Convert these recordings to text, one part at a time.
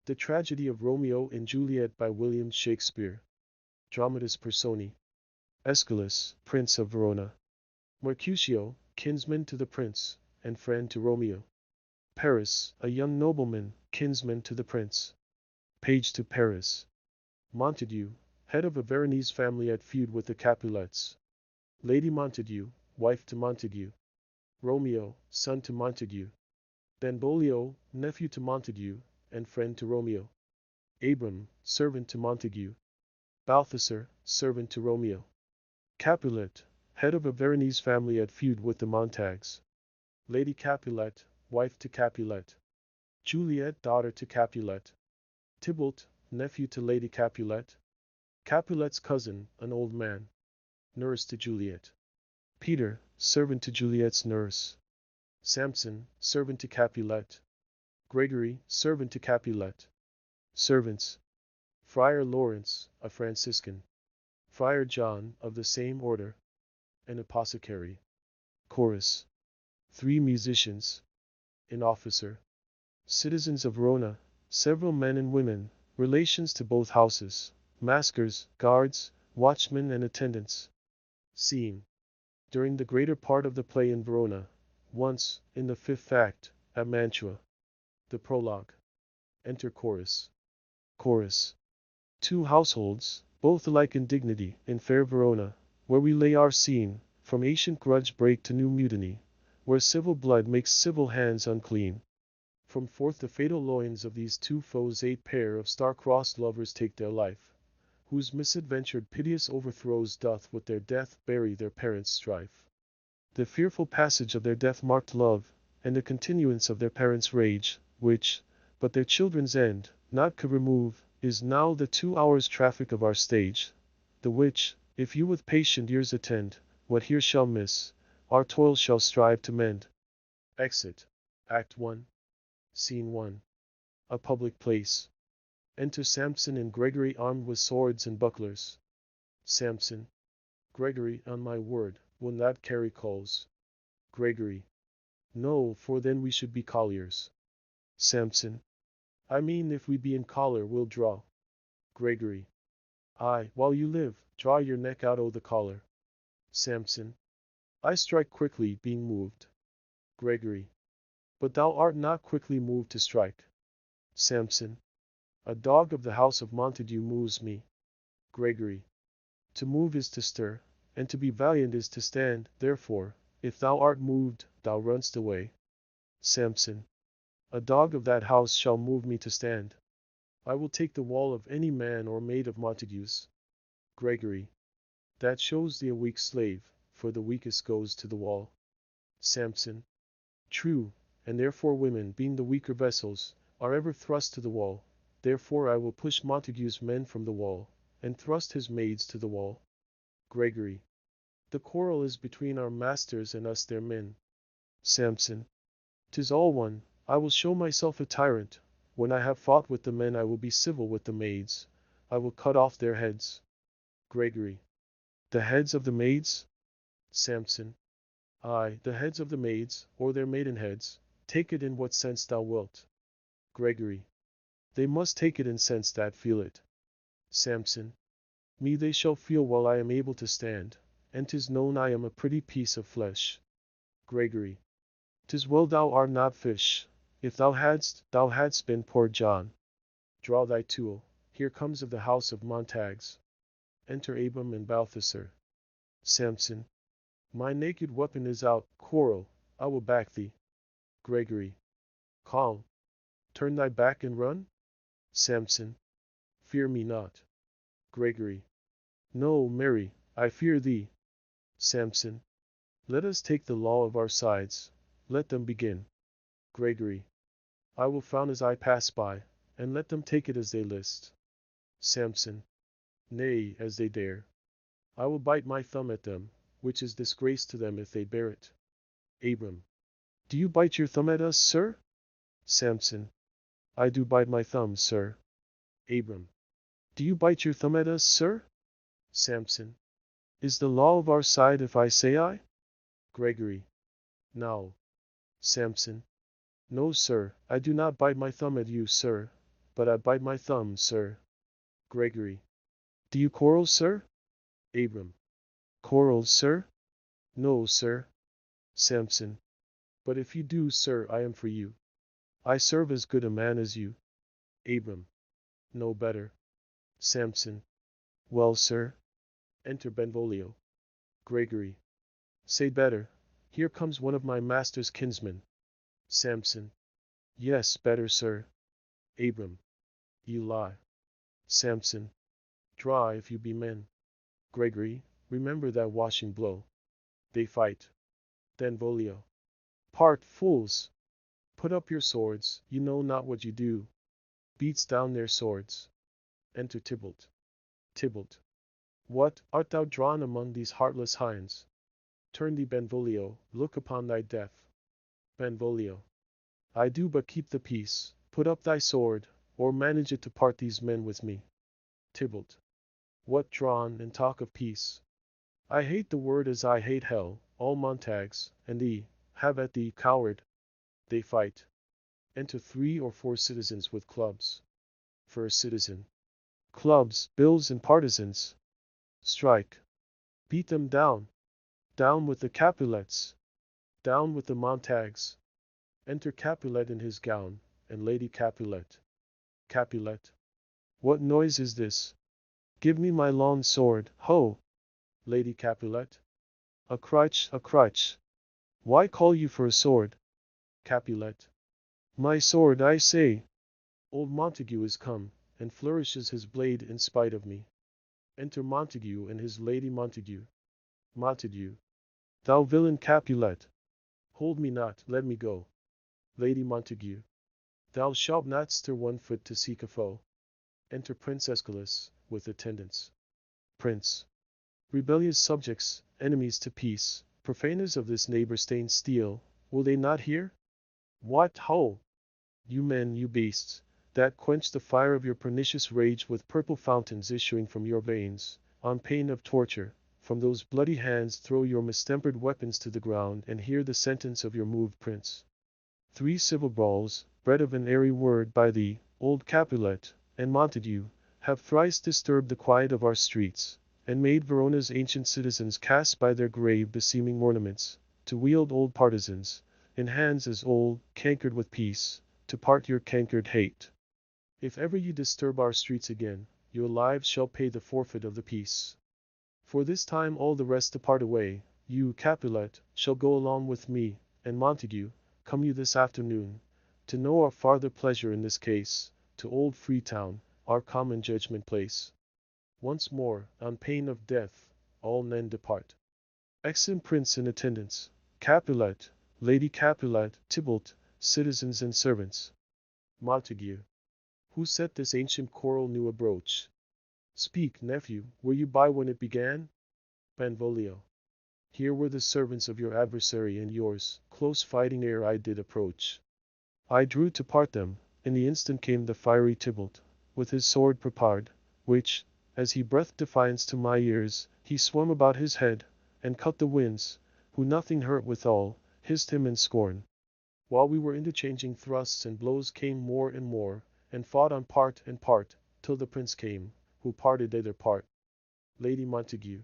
The Tragedy of Romeo and Juliet by William Shakespeare. Dramatis Personae. Aeschylus, Prince of Verona. Mercutio, kinsman to the prince, and friend to Romeo. Paris, a young nobleman, kinsman to the prince. Page to Paris. Montague, head of a Veronese family at feud with the Capulets. Lady Montague, wife to Montague. Romeo, son to Montague. Benvolio, nephew to Montague, and friend to Romeo. Abram, servant to Montague. Balthasar, servant to Romeo. Capulet, head of a Veronese family at feud with the Montagues. Lady Capulet, wife to Capulet. Juliet, daughter to Capulet. Tybalt, nephew to Lady Capulet. Capulet's cousin, an old man. Nurse to Juliet. Peter, servant to Juliet's nurse. Samson, servant to Capulet. Gregory, servant to Capulet. Servants. Friar Lawrence, a Franciscan. Friar John, of the same order. An apothecary. Chorus. 3 musicians. An officer. Citizens of Verona, several men and women, relations to both houses, maskers, guards, watchmen and attendants. Scene. During the greater part of the play in Verona, once, in the 5th act, at Mantua. The prologue. Enter chorus. Chorus. 2 households, both alike in dignity, in fair Verona, where we lay our scene, from ancient grudge break to new mutiny, where civil blood makes civil hands unclean. From forth the fatal loins of these 2 foes 8 pair of star-crossed lovers take their life, whose misadventured piteous overthrows doth with their death bury their parents' strife. The fearful passage of their death-marked love, and the continuance of their parents' rage, which, but their children's end, not could remove, is now the 2 hours' traffic of our stage, the which, if you with patient ears attend, what here shall miss, our toil shall strive to mend. Exit. Act 1. Scene 1. A public place. Enter Samson and Gregory armed with swords and bucklers. Samson. Gregory, on my word, will not carry culls. Gregory. No, for then we should be colliers. Samson. I mean if we be in collar we'll draw. Gregory. Aye, while you live, draw your neck out o' the collar. Samson. I strike quickly, being moved. Gregory. But thou art not quickly moved to strike. Samson. A dog of the house of Montague moves me. Gregory. To move is to stir, and to be valiant is to stand, therefore, if thou art moved, thou runst away. Samson. A dog of that house shall move me to stand. I will take the wall of any man or maid of Montague's. Gregory. That shows thee a weak slave, for the weakest goes to the wall. Samson. True, and therefore women, being the weaker vessels, are ever thrust to the wall. Therefore I will push Montague's men from the wall, and thrust his maids to the wall. Gregory. The quarrel is between our masters and us their men. Samson. 'Tis all one, I will show myself a tyrant. When I have fought with the men I will be civil with the maids. I will cut off their heads. Gregory. The heads of the maids? Samson. Aye, the heads of the maids, or their maidenheads, take it in what sense thou wilt. Gregory. They must take it in sense that feel it. Samson. Me they shall feel while I am able to stand, and 'tis known I am a pretty piece of flesh. Gregory. 'Tis well thou art not fish. If thou hadst been poor John. Draw thy tool, here comes of the house of Montagues. Enter Abram and Balthasar. Samson. My naked weapon is out, quarrel, I will back thee. Gregory. Calm. Turn thy back and run? Samson. Fear me not. Gregory. No, marry, I fear thee. Samson. Let us take the law of our sides. Let them begin. Gregory. I will frown as I pass by, and let them take it as they list. Samson. Nay, as they dare. I will bite my thumb at them, which is disgrace to them if they bear it. Abram. Do you bite your thumb at us, sir? Samson. I do bite my thumb, sir. Abram. Do you bite your thumb at us, sir? Samson. Is the law of our side if I say I? Gregory. Now. Samson. No, sir, I do not bite my thumb at you, sir, but I bite my thumb, sir. Gregory. Do you quarrel, sir? Abram. Quarrel, sir? No, sir. Samson. But if you do, sir, I am for you. I serve as good a man as you. Abram. No better. Samson. Well, sir. Enter Benvolio. Gregory. Say better. Here comes one of my master's kinsmen. Samson. Yes, better, sir. Abram. You lie. Samson. Draw if you be men. Gregory, remember that washing blow. They fight. Benvolio. Part, fools! Put up your swords, you know not what you do. Beats down their swords. Enter Tybalt. Tybalt. What, art thou drawn among these heartless hinds? Turn thee, Benvolio, look upon thy death. Benvolio. I do but keep the peace. Put up thy sword, or manage it to part these men with me. Tybalt. What, drawn, and talk of peace? I hate the word as I hate hell, all Montagues, and thee, have at thee, coward. They fight. Enter 3 or 4 citizens with clubs. First citizen. Clubs, bills, and partisans. Strike. Beat them down. Down with the Capulets. Down with the Montagues. Enter Capulet in his gown, and Lady Capulet. Capulet. What noise is this? Give me my long sword, ho! Lady Capulet. A crutch, a crutch. Why call you for a sword? Capulet. My sword, I say. Old Montague is come, and flourishes his blade in spite of me. Enter Montague and his Lady Montague. Montague. Thou villain Capulet. Hold me not, let me go. Lady Montague. Thou shalt not stir 1 foot to seek a foe. Enter Prince Escalus, with attendants. Prince. Rebellious subjects, enemies to peace, profaners of this neighbor-stained steel, will they not hear? What, ho! You men, you beasts, that quench the fire of your pernicious rage with purple fountains issuing from your veins, on pain of torture, from those bloody hands throw your mistempered weapons to the ground and hear the sentence of your moved prince. 3 civil brawls, bred of an airy word by thee, old Capulet, and Montague, have thrice disturbed the quiet of our streets, and made Verona's ancient citizens cast by their grave beseeming ornaments, to wield old partisans, in hands as old, cankered with peace, to part your cankered hate. If ever you disturb our streets again, your lives shall pay the forfeit of the peace. For this time all the rest depart away, you, Capulet, shall go along with me, and Montague, come you this afternoon, to know our farther pleasure in this case, to old Freetown, our common judgment place. Once more, on pain of death, all men depart. Excellent Prince in attendance, Capulet, Lady Capulet, Tybalt, citizens and servants. Montague. Who set this ancient quarrel new abroach? Speak, nephew, were you by when it began? Benvolio. Here were the servants of your adversary and yours, close fighting ere I did approach. I drew to part them, in the instant came the fiery Tybalt, with his sword prepared, which, as he breathed defiance to my ears, he swung about his head, and cut the winds, who nothing hurt withal, hissed him in scorn. While we were interchanging thrusts and blows came more and more, and fought on part and part, till the prince came, who parted either part. Lady Montague.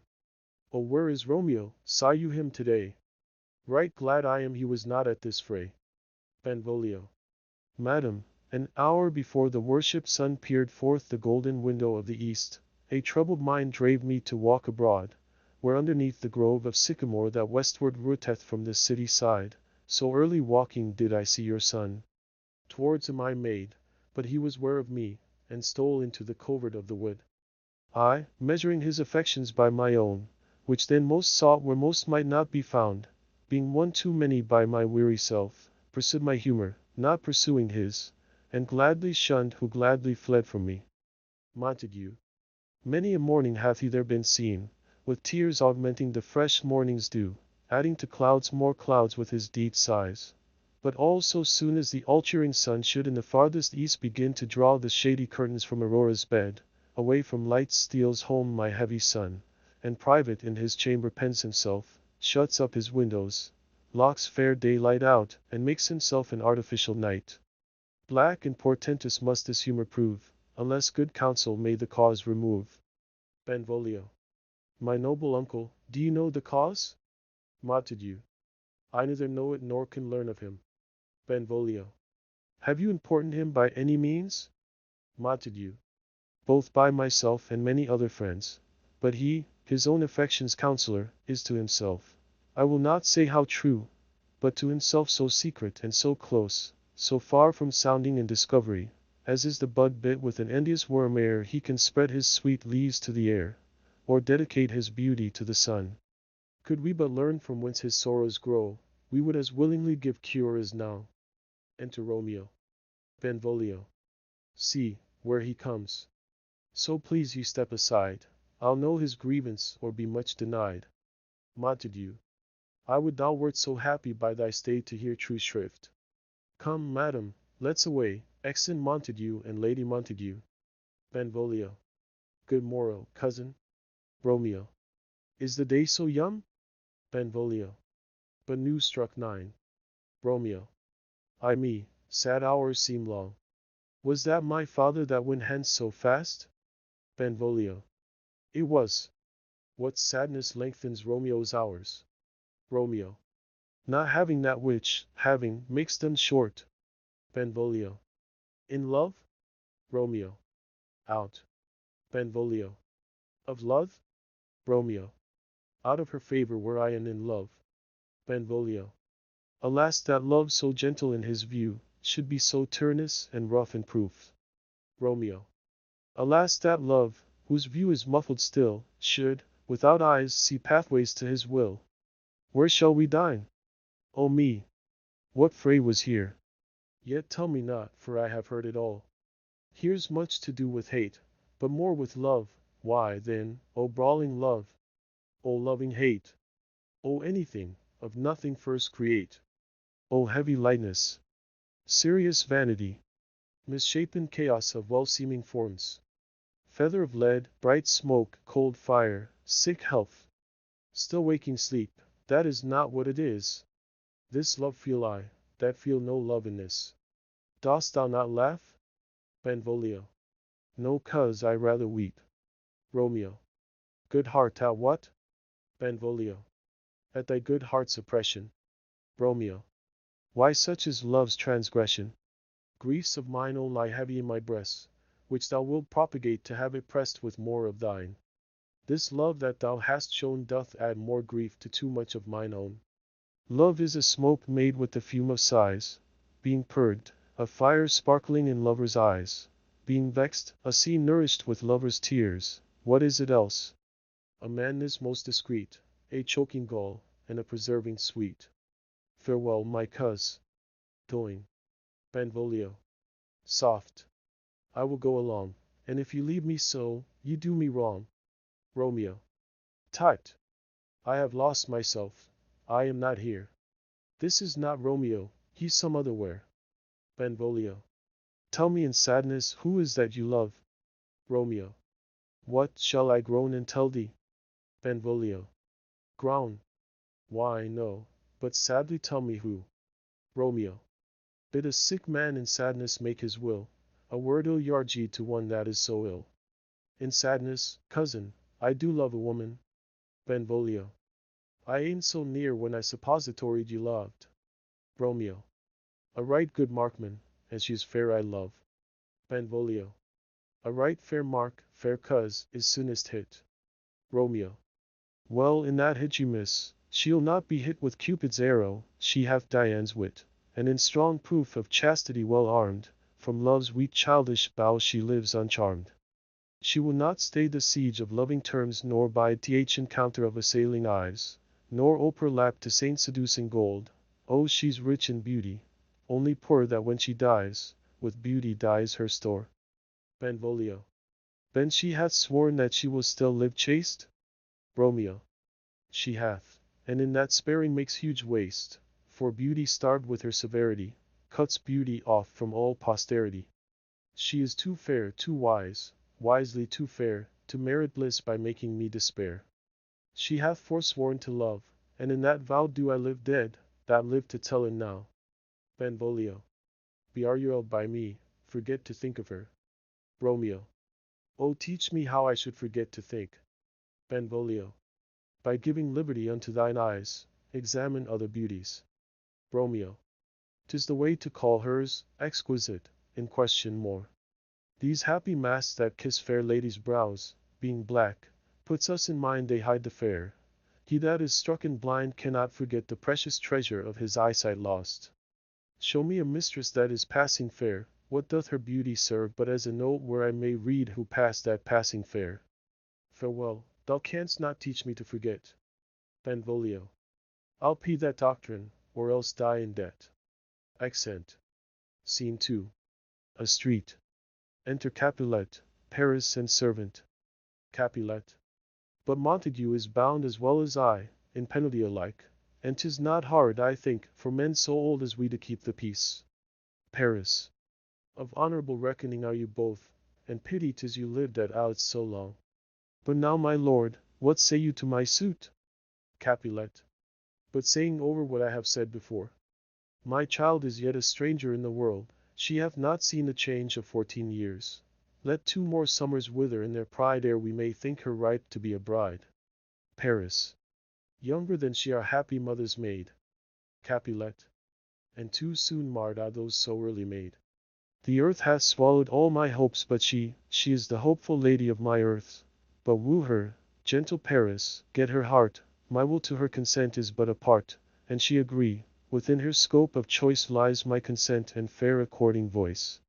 Oh, where is Romeo? Saw you him today? Right glad I am he was not at this fray. Benvolio. Madam, an hour before the worshipped sun peered forth the golden window of the east, a troubled mind drave me to walk abroad, where underneath the grove of sycamore that westward rooteth from this city side, so early walking did I see your son. Towards him I made, but he was ware of me, and stole into the covert of the wood. I, measuring his affections by my own, which then most sought where most might not be found, being one too many by my weary self, pursued my humor, not pursuing his, and gladly shunned who gladly fled from me. Montague. Many a morning hath he there been seen, with tears augmenting the fresh morning's dew, adding to clouds more clouds with his deep sighs. But all so soon as the alturing sun should in the farthest east begin to draw the shady curtains from Aurora's bed, away from light steals home my heavy son, and private in his chamber pens himself, shuts up his windows, locks fair daylight out, and makes himself an artificial night. Black and portentous must this humor prove, unless good counsel may the cause remove. Benvolio. My noble uncle, do you know the cause? Montague. I neither know it nor can learn of him. Benvolio. Have you imported him by any means? Montague. Both by myself and many other friends. But he, his own affection's counsellor, is to himself, I will not say how true, but to himself so secret and so close, so far from sounding in discovery, as is the bud bit with an envious worm ere he can spread his sweet leaves to the air, or dedicate his beauty to the sun. Could we but learn from whence his sorrows grow, we would as willingly give cure as now. Enter Romeo. Benvolio. See, where he comes. So please you step aside, I'll know his grievance or be much denied. Montague. I would thou wert so happy by thy stay to hear true shrift. Come, madam, let's away, Exon Montague and Lady Montague. Benvolio. Good morrow, cousin. Romeo. Is the day so young? Benvolio. But news struck 9. Romeo. Ay me, sad hours seem long. Was that my father that went hence so fast? Benvolio. It was. What sadness lengthens Romeo's hours? Romeo. Not having that which, having, makes them short. Benvolio. In love? Romeo. Out. Benvolio. Of love? Romeo. Out of her favor were I and in love. Benvolio. Alas that love so gentle in his view, should be so tyrannous and rough in proof. Romeo. Alas that love, whose view is muffled still, should, without eyes, see pathways to his will. Where shall we dine? O me! What fray was here? Yet tell me not, for I have heard it all. Here's much to do with hate, but more with love. Why, then, O brawling love? O loving hate? O anything, of nothing first create? O heavy lightness! Serious vanity! Misshapen chaos of well-seeming forms! Feather of lead, bright smoke, cold fire, sick health! Still waking sleep, that is not what it is. This love feel I, that feel no love in this. Dost thou not laugh? Benvolio. No, cause I rather weep. Romeo. Good heart at what? Benvolio. At thy good heart's oppression. Romeo. Why such is love's transgression? Griefs of mine own lie heavy in my breast, which thou wilt propagate to have it pressed with more of thine. This love that thou hast shown doth add more grief to too much of mine own. Love is a smoke made with the fume of sighs, being purged, a fire sparkling in lovers' eyes, being vexed, a sea nourished with lovers' tears. What is it else? A madness most discreet, a choking gall, and a preserving sweet. Farewell, my cuz. Going. Benvolio. Soft. I will go along, and if you leave me so, you do me wrong. Romeo. Tut! I have lost myself. I am not here. This is not Romeo, he's some other where. Benvolio. Tell me in sadness who is that you love? Romeo. What, shall I groan and tell thee? Benvolio. Groan? Why, no, but sadly tell me who. Romeo. Bid a sick man in sadness make his will, a word ill yards to one that is so ill. In sadness, cousin, I do love a woman. Benvolio. I ain't so near when I suppositoried you loved. Romeo. A right good markman, and she's fair I love. Benvolio. A right fair mark, fair cuz, is soonest hit. Romeo. Well, in that hit you miss, she'll not be hit with Cupid's arrow, she hath Dian's wit, and in strong proof of chastity well armed, from love's weak childish bow she lives uncharmed. She will not stay the siege of loving terms nor bide th encounter of assailing eyes, nor ope her lap to saint seducing gold. Oh, she's rich in beauty, only poor that when she dies, with beauty dies her store. Benvolio. Then she hath sworn that she will still live chaste? Romeo. She hath, and in that sparing makes huge waste, for beauty starved with her severity, cuts beauty off from all posterity. She is too fair, too wise, wisely too fair, to merit bliss by making me despair. She hath forsworn to love, and in that vow do I live dead, that live to tell it now. Benvolio. Bearul by me, forget to think of her. Romeo. Oh, teach me how I should forget to think. Benvolio. By giving liberty unto thine eyes, examine other beauties. Romeo. 'Tis the way to call hers exquisite, in question more. These happy masks that kiss fair ladies' brows, being black, puts us in mind they hide the fair. He that is strucken blind cannot forget the precious treasure of his eyesight lost. Show me a mistress that is passing fair, what doth her beauty serve but as a note where I may read who passed that passing fair? Farewell, thou canst not teach me to forget. Benvolio. I'll pay that doctrine, or else die in debt. Accent. Scene 2. A street. Enter Capulet, Paris and servant. Capulet. But Montague is bound as well as I, in penalty alike, and 'tis not hard, I think, for men so old as we to keep the peace. Paris. Of honourable reckoning are you both, and pity 'tis you lived at outs so long. But now, my lord, what say you to my suit? Capulet. But saying over what I have said before. My child is yet a stranger in the world, she hath not seen the change of 14 years. Let 2 more summers wither in their pride ere we may think her ripe to be a bride. Paris. Younger than she our happy mother's maid. Capulet. And too soon marred are those so early made. The earth hath swallowed all my hopes, but she is the hopeful lady of my earth. But woo her, gentle Paris, get her heart, my will to her consent is but a part, and she agree, within her scope of choice lies my consent and fair according voice.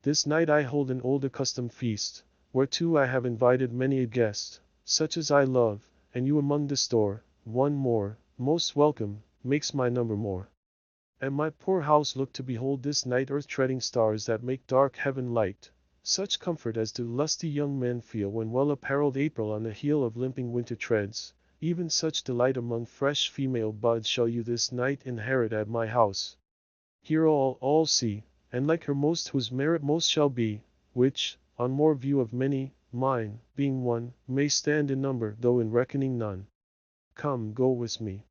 This night I hold an old accustomed feast, whereto I have invited many a guest, such as I love, and you among the store, one more, most welcome, makes my number more. And my poor house look to behold this night earth-treading stars that make dark heaven light, such comfort as do lusty young men feel when well-apparelled April on the heel of limping winter treads, even such delight among fresh female buds shall you this night inherit at my house. Here all see, and like her most whose merit most shall be, which, on more view of many, mine, being one, may stand in number though in reckoning none. Come, go with me.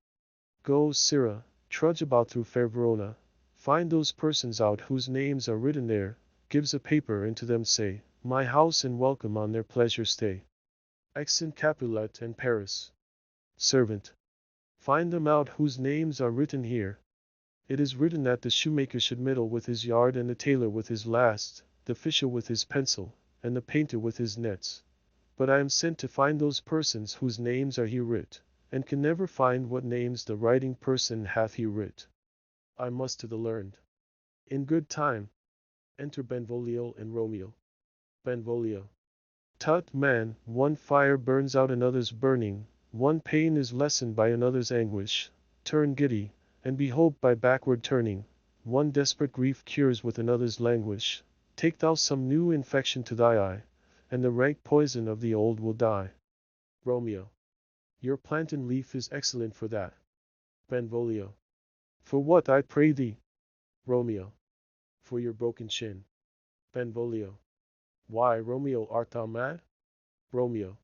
Go, Sirrah, trudge about through fair Verona, find those persons out whose names are written there, gives a paper and to them say, my house and welcome on their pleasure stay. Accent Capulet and Paris. Servant. Find them out whose names are written here. It is written that the shoemaker should meddle with his yard and the tailor with his last, the fisher with his pencil, and the painter with his nets. But I am sent to find those persons whose names are here writ, and can never find what names the writing person hath here writ. I must to the learned. In good time. Enter Benvolio and Romeo. Benvolio. Tut, man, one fire burns out another's burning, one pain is lessened by another's anguish. Turn giddy, and be hope by backward turning. One desperate grief cures with another's languish. Take thou some new infection to thy eye, and the rank poison of the old will die. Romeo. Your plantain leaf is excellent for that. Benvolio. For what, I pray thee? Romeo. For your broken chin. Benvolio. Why, Romeo, art thou mad? Romeo.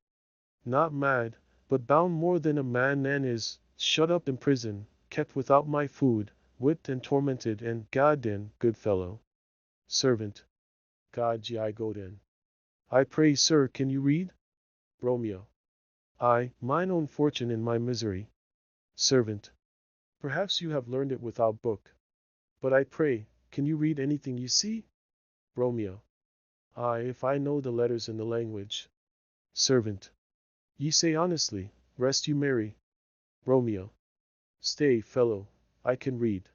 Not mad, but bound more than a man is, shut up in prison, kept without my food, whipped and tormented and Godden, good fellow. Servant. God I Godin. I pray, sir, can you read? Romeo. I, mine own fortune in my misery. Servant. Perhaps you have learned it without book. But I pray, can you read anything you see? Romeo. Ay, if I know the letters and the language. Servant. Ye say honestly, rest you merry. Romeo. Stay, fellow, I can read.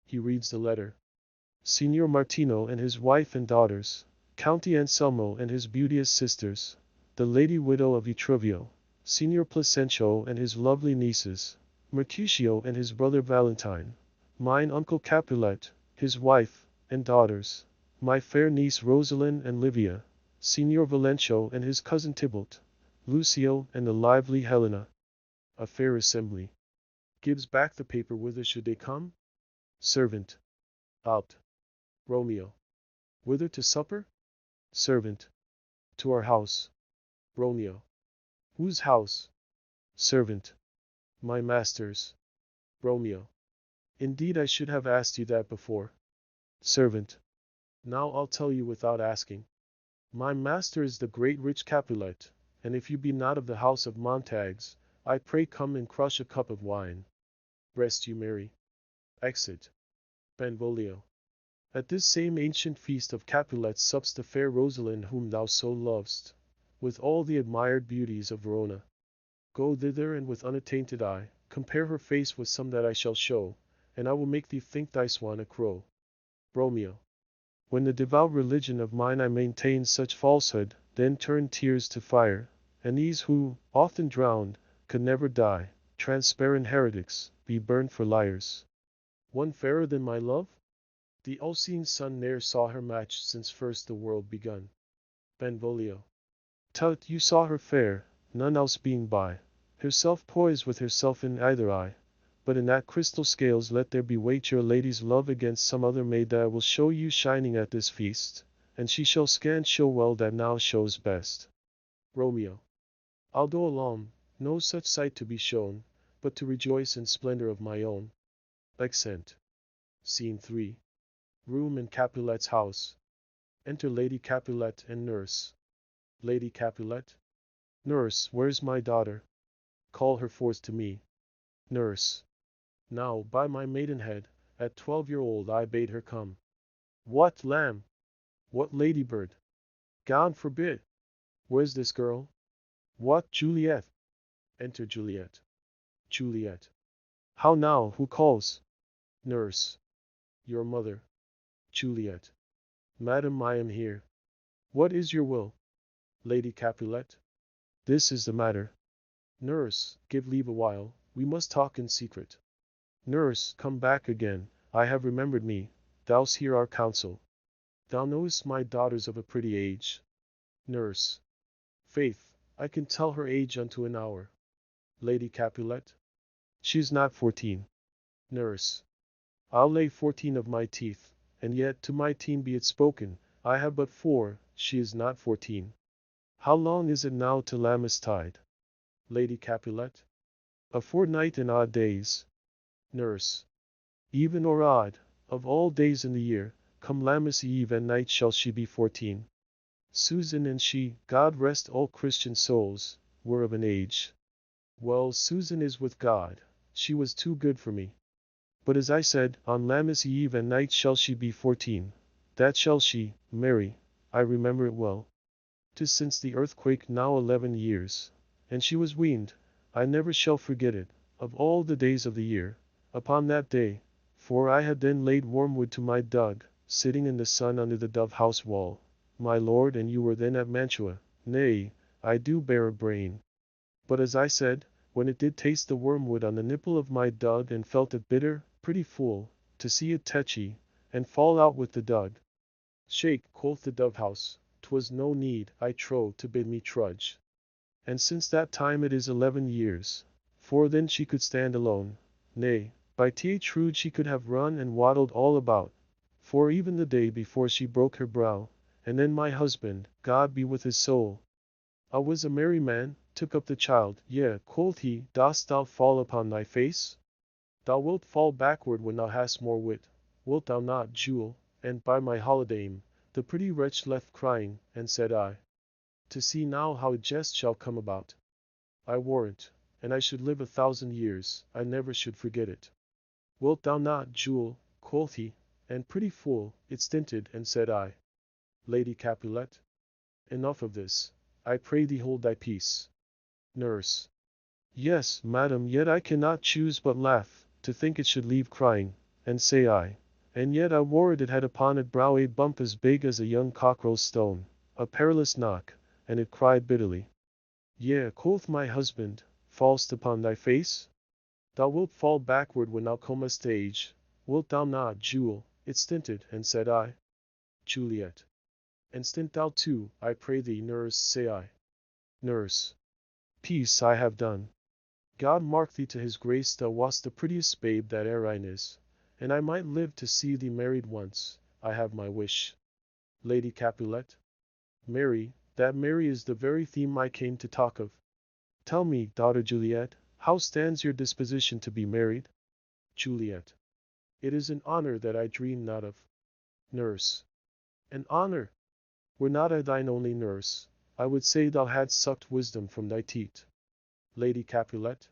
He reads the letter. Signor Martino and his wife and daughters, County Anselmo and his beauteous sisters, the lady widow of Vitruvio, Signor Placencio and his lovely nieces, Mercutio and his brother Valentine, mine uncle Capulet, his wife, and daughters, my fair niece Rosalind and Livia, Signor Valencio and his cousin Tybalt, Lucio and the lively Helena. A fair assembly. Gives back the paper. Whither should they come? Servant. Out. Romeo. Whither to supper? Servant. To our house. Romeo. Whose house? Servant. My master's. Romeo. Indeed I should have asked you that before. Servant. Now I'll tell you without asking. My master is the great rich Capulet, and if you be not of the house of Montagues, I pray come and crush a cup of wine. Rest you merry. Exit. Benvolio. At this same ancient feast of Capulets sups the fair Rosalind whom thou so lovest, with all the admired beauties of Verona. Go thither and with unattainted eye, compare her face with some that I shall show, and I will make thee think thy swan a crow. Romeo. When the devout religion of mine I maintain such falsehood, then turn tears to fire, and these who, often drowned, could never die, transparent heretics, be burned for liars. One fairer than my love? The all-seeing sun ne'er saw her match since first the world begun. Benvolio. Tut, you saw her fair, none else being by, herself poised with herself in either eye. But in that crystal scales let there be weight your lady's love against some other maid that I will show you shining at this feast, and she shall scant show well that now shows best. Romeo. I'll go along, no such sight to be shown, but to rejoice in splendor of my own. Accent. Scene 3. Room in Capulet's house. Enter Lady Capulet and nurse. Lady Capulet. Nurse, where's my daughter? Call her forth to me. Nurse. Now, by my maidenhead, at 12-year-old I bade her come. What, lamb? What ladybird? God forbid! Where's this girl? What, Juliet? Enter Juliet. Juliet. How now, who calls? Nurse. Your mother. Juliet. Madam, I am here. What is your will? Lady Capulet. This is the matter. Nurse, give leave a while, we must talk in secret. Nurse, come back again, I have remembered me, thou'st hear our counsel. Thou knowest my daughter's of a pretty age. Nurse. Faith, I can tell her age unto an hour. Lady Capulet. She is not 14. Nurse. I'll lay 14 of my teeth, and yet to my teen be it spoken, I have but 4, she is not 14. How long is it now to Lammas tide? Lady Capulet. A fortnight and odd days. Nurse. Even or odd, of all days in the year, come Lammas eve and night shall she be 14. Susan and she, God rest all Christian souls, were of an age. Well, Susan is with God, she was too good for me. But as I said, on Lammas eve and night shall she be 14. That shall she, Mary, I remember it well. 'Tis since the earthquake now 11 years, and she was weaned, I never shall forget it, of all the days of the year, upon that day, for I had then laid wormwood to my dug, sitting in the sun under the dove-house wall, my lord, and you were then at Mantua. Nay, I do bear a brain. But as I said, when it did taste the wormwood on the nipple of my dug and felt it bitter, pretty fool, to see it tetchy, and fall out with the dug. Shake, quoth the dove-house, 'twas no need, I trow, to bid me trudge. And since that time it is 11 years, for then she could stand alone, nay, by trude she could have run and waddled all about, for even the day before she broke her brow, and then my husband, God be with his soul, I was a merry man, took up the child, yea, quoth he, dost thou fall upon thy face? Thou wilt fall backward when thou hast more wit, wilt thou not, Jewel? And by my holidame, the pretty wretch left crying, and said I, to see now how a jest shall come about. I warrant, and I should live 1,000 years, I never should forget it. Wilt thou not, Jewel? Quoth he, and pretty fool, it stinted, and said I, Lady Capulet. Enough of this, I pray thee hold thy peace. Nurse. Yes, madam, yet I cannot choose but laugh, to think it should leave crying, and say I, and yet I warrant it had upon it brow a bump as big as a young cockerel's stone, a perilous knock, and it cried bitterly. Yea, quoth my husband, fall'st upon thy face? Thou wilt fall backward when thou comest age, wilt thou not, Jewel? It stinted, and said I. Juliet. And stint thou too, I pray thee, nurse, say I. Nurse. Peace, I have done. God mark thee to his grace, thou wast the prettiest babe that e'er I is, and I might live to see thee married once, I have my wish. Lady Capulet. Mary, that Mary is the very theme I came to talk of. Tell me, daughter Juliet, how stands your disposition to be married? Juliet. It is an honor that I dream not of. Nurse. An honor! Were not I thine only nurse, I would say thou hadst sucked wisdom from thy teat. Lady Capulet.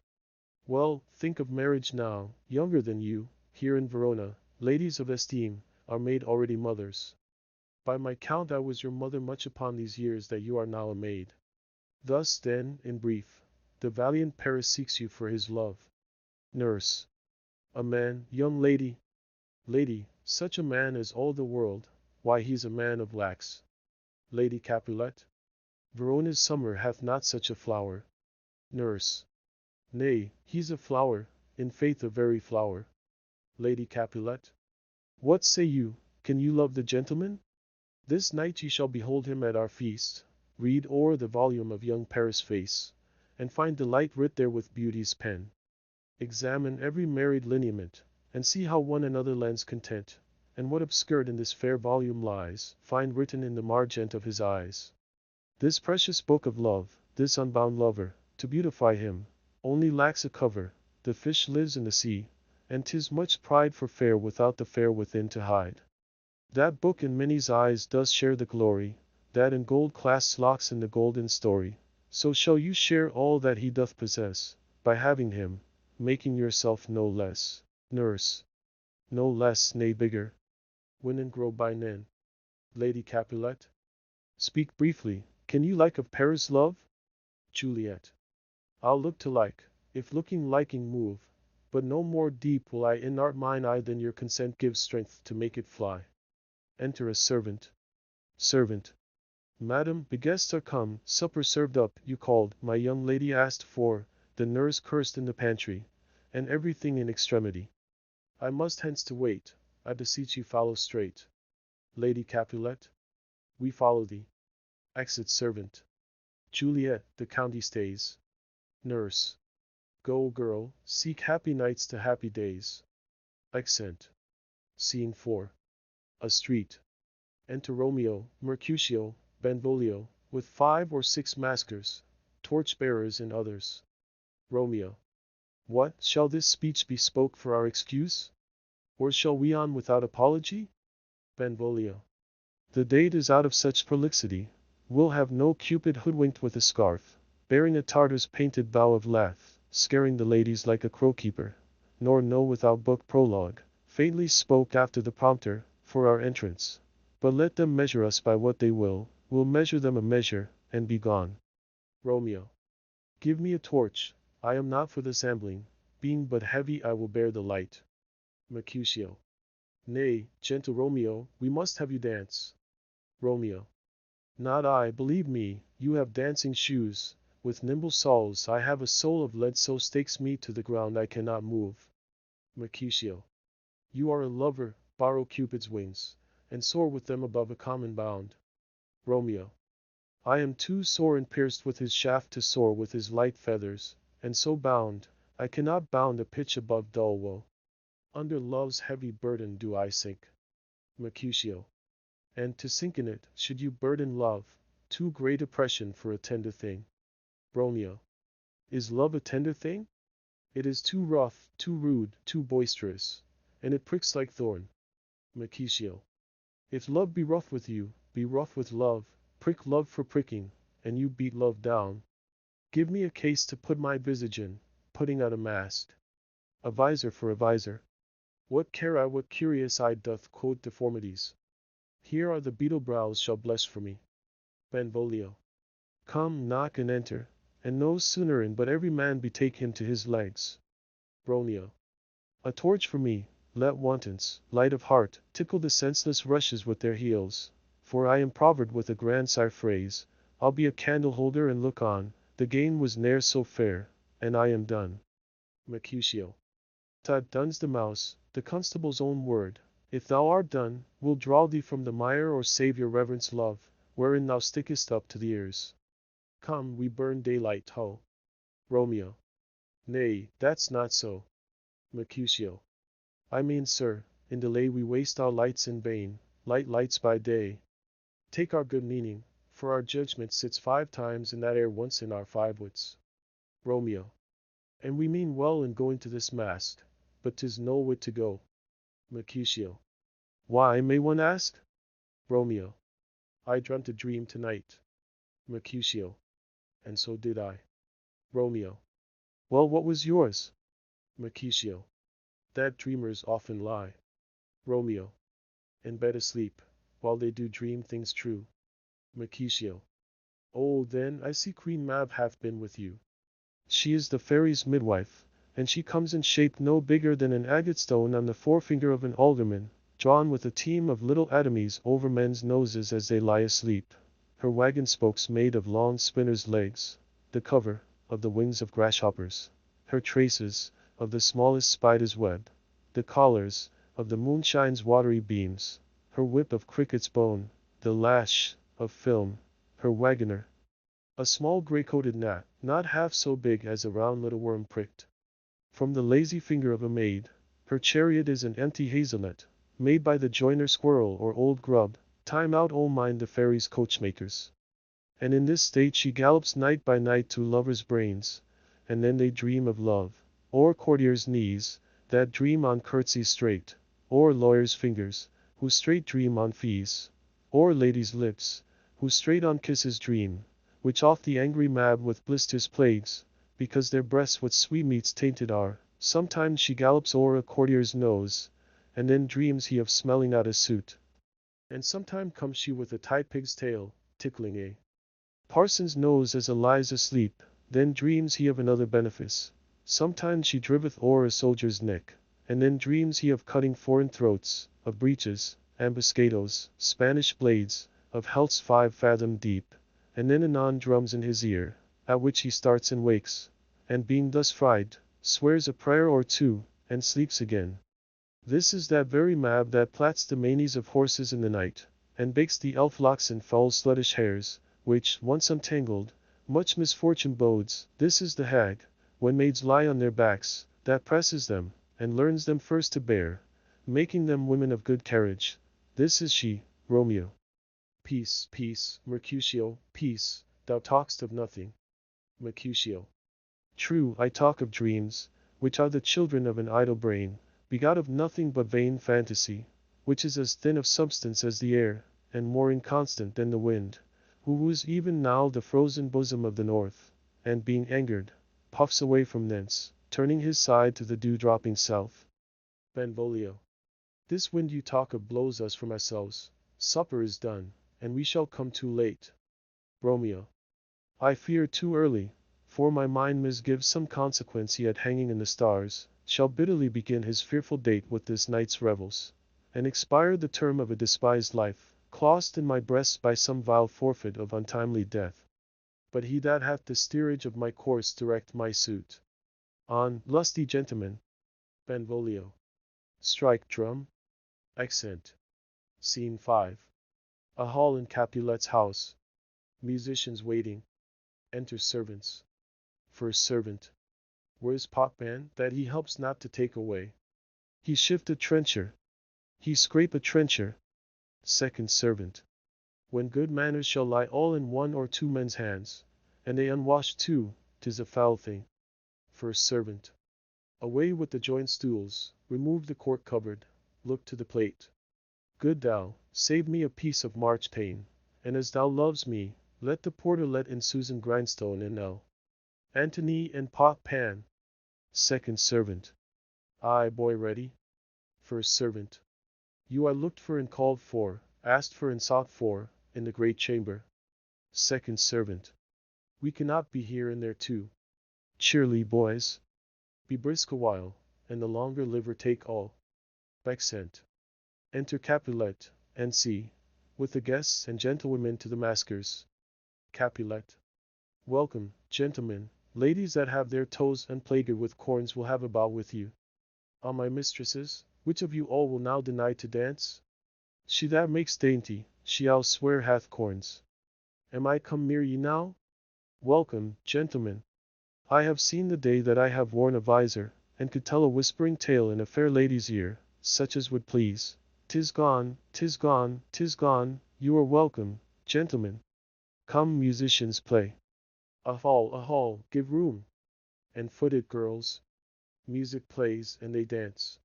Well, think of marriage now, younger than you, here in Verona, ladies of esteem, are made already mothers. By my count I was your mother much upon these years that you are now a maid. Thus, then, in brief, the valiant Paris seeks you for his love. Nurse. A man, young lady. Lady, such a man as all the world, why he's a man of lax. Lady Capulet. Verona's summer hath not such a flower. Nurse. Nay, he's a flower, in faith a very flower. Lady Capulet. What say you, can you love the gentleman? This night ye shall behold him at our feast, read o'er the volume of young Paris' face, and find delight writ there with beauty's pen. Examine every married lineament, and see how one another lends content, and what obscured in this fair volume lies, find written in the margent of his eyes. This precious book of love, this unbound lover, to beautify him, only lacks a cover, the fish lives in the sea, and 'tis much pride for fair without the fair within to hide. That book in many's eyes does share the glory, that in gold clasps locks in the golden story, so shall you share all that he doth possess, by having him, making yourself no less. Nurse. No less, nay bigger. Win and grow by nen. Lady Capulet. Speak briefly, can you like of Paris love? Juliet. I'll look to like, if looking liking move, but no more deep will I in art mine eye than your consent gives strength to make it fly. Enter a servant. Servant. Madam, the guests are come, supper served up, you called, my young lady asked for, the nurse cursed in the pantry, and everything in extremity. I must hence to wait, I beseech you follow straight. Lady Capulet. We follow thee. Exit servant. Juliet, the county stays. Nurse. Go, girl, seek happy nights to happy days. Accent. Scene 4. A street. Enter Romeo, Mercutio, Benvolio, with 5 or 6 maskers, torch-bearers and others. Romeo. What, shall this speech be spoke for our excuse? Or shall we on without apology? Benvolio. The date is out of such prolixity, we'll have no Cupid hoodwinked with a scarf, bearing a Tartar's painted bow of lath, scaring the ladies like a crow-keeper, nor no without book prologue, faintly spoke after the prompter, for our entrance. But let them measure us by what they will, we'll measure them a measure, and be gone. Romeo. Give me a torch, I am not for this ambling, being but heavy I will bear the light. Mercutio. Nay, gentle Romeo, we must have you dance. Romeo. Not I, believe me, you have dancing shoes, with nimble soles I have a soul of lead so stakes me to the ground I cannot move. Mercutio. You are a lover, borrow Cupid's wings, and soar with them above a common bound. Romeo. I am too sore and pierced with his shaft to soar with his light feathers, and so bound, I cannot bound a pitch above dull woe. Under love's heavy burden do I sink. Mercutio. And to sink in it, should you burden love, too great oppression for a tender thing. Romeo. Is love a tender thing? It is too rough, too rude, too boisterous, and it pricks like thorn. Mercutio. If love be rough with you, be rough with love, prick love for pricking, and you beat love down. Give me a case to put my visage in, putting out a mask. A visor for a visor. What care I what curious eye doth quote deformities? Here are the beetle brows shall blush for me. Benvolio. Come, knock and enter, and no sooner in but every man betake him to his legs. Romeo. A torch for me, let wantons, light of heart, tickle the senseless rushes with their heels, for I am proverbed with a grandsire phrase, I'll be a candle holder and look on, the gain was ne'er so fair, and I am done. Mercutio. Tad duns the mouse, the constable's own word, if thou art done, we'll draw thee from the mire or save your reverence love, wherein thou stickest up to the ears. Come, we burn daylight, ho. Romeo. Nay, that's not so. Mercutio. I mean, sir, in delay we waste our lights in vain, light lights by day. Take our good meaning, for our judgment sits 5 times in that air once in our 5 wits. Romeo. And we mean well in going to this mast, but 'tis no whit to go. Mercutio. Why, may one ask? Romeo. I dreamt a dream tonight. Mercutio. And so did I. Romeo. Well, what was yours? Mercutio. That dreamers often lie. Romeo. In bed asleep, while they do dream things true. Mercutio. Oh, then I see Queen Mab hath been with you. She is the fairy's midwife, and she comes in shape no bigger than an agate stone on the forefinger of an alderman, drawn with a team of little atomies over men's noses as they lie asleep. Her wagon spokes made of long spinners' legs, the cover of the wings of grasshoppers, her traces of the smallest spider's web, the collars of the moonshine's watery beams, her whip of cricket's bone, the lash of film, her wagoner, a small gray-coated gnat, not half so big as a round little worm pricked from the lazy finger of a maid. Her chariot is an empty hazelnut, made by the joiner squirrel or old grub, time out oh mind the fairies' coachmakers. And in this state she gallops night by night to lovers' brains, and then they dream of love, or courtiers' knees, that dream on curtsies straight, or lawyers' fingers, who straight dream on fees, or ladies' lips, who straight on kisses dream, which oft the angry Mab with blisters plagues, because their breasts with sweetmeats tainted are. Sometimes she gallops o'er a courtier's nose, and then dreams he of smelling out a suit. And sometime comes she with a tight pig's tail, tickling a parson's nose as a lies asleep, then dreams he of another benefice. Sometimes she driveth o'er a soldier's neck, and then dreams he of cutting foreign throats, of breaches, ambuscados, Spanish blades, of healths 5 fathom deep, and then anon drums in his ear, at which he starts and wakes, and being thus fried, swears a prayer or two, and sleeps again. This is that very Mab that plats the manes of horses in the night, and bakes the elf locks in foul sluttish hairs, which, once untangled, much misfortune bodes. This is the hag, when maids lie on their backs, that presses them, and learns them first to bear, making them women of good carriage. This is she, Romeo. Peace, peace, Mercutio, peace, thou talk'st of nothing. Mercutio. True, I talk of dreams, which are the children of an idle brain, begot of nothing but vain fantasy, which is as thin of substance as the air, and more inconstant than the wind, who woos even now the frozen bosom of the north, and being angered, puffs away from thence, turning his side to the dew-dropping south. Benvolio. This wind you talk of blows us from ourselves. Supper is done, and we shall come too late. Romeo. I fear too early, for my mind misgives some consequence yet hanging in the stars, shall bitterly begin his fearful date with this night's revels, and expire the term of a despised life, clasped in my breast by some vile forfeit of untimely death. But he that hath the steerage of my course direct my suit. On, lusty gentlemen. Benvolio. Strike drum. Accent. Scene 5. A hall in Capulet's house. Musicians waiting. Enter servants. First servant. Where's Potman, that he helps not to take away? He shift a trencher. He scrape a trencher. Second servant. When good manners shall lie all in one or two men's hands, and they unwashed too, 'tis a foul thing. First servant. Away with the joint stools, remove the cork cupboard, look to the plate. Good thou, save me a piece of marchpane, and as thou loves me, let the porter let in Susan Grindstone and L. Antony and Pot Pan. Second servant. Aye, boy, ready. First servant. You are looked for and called for, asked for and sought for, in the great chamber. Second servant. We cannot be here and there too. Cheerly, boys. Be brisk a while, and the longer liver take all. Accent. Enter Capulet, and see, with the guests and gentlewomen to the maskers. Capulet. Welcome, gentlemen. Ladies that have their toes unplagued with corns will have a bow with you. Ah, my mistresses, which of you all will now deny to dance? She that makes dainty, she I'll swear hath corns. Am I come near ye now? Welcome, gentlemen. I have seen the day that I have worn a visor, and could tell a whispering tale in a fair lady's ear, such as would please. 'Tis gone, 'tis gone, 'tis gone. You are welcome, gentlemen. Come, musicians, play. A hall, give room. And foot it, girls. Music plays, and they dance.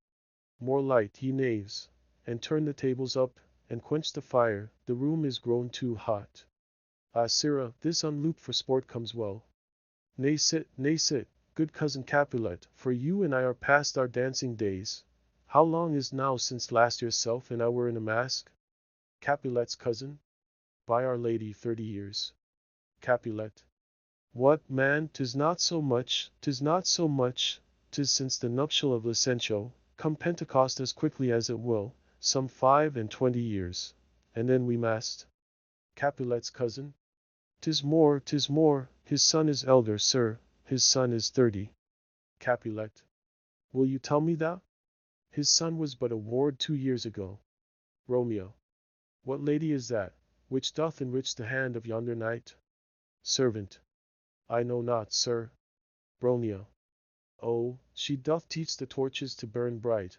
More light, ye knaves. and turn the tables up, and quench the fire, the room is grown too hot. Ah, sirrah, this unlooked for sport comes well. Nay sit, good cousin Capulet, for you and I are past our dancing days. How long is now since last yourself and I were in a mask? Capulet's cousin? By Our Lady 30 years. Capulet. What, man, 'tis not so much, 'tis not so much, 'tis since the nuptial of Licentio, come Pentecost as quickly as it will, some 25 years. And then we masked. Capulet's cousin? 'Tis more, his son is elder, sir, his son is 30. Capulet. Will you tell me that? His son was but a ward 2 years ago. Romeo. What lady is that, which doth enrich the hand of yonder knight? Servant. I know not, sir. Romeo. Oh, she doth teach the torches to burn bright.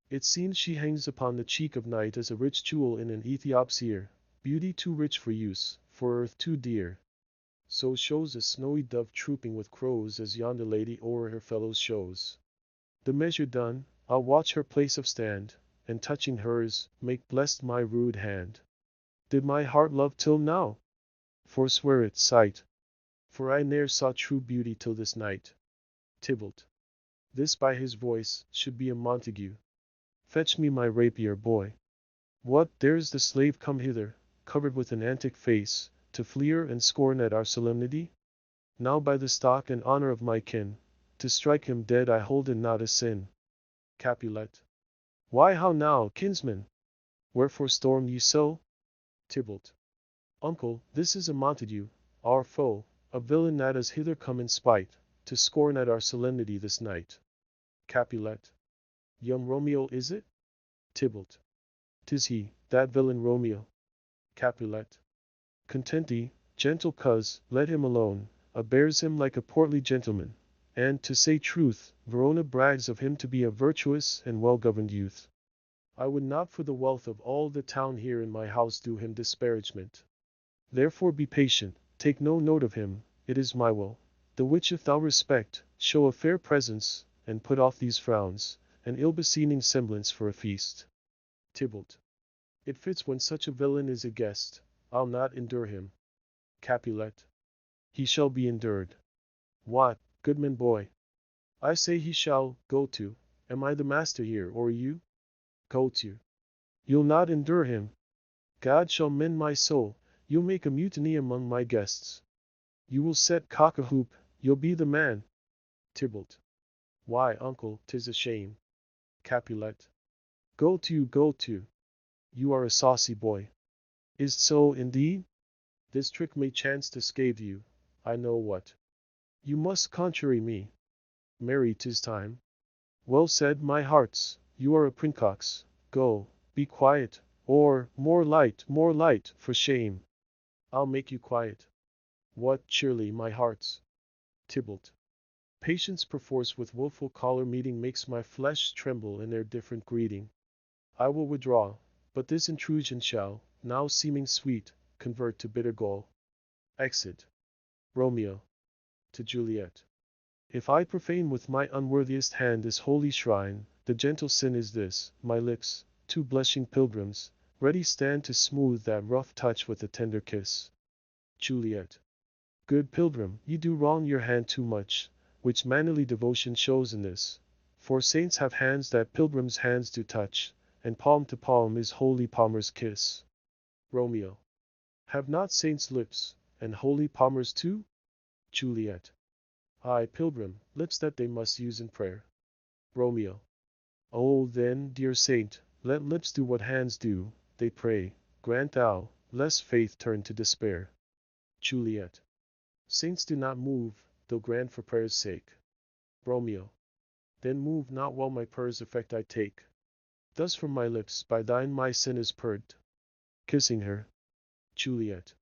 It seems she hangs upon the cheek of night as a rich jewel in an Ethiop's ear, beauty too rich for use, for earth too dear. So shows a snowy dove trooping with crows as yonder lady o'er her fellows shows. The measure done, I'll watch her place of stand, and touching hers, make blessed my rude hand. Did my heart love till now? Forswear it, sight. For I ne'er saw true beauty till this night. Tybalt. This by his voice, should be a Montague. Fetch me my rapier, boy. What, there's the slave come hither, covered with an antic face, to fleer and scorn at our solemnity? Now by the stock and honor of my kin, to strike him dead I hold it not a sin. Capulet. Why how now, kinsman? Wherefore storm ye so? Tybalt. Uncle, this is a Montague, our foe, a villain that is hither come in spite, to scorn at our solemnity this night. Capulet. Young Romeo is it? Tybalt. 'Tis he, that villain Romeo. Capulet. Content thee, gentle coz, let him alone, bears him like a portly gentleman, and, to say truth, Verona brags of him to be a virtuous and well-governed youth. I would not for the wealth of all the town here in my house do him disparagement. Therefore be patient, take no note of him, it is my will, the which if thou respect, show a fair presence, and put off these frowns, an ill-beseeming semblance for a feast. Tybalt. It fits when such a villain is a guest, I'll not endure him. Capulet. He shall be endured. What, goodman boy? I say he shall, go to, am I the master here, or you? Go to. You'll not endure him. God shall mend my soul, you'll make a mutiny among my guests. You will set cock-a-hoop, you'll be the man. Tybalt. Why, uncle, 'tis a shame. Capulet. Go to, go to. You are a saucy boy. Is't so, indeed? This trick may chance to scathe you, I know what. You must contrary me. Marry, 'tis time. Well said, my hearts, you are a princox, go, be quiet, or, more light, for shame. I'll make you quiet. What, cheerly, my hearts. Tybalt. Patience perforce with wilful choler meeting makes my flesh tremble in their different greeting. I will withdraw, but this intrusion shall, now seeming sweet, convert to bitter gall. Exit. Romeo. To Juliet. If I profane with my unworthiest hand this holy shrine, the gentle sin is this, my lips, two blushing pilgrims, ready stand to smooth that rough touch with a tender kiss. Juliet. Good pilgrim, ye do wrong your hand too much, which manly devotion shows in this. For saints have hands that pilgrims' hands do touch, and palm to palm is holy palmer's kiss. Romeo. Have not saints lips, and holy palmers too? Juliet. Ay, pilgrim, lips that they must use in prayer. Romeo. Oh, then, dear saint, let lips do what hands do, they pray, grant thou, lest faith turn to despair. Juliet. Saints do not move, though grant for prayer's sake. Romeo. Then move not while my prayer's effect I take. Thus from my lips by thine my sin is purged. Kissing her. Juliet.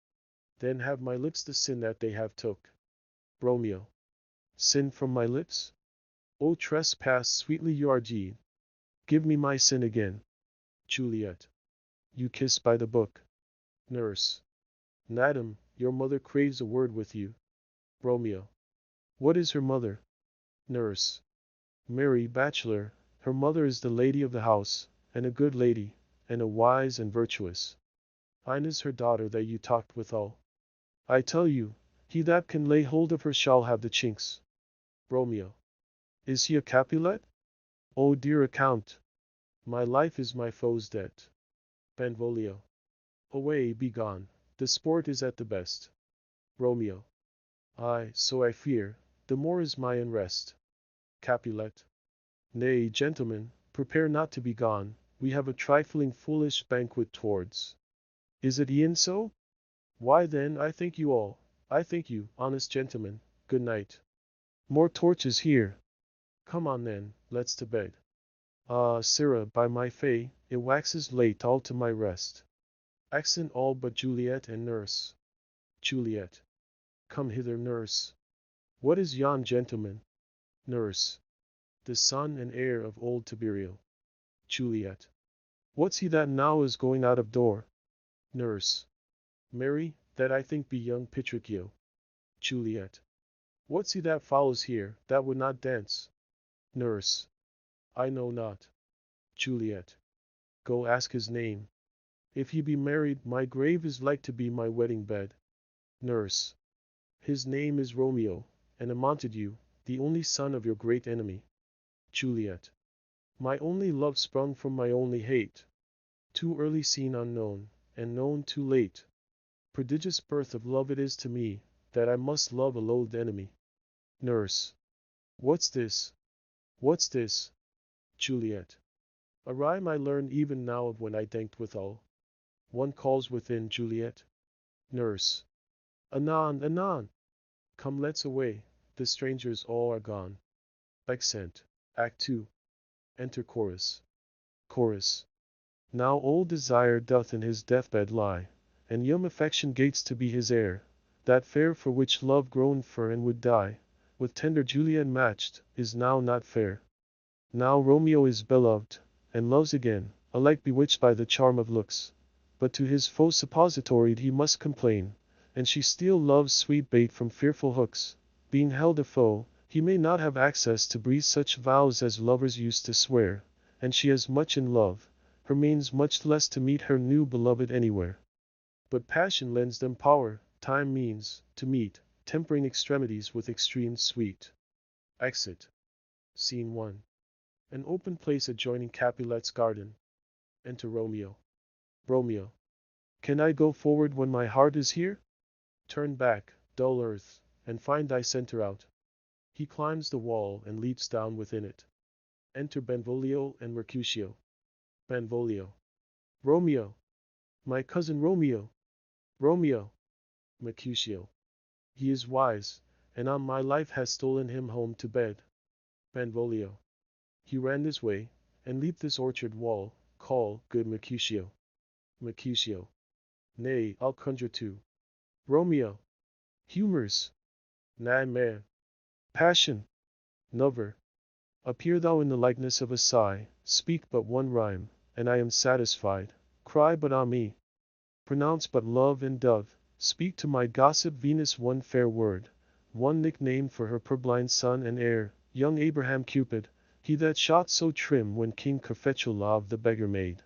Then have my lips the sin that they have took. Romeo. Sin from my lips? O trespass sweetly you are deed. Give me my sin again. Juliet. You kiss by the book. Nurse. Madam, your mother craves a word with you. Romeo. What is her mother? Nurse. Mary, bachelor, her mother is the lady of the house, and a good lady, and a wise and virtuous. Ine is her daughter that you talked withal. I tell you, he that can lay hold of her shall have the chinks. Romeo. Is he a Capulet? O dear account! My life is my foe's debt. Benvolio. Away, be gone, the sport is at the best. Romeo. Ay, so I fear, the more is my unrest. Capulet. Nay, gentlemen, prepare not to be gone, we have a trifling foolish banquet towards. Is it e'en so? Why then I thank you all, I thank you, honest gentlemen, good night. More torches here. Come on then, let's to bed. Ah, sirrah, by my fay, it waxes late all to my rest. Accent all but Juliet and nurse. Juliet. Come hither, nurse. What is yon gentleman? Nurse. The son and heir of old Tiberio. Juliet. What's he that now is going out of door? Nurse. Marry, that I think be young Petruchio. Juliet. What's he that follows here, that would not dance? Nurse. I know not. Juliet. Go ask his name. If he be married, my grave is like to be my wedding bed. Nurse. His name is Romeo, and a Montague, the only son of your great enemy. Juliet. My only love sprung from my only hate. Too early seen unknown, and known too late. Prodigious birth of love it is to me, that I must love a loathed enemy. Nurse. What's this? What's this? Juliet. A rhyme I learn even now of when I danked withal. One calls within, Juliet. Nurse. Anon, anon. Come, let's away, the strangers all are gone. Accent. Act 2. Enter chorus. Chorus. Now old desire doth in his deathbed lie, and young affection gates to be his heir. That fair for which love groaned for and would die, with tender Juliet matched, is now not fair. Now Romeo is beloved, and loves again, alike bewitched by the charm of looks. But to his foe suppositoried he must complain, and she still loves sweet bait from fearful hooks. Being held a foe, he may not have access to breathe such vows as lovers used to swear, and she as much in love, her means much less to meet her new beloved anywhere. But passion lends them power, time means, to meet, tempering extremities with extremes sweet. Exit. Scene 1. An open place adjoining Capulet's garden. Enter Romeo. Romeo. Can I go forward when my heart is here? Turn back, dull earth, and find thy center out. He climbs the wall and leaps down within it. Enter Benvolio and Mercutio. Benvolio. Romeo. My cousin Romeo. Romeo. Mercutio. He is wise, and on my life has stolen him home to bed. Benvolio. He ran this way, and leaped this orchard wall. Call, good Mercutio. Mercutio. Nay, I'll conjure too. Romeo. Humors. Nay, man. Passion. Never. Appear thou in the likeness of a sigh, speak but one rhyme, and I am satisfied. Cry but ah me. Pronounce but love and dove. Speak to my gossip Venus one fair word, one nickname for her purblind son and heir, young Abraham Cupid, he that shot so trim when King Cophetua loved the beggar maid.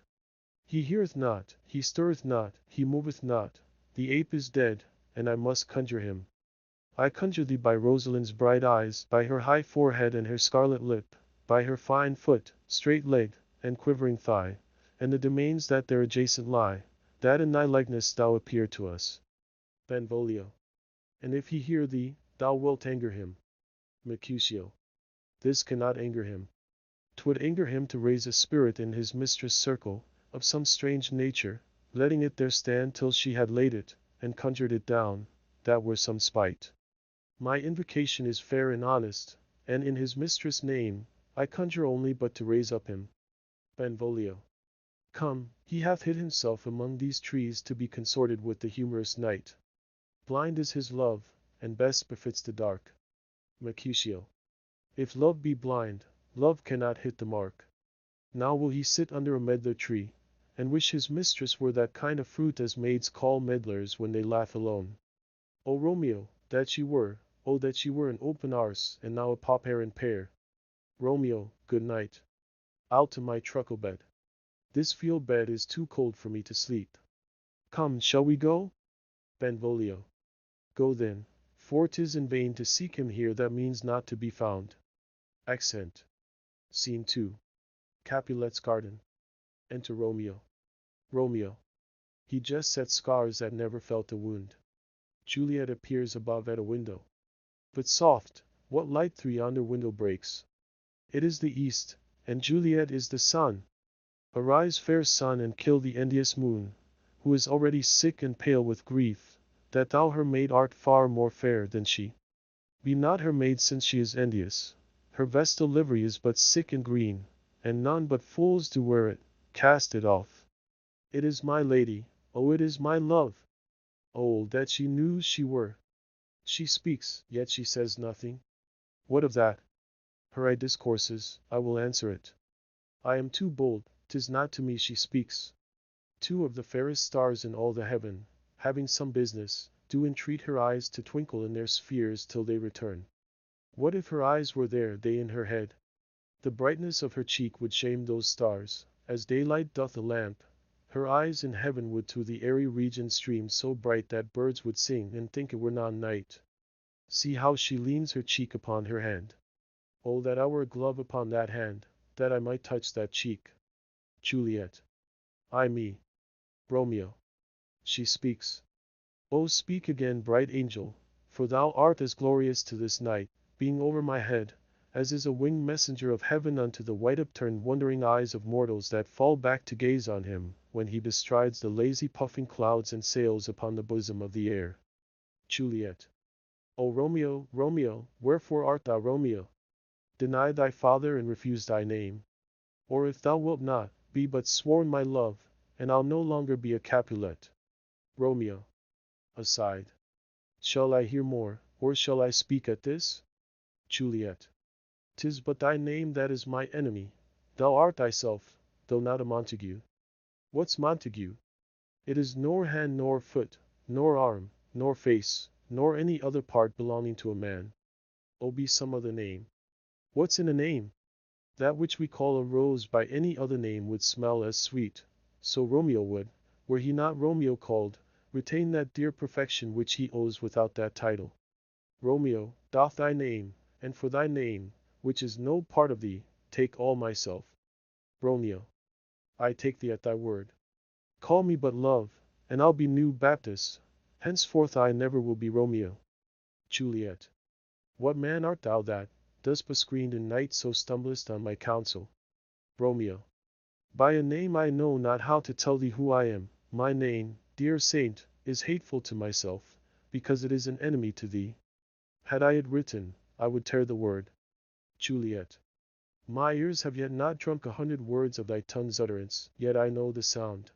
He heareth not, he stirreth not, he moveth not, the ape is dead, and I must conjure him. I conjure thee by Rosalind's bright eyes, by her high forehead and her scarlet lip, by her fine foot, straight leg, and quivering thigh, and the domains that there adjacent lie, that in thy likeness thou appear to us. Benvolio. And if he hear thee, thou wilt anger him. Mercutio. This cannot anger him. 'Twould anger him to raise a spirit in his mistress' circle, of some strange nature, letting it there stand till she had laid it, and conjured it down, that were some spite. My invocation is fair and honest, and in his mistress' name, I conjure only but to raise up him. Benvolio. Come, he hath hid himself among these trees to be consorted with the humorous night. Blind is his love, and best befits the dark. Mercutio. If love be blind, love cannot hit the mark. Now will he sit under a medlar tree, and wish his mistress were that kind of fruit as maids call medlars when they laugh alone. O Romeo, that she were, oh that she were an open arse, and now a pop hair and pear. Romeo, good night. I'll to my truckle bed. This field bed is too cold for me to sleep. Come, shall we go? Benvolio. Go then, for 'tis in vain to seek him here that means not to be found. Accent. Scene 2. Capulet's garden. Enter Romeo. Romeo. He just set scars that never felt a wound. Juliet appears above at a window. But soft, what light through yonder window breaks? It is the east, and Juliet is the sun. Arise, fair sun, and kill the envious moon, who is already sick and pale with grief, that thou her maid art far more fair than she. Be not her maid since she is envious. Her vestal livery is but sick and green, and none but fools do wear it. Cast it off. It is my lady, oh it is my love. Oh, that she knew she were. She speaks, yet she says nothing. What of that? Her eye discourses, I will answer it. I am too bold, 'tis not to me she speaks. Two of the fairest stars in all the heaven, having some business, do entreat her eyes to twinkle in their spheres till they return. What if her eyes were there, they in her head? The brightness of her cheek would shame those stars, as daylight doth a lamp. Her eyes in heaven would to the airy region stream so bright that birds would sing and think it were not night. See how she leans her cheek upon her hand. Oh, that I were a glove upon that hand, that I might touch that cheek. Juliet. Ay me. Romeo. She speaks. Oh, speak again, bright angel, for thou art as glorious to this night, being over my head, as is a winged messenger of heaven unto the white upturned wondering eyes of mortals that fall back to gaze on him, when he bestrides the lazy puffing clouds and sails upon the bosom of the air. Juliet. O Romeo, Romeo, wherefore art thou Romeo? Deny thy father and refuse thy name. Or if thou wilt not, be but sworn my love, and I'll no longer be a Capulet. Romeo. Aside. Shall I hear more, or shall I speak at this? Juliet. 'Tis but thy name that is my enemy. Thou art thyself, though not a Montague. What's Montague? It is nor hand nor foot, nor arm, nor face, nor any other part belonging to a man. Oh, be some other name. What's in a name? That which we call a rose by any other name would smell as sweet. So Romeo would, were he not Romeo called, retain that dear perfection which he owes without that title. Romeo, doff thy name, and for thy name, which is no part of thee, take all myself. Romeo. I take thee at thy word. Call me but love, and I'll be new Baptist. Henceforth I never will be Romeo. Juliet. What man art thou that, thus bescreened in night, so stumblest on my counsel? Romeo. By a name I know not how to tell thee who I am. My name, dear saint, is hateful to myself, because it is an enemy to thee. Had I it written, I would tear the word. Juliet. My ears have yet not drunk 100 words of thy tongue's utterance, yet I know the sound.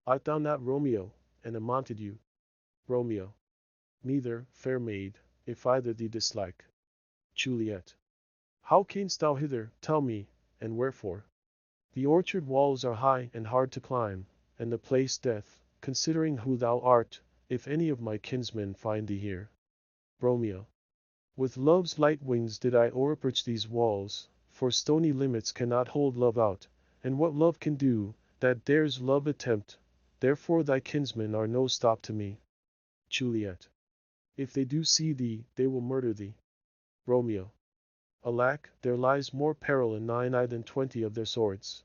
Art thou not Romeo, and a Montague? Romeo. Neither, fair maid, if either thee dislike. Juliet. How camest thou hither, tell me, and wherefore? The orchard walls are high and hard to climb, and the place death, considering who thou art, if any of my kinsmen find thee here. Romeo. With love's light wings did I o'erperch these walls, for stony limits cannot hold love out, and what love can do, that dares love attempt, therefore thy kinsmen are no stop to me. Juliet. If they do see thee, they will murder thee. Romeo. Alack, there lies more peril in 9 eye than 20 of their swords.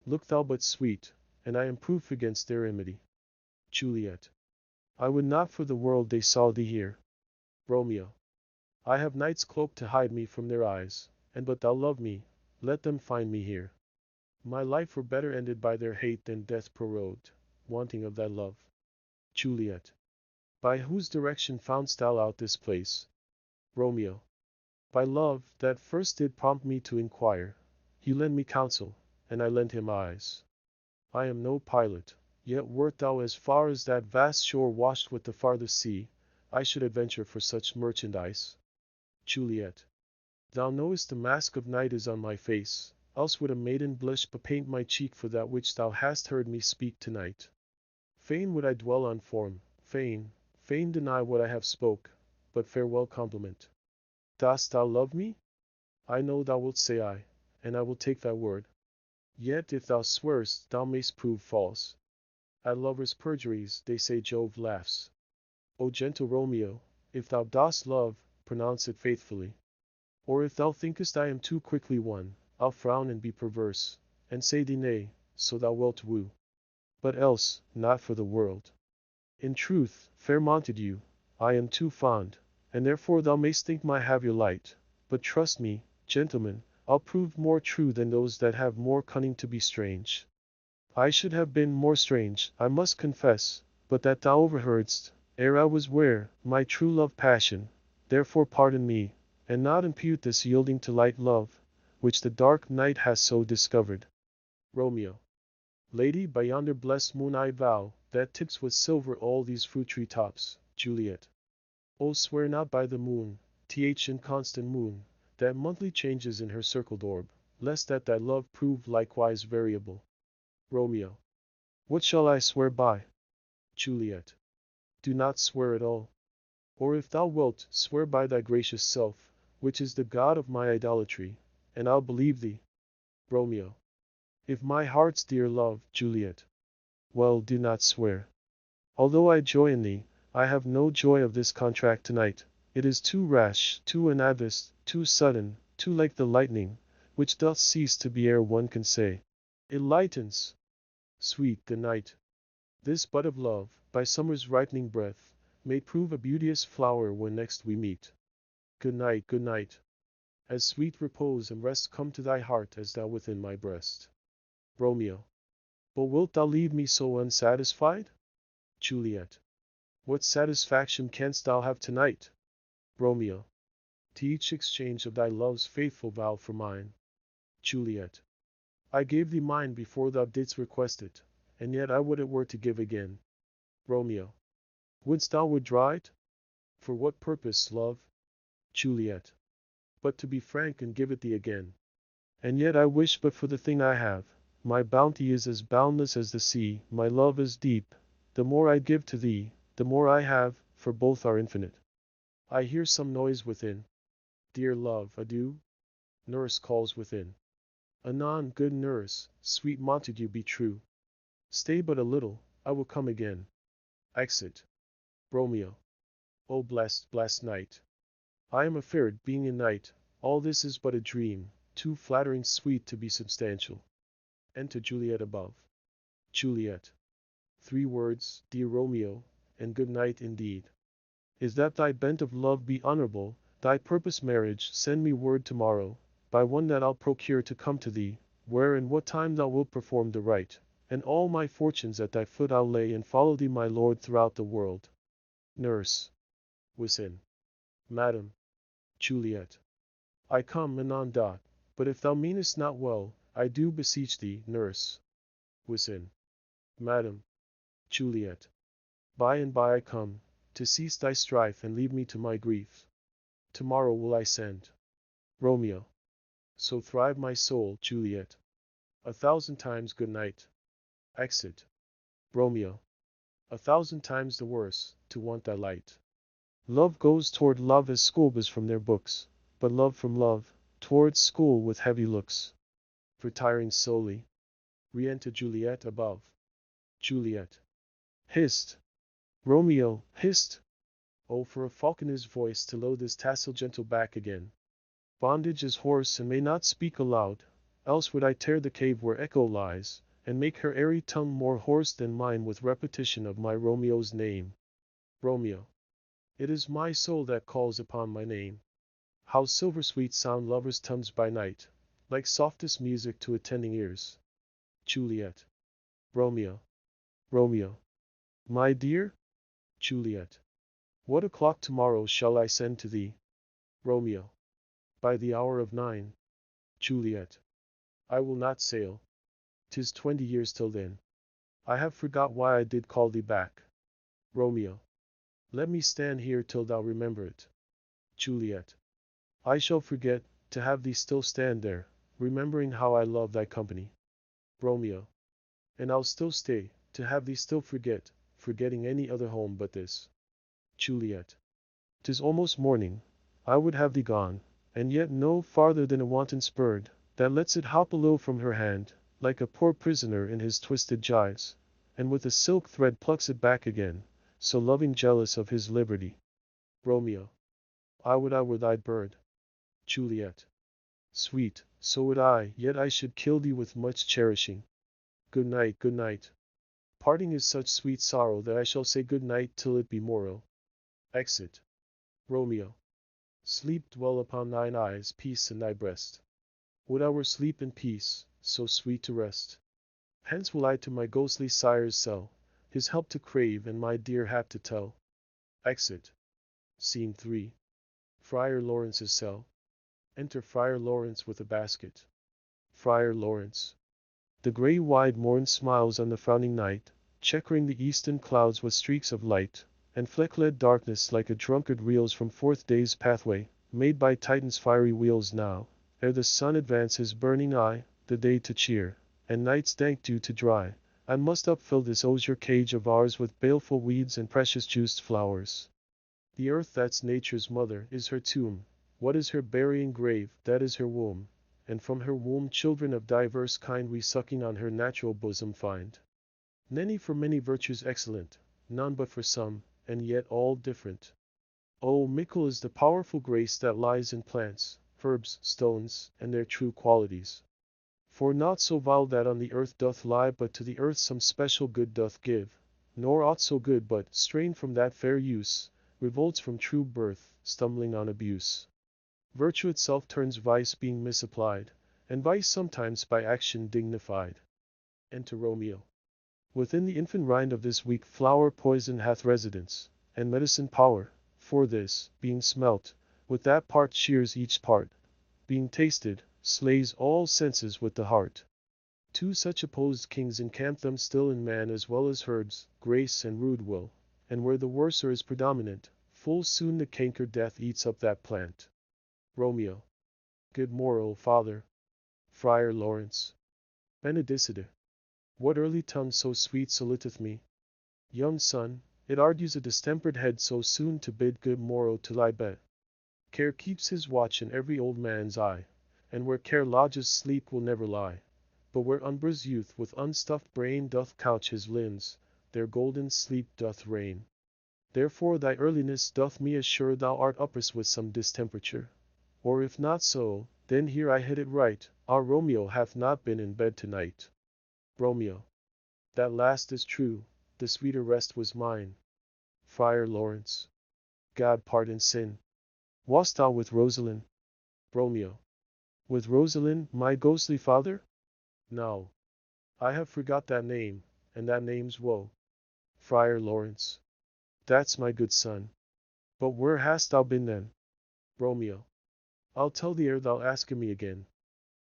Look thou but sweet, and I am proof against their enmity. Juliet. I would not for the world they saw thee here. Romeo. I have night's cloak to hide me from their eyes, and but thou love me, let them find me here. My life were better ended by their hate than death prorogued, wanting of thy love. Juliet. By whose direction foundst thou out this place? Romeo. By love, that first did prompt me to inquire. He lent me counsel, and I lent him eyes. I am no pilot, yet wert thou as far as that vast shore washed with the farthest sea, I should adventure for such merchandise. Juliet. Thou knowest the mask of night is on my face, else would a maiden blush bepaint my cheek for that which thou hast heard me speak tonight. Fain would I dwell on form, fain deny what I have spoke, but farewell compliment. Dost thou love me? I know thou wilt say aye, and I will take thy word. Yet if thou swearest, thou mayst prove false. At lovers' perjuries, they say Jove laughs. O gentle Romeo, if thou dost love, pronounce it faithfully. Or if thou thinkest I am too quickly won, I'll frown and be perverse, and say thee nay, so thou wilt woo. But else, not for the world. In truth, fair Montague, I am too fond, and therefore thou mayst think my haviour light. But trust me, gentlemen, I'll prove more true than those that have more cunning to be strange. I should have been more strange, I must confess, but that thou overheardst, ere I was ware, my true love passion. Therefore pardon me, and not impute this yielding to light love, which the dark night has so discovered. Romeo. Lady, by yonder blessed moon I vow, that tips with silver all these fruit tree tops. Juliet. O swear not by the moon, th inconstant moon, that monthly changes in her circled orb, lest that thy love prove likewise variable. Romeo. What shall I swear by? Juliet. Do not swear at all. Or if thou wilt, swear by thy gracious self, which is the god of my idolatry, and I'll believe thee. Romeo. If my heart's dear love, Juliet. Well, do not swear. Although I joy in thee, I have no joy of this contract tonight. It is too rash, too unadvised, too sudden, too like the lightning, which doth cease to be ere one can say, it lightens. Sweet good night. This bud of love, by summer's ripening breath, may prove a beauteous flower when next we meet. Good night, good night. As sweet repose and rest come to thy heart as thou within my breast. Romeo. But wilt thou leave me so unsatisfied? Juliet. What satisfaction canst thou have tonight? Romeo. To each exchange of thy love's faithful vow for mine. Juliet. I gave thee mine before thou didst request it, and yet I would it were to give again. Romeo. Wouldst thou withdraw it? For what purpose, love? Juliet. But to be frank and give it thee again. And yet I wish but for the thing I have. My bounty is as boundless as the sea, my love is deep. The more I give to thee, the more I have, for both are infinite. I hear some noise within. Dear love, adieu. Nurse calls within. Anon, good nurse, sweet Montague, be true. Stay but a little, I will come again. Exit. Romeo. O blessed, blessed night. I am afeard, being a knight, all this is but a dream, too flattering sweet to be substantial. Enter Juliet above. Juliet. 3 words, dear Romeo, and good night indeed. Is that thy bent of love be honorable, thy purpose marriage, send me word tomorrow, by one that I'll procure to come to thee, where and what time thou wilt perform the rite, and all my fortunes at thy foot I'll lay and follow thee my lord throughout the world. Nurse. Within. Madam. Juliet. I come, anon. But if thou meanest not well, I do beseech thee, nurse. Within. Madam. Juliet. By and by I come, to cease thy strife and leave me to my grief. Tomorrow will I send. Romeo. So thrive my soul, Juliet. 1,000 times good night. Exit. Romeo. 1,000 times the worse, to want thy light. Love goes toward love as schoolboys from their books, but love from love, towards school with heavy looks. Retiring slowly. Re-enter Juliet above. Juliet. Hist! Romeo, hist! Oh, for a falconer's voice to load this tassel gentle back again. Bondage is hoarse and may not speak aloud, else would I tear the cave where echo lies, and make her airy tongue more hoarse than mine with repetition of my Romeo's name. Romeo. It is my soul that calls upon my name. How silver-sweet sound lovers' tongues by night, like softest music to attending ears. Juliet. Romeo. Romeo. My dear? Juliet. What o'clock tomorrow shall I send to thee? Romeo. By the hour of 9. Juliet. I will not sail. 'Tis 20 years till then. I have forgot why I did call thee back. Romeo. Let me stand here till thou remember it. Juliet. I shall forget, to have thee still stand there, remembering how I love thy company. Romeo. And I'll still stay, to have thee still forget, forgetting any other home but this. Juliet. 'Tis almost morning. I would have thee gone, and yet no farther than a wanton spurred, that lets it hop a little from her hand, like a poor prisoner in his twisted gyves, and with a silk thread plucks it back again, so loving jealous of his liberty. Romeo. I were thy bird. Juliet. Sweet, so would I, yet I should kill thee with much cherishing. Good night, good night. Parting is such sweet sorrow that I shall say good night till it be morrow. Exit. Romeo. Sleep dwell upon thine eyes, peace in thy breast. Would I were sleep and peace, so sweet to rest. Hence will I to my ghostly sire's cell, his help to crave and my dear hap to tell. Exit. Scene 3. Friar Lawrence's cell. Enter Friar Lawrence with a basket. Friar Lawrence. The grey wide morn smiles on the frowning night, checkering the eastern clouds with streaks of light, and fleck-led darkness like a drunkard reels from forth day's pathway, made by Titan's fiery wheels now, ere the sun advance his burning eye, the day to cheer, and night's dank dew to dry. I must upfill this osier cage of ours with baleful weeds and precious juiced flowers. The earth that's nature's mother is her tomb. What is her burying grave? That is her womb. And from her womb children of diverse kind we sucking on her natural bosom find. Many for many virtues excellent, none but for some, and yet all different. Oh, mickle is the powerful grace that lies in plants, herbs, stones, and their true qualities. For naught so vile that on the earth doth lie but to the earth some special good doth give, nor aught so good but, strained from that fair use, revolts from true birth, stumbling on abuse. Virtue itself turns vice being misapplied, and vice sometimes by action dignified. Enter Romeo. Within the infant rind of this weak flower poison hath residence, and medicine power, for this, being smelt, with that part shears each part, being tasted, slays all senses with the heart. Two such opposed kings encamp them still in man as well as herds, grace and rude will, and where the worser is predominant, full soon the canker death eats up that plant. Romeo. Good morrow, father. Friar Lawrence. Benedicite. What early tongue so sweet saluteth me? Young son, it argues a distempered head so soon to bid good morrow to lie bed. Care keeps his watch in every old man's eye, and where care lodges sleep will never lie. But where unbruised youth with unstuffed brain doth couch his limbs, there golden sleep doth reign. Therefore thy earliness doth me assure thou art upperst with some distemperature. Or if not so, then here I hit it right, our Romeo hath not been in bed tonight. Romeo. That last is true, the sweeter rest was mine. Friar Lawrence. God pardon sin. Wast thou with Rosalind? Romeo. With Rosalind, my ghostly father? No. I have forgot that name, and that name's woe. Friar Lawrence. That's my good son. But where hast thou been then? Romeo. I'll tell thee ere thou ask me again.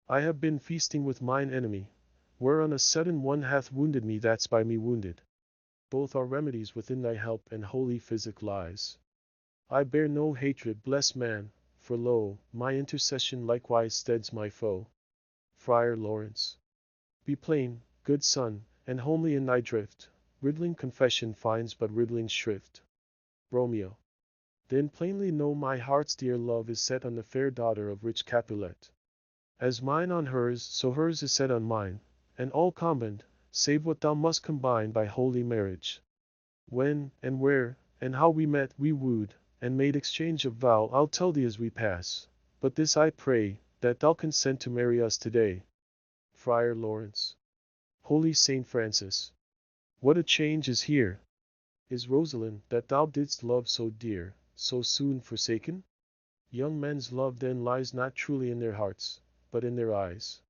I have been feasting with mine enemy, where on a sudden one hath wounded me that's by me wounded. Both are remedies within thy help and holy physic lies. I bear no hatred, bless man, for lo, my intercession likewise steads my foe. Friar Lawrence. Be plain, good son, and homely in thy drift, riddling confession finds but riddling shrift. Romeo. Then plainly know my heart's dear love is set on the fair daughter of rich Capulet. As mine on hers, so hers is set on mine, and all combined, save what thou must combine by holy marriage. When, and where, and how we met, we wooed, and made exchange of vow I'll tell thee as we pass, but this I pray, that thou consent to marry us today. Friar Lawrence. Holy Saint Francis. What a change is here! Is Rosalind, that thou didst love so dear, so soon forsaken? Young men's love then lies not truly in their hearts, but in their eyes.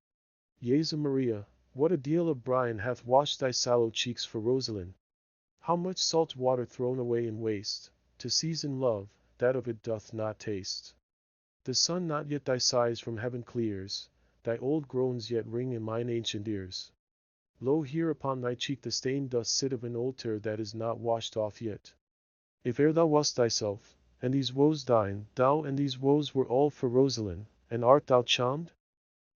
Jesu Maria, what a deal of brine hath washed thy sallow cheeks for Rosalind! How much salt water thrown away in waste, to season love, that of it doth not taste. The sun not yet thy sighs from heaven clears, thy old groans yet ring in mine ancient ears. Lo, here upon thy cheek the stain doth sit of an old tear that is not washed off yet. If ere thou wast thyself, and these woes thine, thou and these woes were all for Rosalind, and art thou charmed?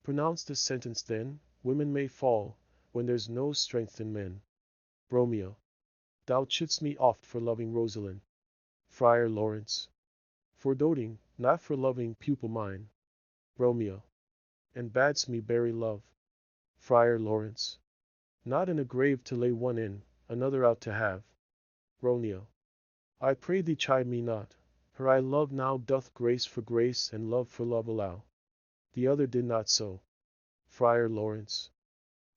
Pronounce this sentence then, women may fall, when there's no strength in men. Romeo. Thou chidst me oft for loving Rosalind. Friar Lawrence. For doting, not for loving, pupil mine. Romeo. And badst me bury love. Friar Lawrence. Not in a grave to lay one in, another out to have. Romeo. I pray thee chide me not, her I love now doth grace for grace and love for love allow. The other did not so. Friar Lawrence.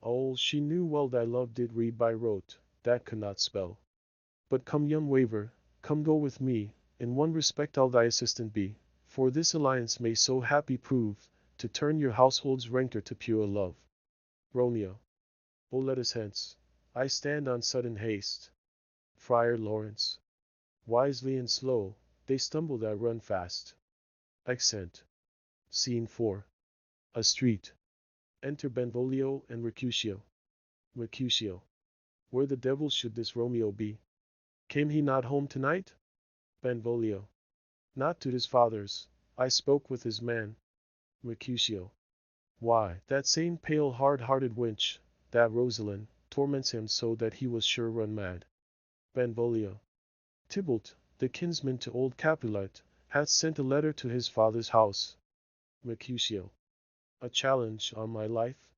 Oh, she knew well thy love did read by rote, that could not spell. But come young waver, come go with me, in one respect I'll thy assistant be, for this alliance may so happy prove, to turn your household's rancor to pure love. Romeo. O let us hence. I stand on sudden haste. Friar Lawrence. Wisely and slow, they stumble that run fast. Accent. Scene 4. A street. Enter Benvolio and Mercutio. Mercutio. Where the devil should this Romeo be? Came he not home tonight? Benvolio. Not to his father's. I spoke with his man. Mercutio. Why, that same pale hard-hearted wench, that Rosalind, torments him so that he was sure run mad. Benvolio. Tybalt, the kinsman to old Capulet, hath sent a letter to his father's house. Mercutio. A challenge on my life?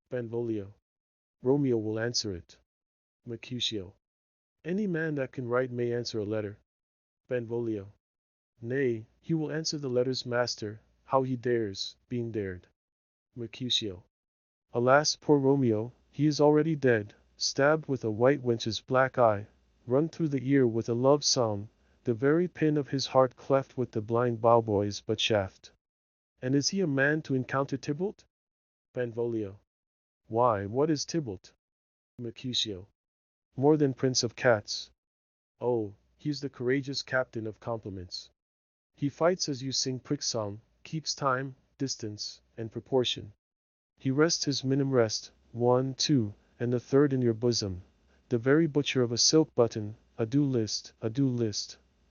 Benvolio. Romeo will answer it. Mercutio. Any man that can write may answer a letter. Benvolio. Nay, he will answer the letter's master, how he dares, being dared. Mercutio. Alas, poor Romeo, he is already dead, stabbed with a white wench's black eye, run through the ear with a love song, the very pin of his heart cleft with the blind bowboy's but shaft. And is he a man to encounter Tybalt? Benvolio. Why, what is Tybalt? Mercutio. More than prince of cats. Oh, he's the courageous captain of compliments. He fights as you sing prick song, keeps time, distance, and proportion. He rests his minim rest, 1, 2, and the third in your bosom. The very butcher of a silk button, a do list,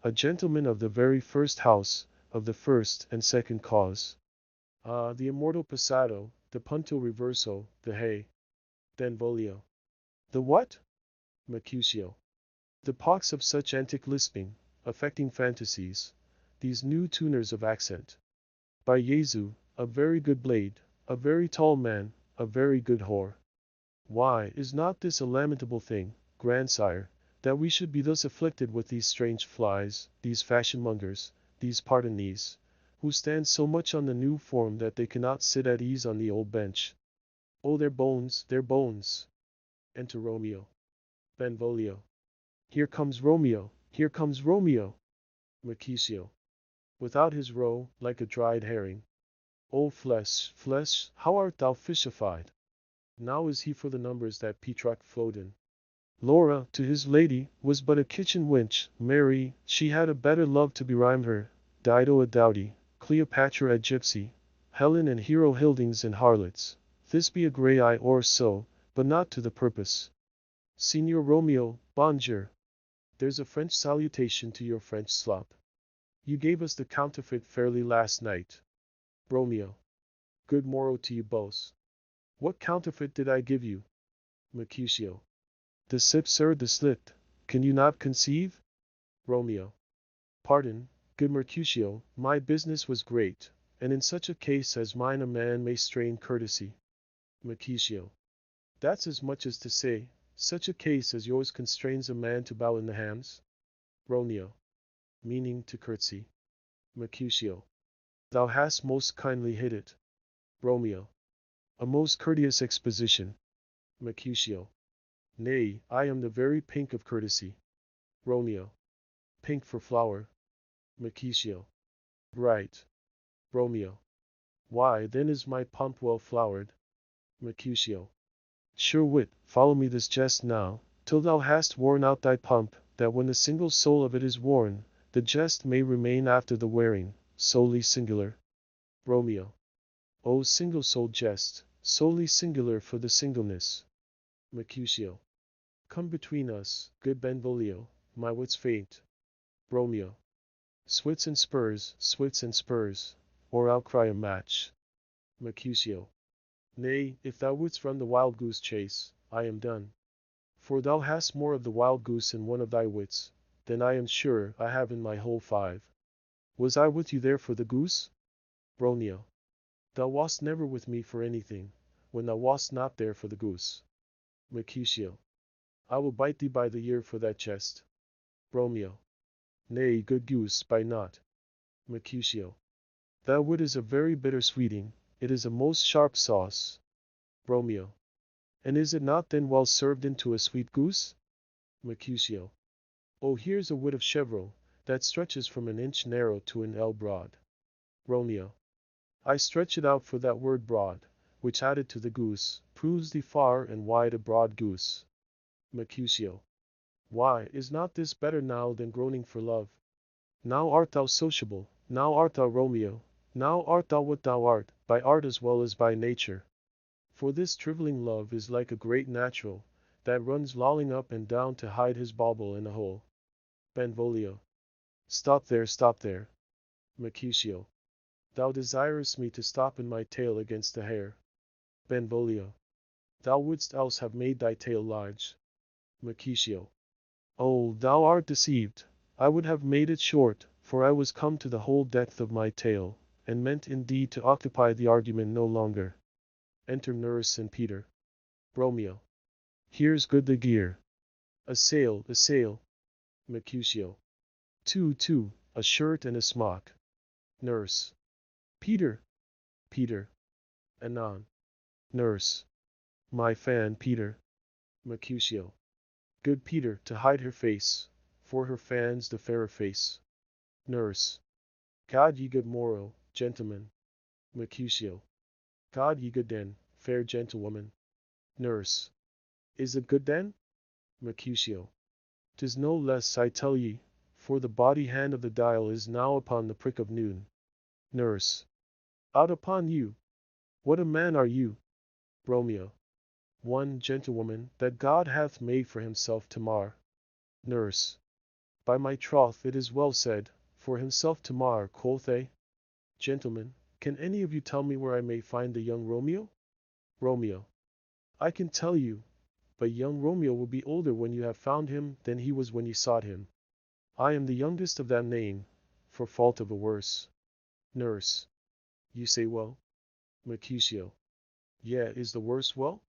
a gentleman of the very first house, of the first and second cause. Ah, the immortal passado, the punto reverso, the hey. Benvolio. The what? Mercutio. The pox of such antic lisping, affecting fantasies, these new tuners of accent. By Jesu, a very good blade, a very tall man, a very good whore. Why, is not this a lamentable thing, grandsire, that we should be thus afflicted with these strange flies, these fashionmongers, these pardonnees, who stand so much on the new form that they cannot sit at ease on the old bench? Oh, their bones, their bones! Enter Romeo. Benvolio. Here comes Romeo, here comes Romeo! Mercutio. Without his roe, like a dried herring. O flesh, flesh, how art thou fishified! Now is he for the numbers that Petrarch flowed in. Laura, to his lady, was but a kitchen wench. Mary, she had a better love to berhyme her. Dido a dowdy, Cleopatra a gypsy, Helen and Hero hildings and harlots, Thisbe a grey eye or so, but not to the purpose. Signor Romeo, bonjour. There's a French salutation to your French slop. You gave us the counterfeit fairly last night. Romeo. Good morrow to you both. What counterfeit did I give you? Mercutio. The sip, sir, the slit. Can you not conceive? Romeo. Pardon, good Mercutio, my business was great, and in such a case as mine a man may strain courtesy. Mercutio. That's as much as to say, such a case as yours constrains a man to bow in the hams? Romeo. Meaning to curtsy. Mercutio. Thou hast most kindly hit it. Romeo. A most courteous exposition. Mercutio. Nay, I am the very pink of courtesy. Romeo. Pink for flower. Mercutio. Right. Romeo. Why, then is my pump well flowered. Mercutio. Sure wit, follow me this jest now, till thou hast worn out thy pump, that when the single soul of it is worn, the jest may remain after the wearing, solely singular. Romeo. O single-souled jest, solely singular for the singleness. Mercutio. Come between us, good Benvolio, my wits faint. Romeo. Swits and spurs, or I'll cry a match. Mercutio. Nay, if thou wouldst run the wild goose chase, I am done. For thou hast more of the wild goose in one of thy wits, than I am sure I have in my whole 5. Was I with you there for the goose? Romeo. Thou wast never with me for anything. when thou wast not there for the goose. Mercutio. I will bite thee by the ear for that jest. Romeo. Nay, good goose, bite not. Mercutio. That wit is a very bitter sweeting, it is a most sharp sauce. Romeo. And is it not then well served into a sweet goose? Mercutio. Oh, here's a wit of Chevreau, that stretches from an inch narrow to an ell broad. Romeo. I stretch it out for that word broad, which added to the goose, proves thee far and wide a broad goose. Mercutio. Why, is not this better now than groaning for love? Now art thou sociable, now art thou Romeo, now art thou what thou art, by art as well as by nature. For this trivialing love is like a great natural, that runs lolling up and down to hide his bauble in a hole. Benvolio. Stop there. Mercutio. Thou desirest me to stop in my tale against the hare. Benvolio. Thou wouldst else have made thy tale large. Mercutio. Oh, thou art deceived. I would have made it short, for I was come to the whole depth of my tale, and meant indeed to occupy the argument no longer. Enter Nurse and Peter. Romeo. Here's good the gear. A sail. Mercutio. Two, a shirt and a smock. Nurse. Peter. Anon. Nurse. My fan, Peter. Mercutio. Good Peter, to hide her face, for her fan's the fairer face. Nurse. God ye good morrow, gentlemen. Mercutio. God ye good den, fair gentlewoman. Nurse. Is it good then? Mercutio. 'Tis no less, I tell ye, for the body hand of the dial is now upon the prick of noon. Nurse. Out upon you! What a man are you! Romeo. One, gentlewoman, that God hath made for himself to mar. Nurse. By my troth it is well said, for himself to mar, quoth they. Gentlemen, can any of you tell me where I may find the young Romeo? Romeo. I can tell you, but young Romeo will be older when you have found him than he was when you sought him. I am the youngest of that name, for fault of a worse. Nurse. You say well? Mercutio. Yea, is the worse well?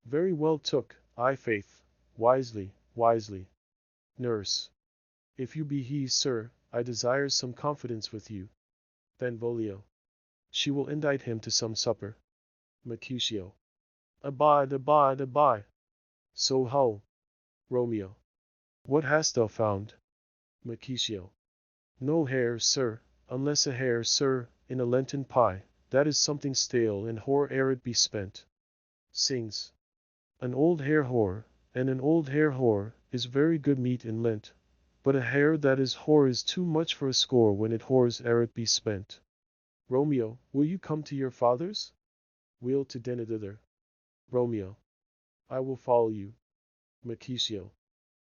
Very well took, I faith, wisely. Nurse. If you be he, sir, I desire some confidence with you. Benvolio. She will indite him to some supper. Mercutio. Abide. So how? Romeo. What hast thou found? Mercutio. No hare, sir, unless a hare, sir, in a Lenten pie, that is something stale and hoar ere it be spent. Sings. An old hare hoar, and an old hare hoar, is very good meat in Lent, but a hare that is hoar is too much for a score when it hoars ere it be spent. Romeo, will you come to your father's? We'll to dinner thither. Romeo. I will follow you. Mercutio.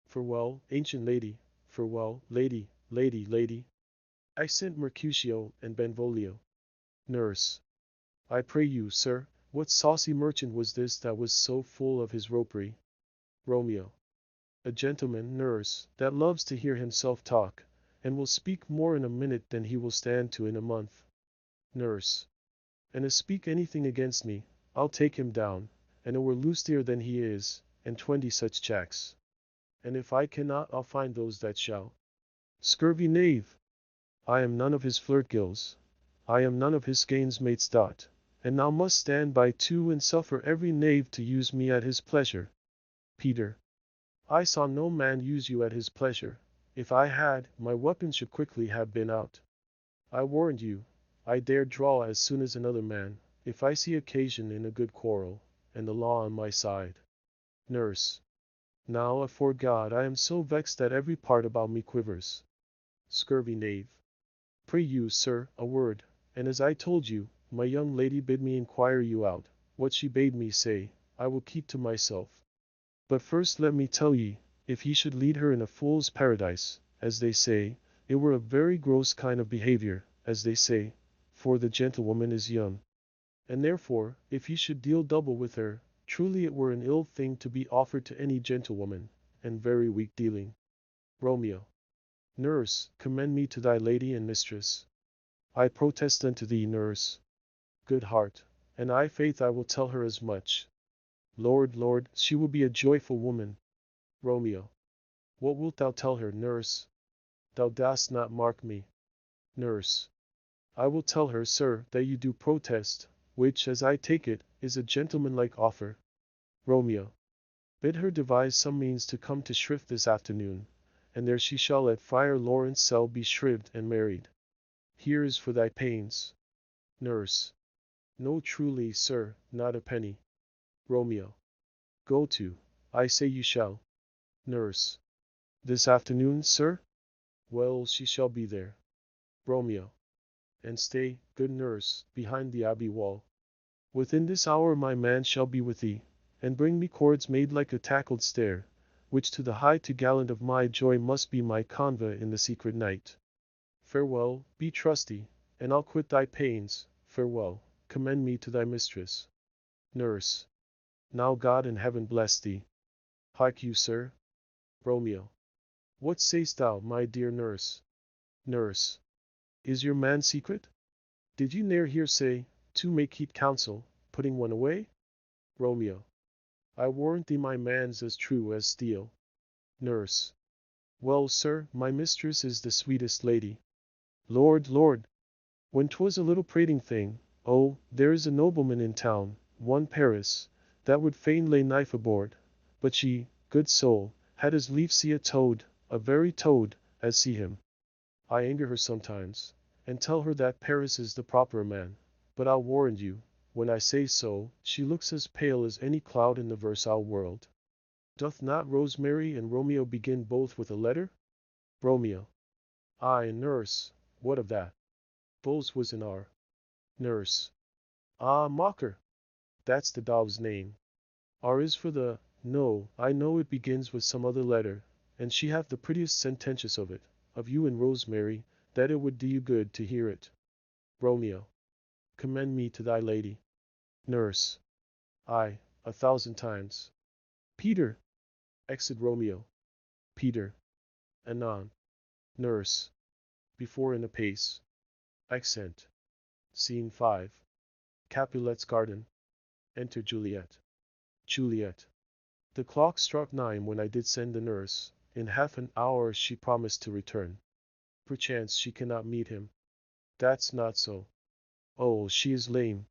Farewell, ancient lady, farewell, lady. I sent Mercutio and Benvolio. Nurse. I pray you, sir, what saucy merchant was this that was so full of his ropery? Romeo. A gentleman, nurse, that loves to hear himself talk, and will speak more in a minute than he will stand to in a month. Nurse. And a speak anything against me, I'll take him down, and it were lustier than he is, and 20 such chacks. And if I cannot, I'll find those that shall. Scurvy knave! I am none of his flirt gills, I am none of his skeins mates dot, and now must stand by too and suffer every knave to use me at his pleasure. Peter. I saw no man use you at his pleasure. If I had, my weapons should quickly have been out. I warrant you, I dare draw as soon as another man, if I see occasion in a good quarrel, and the law on my side. Nurse. Now, afore God, I am so vexed that every part about me quivers. Scurvy knave. Pray you, sir, a word, and as I told you, my young lady bid me inquire you out. What she bade me say, I will keep to myself. But first let me tell ye, if he should lead her in a fool's paradise, as they say, it were a very gross kind of behavior, as they say, for the gentlewoman is young. And therefore, if he should deal double with her, truly it were an ill thing to be offered to any gentlewoman, and very weak dealing. Romeo. Nurse, commend me to thy lady and mistress. I protest unto thee, nurse. Good heart, and I faith I will tell her as much. Lord, Lord, she will be a joyful woman. Romeo. What wilt thou tell her, nurse? Thou dost not mark me. Nurse. I will tell her, sir, that you do protest, which, as I take it, is a gentlemanlike offer. Romeo. Bid her devise some means to come to shrift this afternoon, and there she shall at Friar Lawrence' cell be shrived and married. Here is for thy pains. Nurse. No, truly, sir, not a penny. Romeo. Go to. I say you shall. Nurse. This afternoon, sir? Well, she shall be there. Romeo. And stay, good nurse, behind the abbey wall. Within this hour my man shall be with thee, and bring me cords made like a tackled stair, which to the high gallant of my joy must be my convoy in the secret night. Farewell, be trusty, and I'll quit thy pains. Farewell, commend me to thy mistress. Nurse. Now God in heaven bless thee. Hark you, sir. Romeo. What say'st thou, my dear nurse? Nurse. Is your man secret? Did you ne'er hear say, two may keep counsel, putting one away? Romeo. I warrant thee my man's as true as steel. Nurse. Well, sir, my mistress is the sweetest lady. Lord, Lord! When 'twas a little prating thing, oh, there is a nobleman in town, one Paris, that would fain lay knife aboard, but she, good soul, had as lief see a toad, a very toad, as see him. I anger her sometimes, and tell her that Paris is the proper man, but I'll warrant you, when I say so, she looks as pale as any cloud in the versatile world. Doth not Rosemary and Romeo begin both with a letter? Romeo. Ay, nurse, what of that? Both was in R. Nurse. Ah, mocker! That's the dog's name. R is for the, no, I know it begins with some other letter, and she hath the prettiest sententious of you and Rosemary, that it would do you good to hear it. Romeo. Commend me to thy lady. Nurse. Ay, 1,000 times. Peter. Exit Romeo. Peter. Anon. Nurse. Before in a pace. Accent. Scene 5. Capulet's garden. Enter Juliet. Juliet. The clock struck 9 when I did send the nurse. In half an hour she promised to return. Perchance she cannot meet him. That's not so. Oh, she is lame.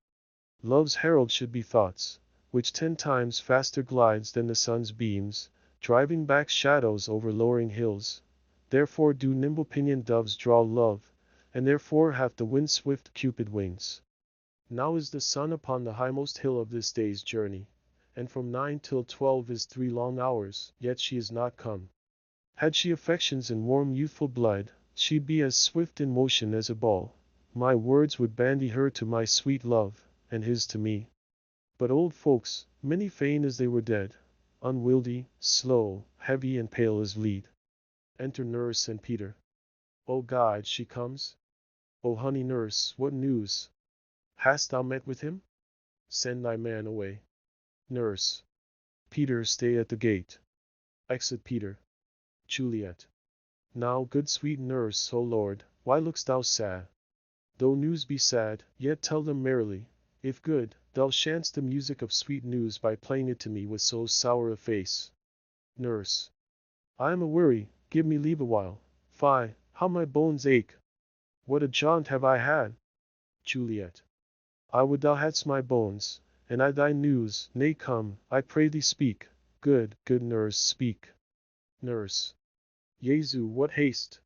Love's herald should be thoughts, which 10 times faster glides than the sun's beams, driving back shadows over lowering hills. Therefore do nimble pinioned doves draw love, and therefore hath the wind swift Cupid wings. Now is the sun upon the highmost hill of this day's journey, and from 9 till 12 is 3 long hours, yet she is not come. Had she affections and warm youthful blood, she'd be as swift in motion as a ball. My words would bandy her to my sweet love, and his to me. But old folks, many fain as they were dead, unwieldy, slow, heavy and pale as lead. Enter nurse and Peter. O God, she comes. O honey nurse, what news? Hast thou met with him? Send thy man away. Nurse. Peter, stay at the gate. Exit Peter. Juliet. Now, good sweet nurse, O Lord, why look'st thou sad? Though news be sad, yet tell them merrily. If good, thou shanst the music of sweet news by playing it to me with so sour a face. Nurse. I am a-weary, give me leave awhile. Fie, how my bones ache! What a jaunt have I had! Juliet. I would thou hadst my bones, and I thy news. Nay, come, I pray thee speak. Good nurse, speak. Nurse. Jesu, what haste!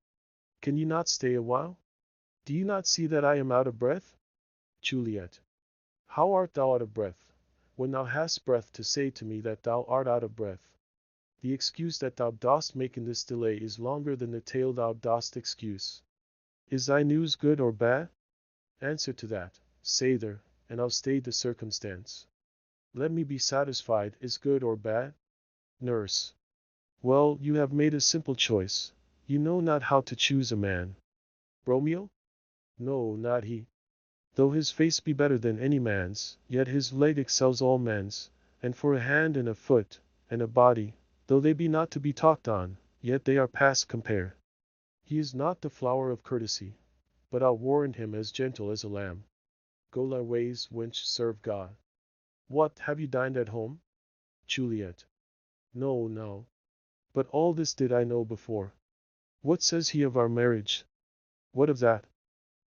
Can you not stay a while? Do you not see that I am out of breath? Juliet. How art thou out of breath, when thou hast breath to say to me that thou art out of breath? The excuse that thou dost make in this delay is longer than the tale thou dost excuse. Is thy news good or bad? Answer to that, say there, and I'll state the circumstance. Let me be satisfied, is good or bad? Nurse. Well, you have made a simple choice. You know not how to choose a man. Romeo? No, not he. Though his face be better than any man's, yet his leg excels all men's, and for a hand and a foot, and a body, though they be not to be talked on, yet they are past compare. He is not the flower of courtesy, but I'll warrant him as gentle as a lamb. Go thy ways, wench, serve God. What, have you dined at home? Juliet. No, no. But all this did I know before. What says he of our marriage? What of that?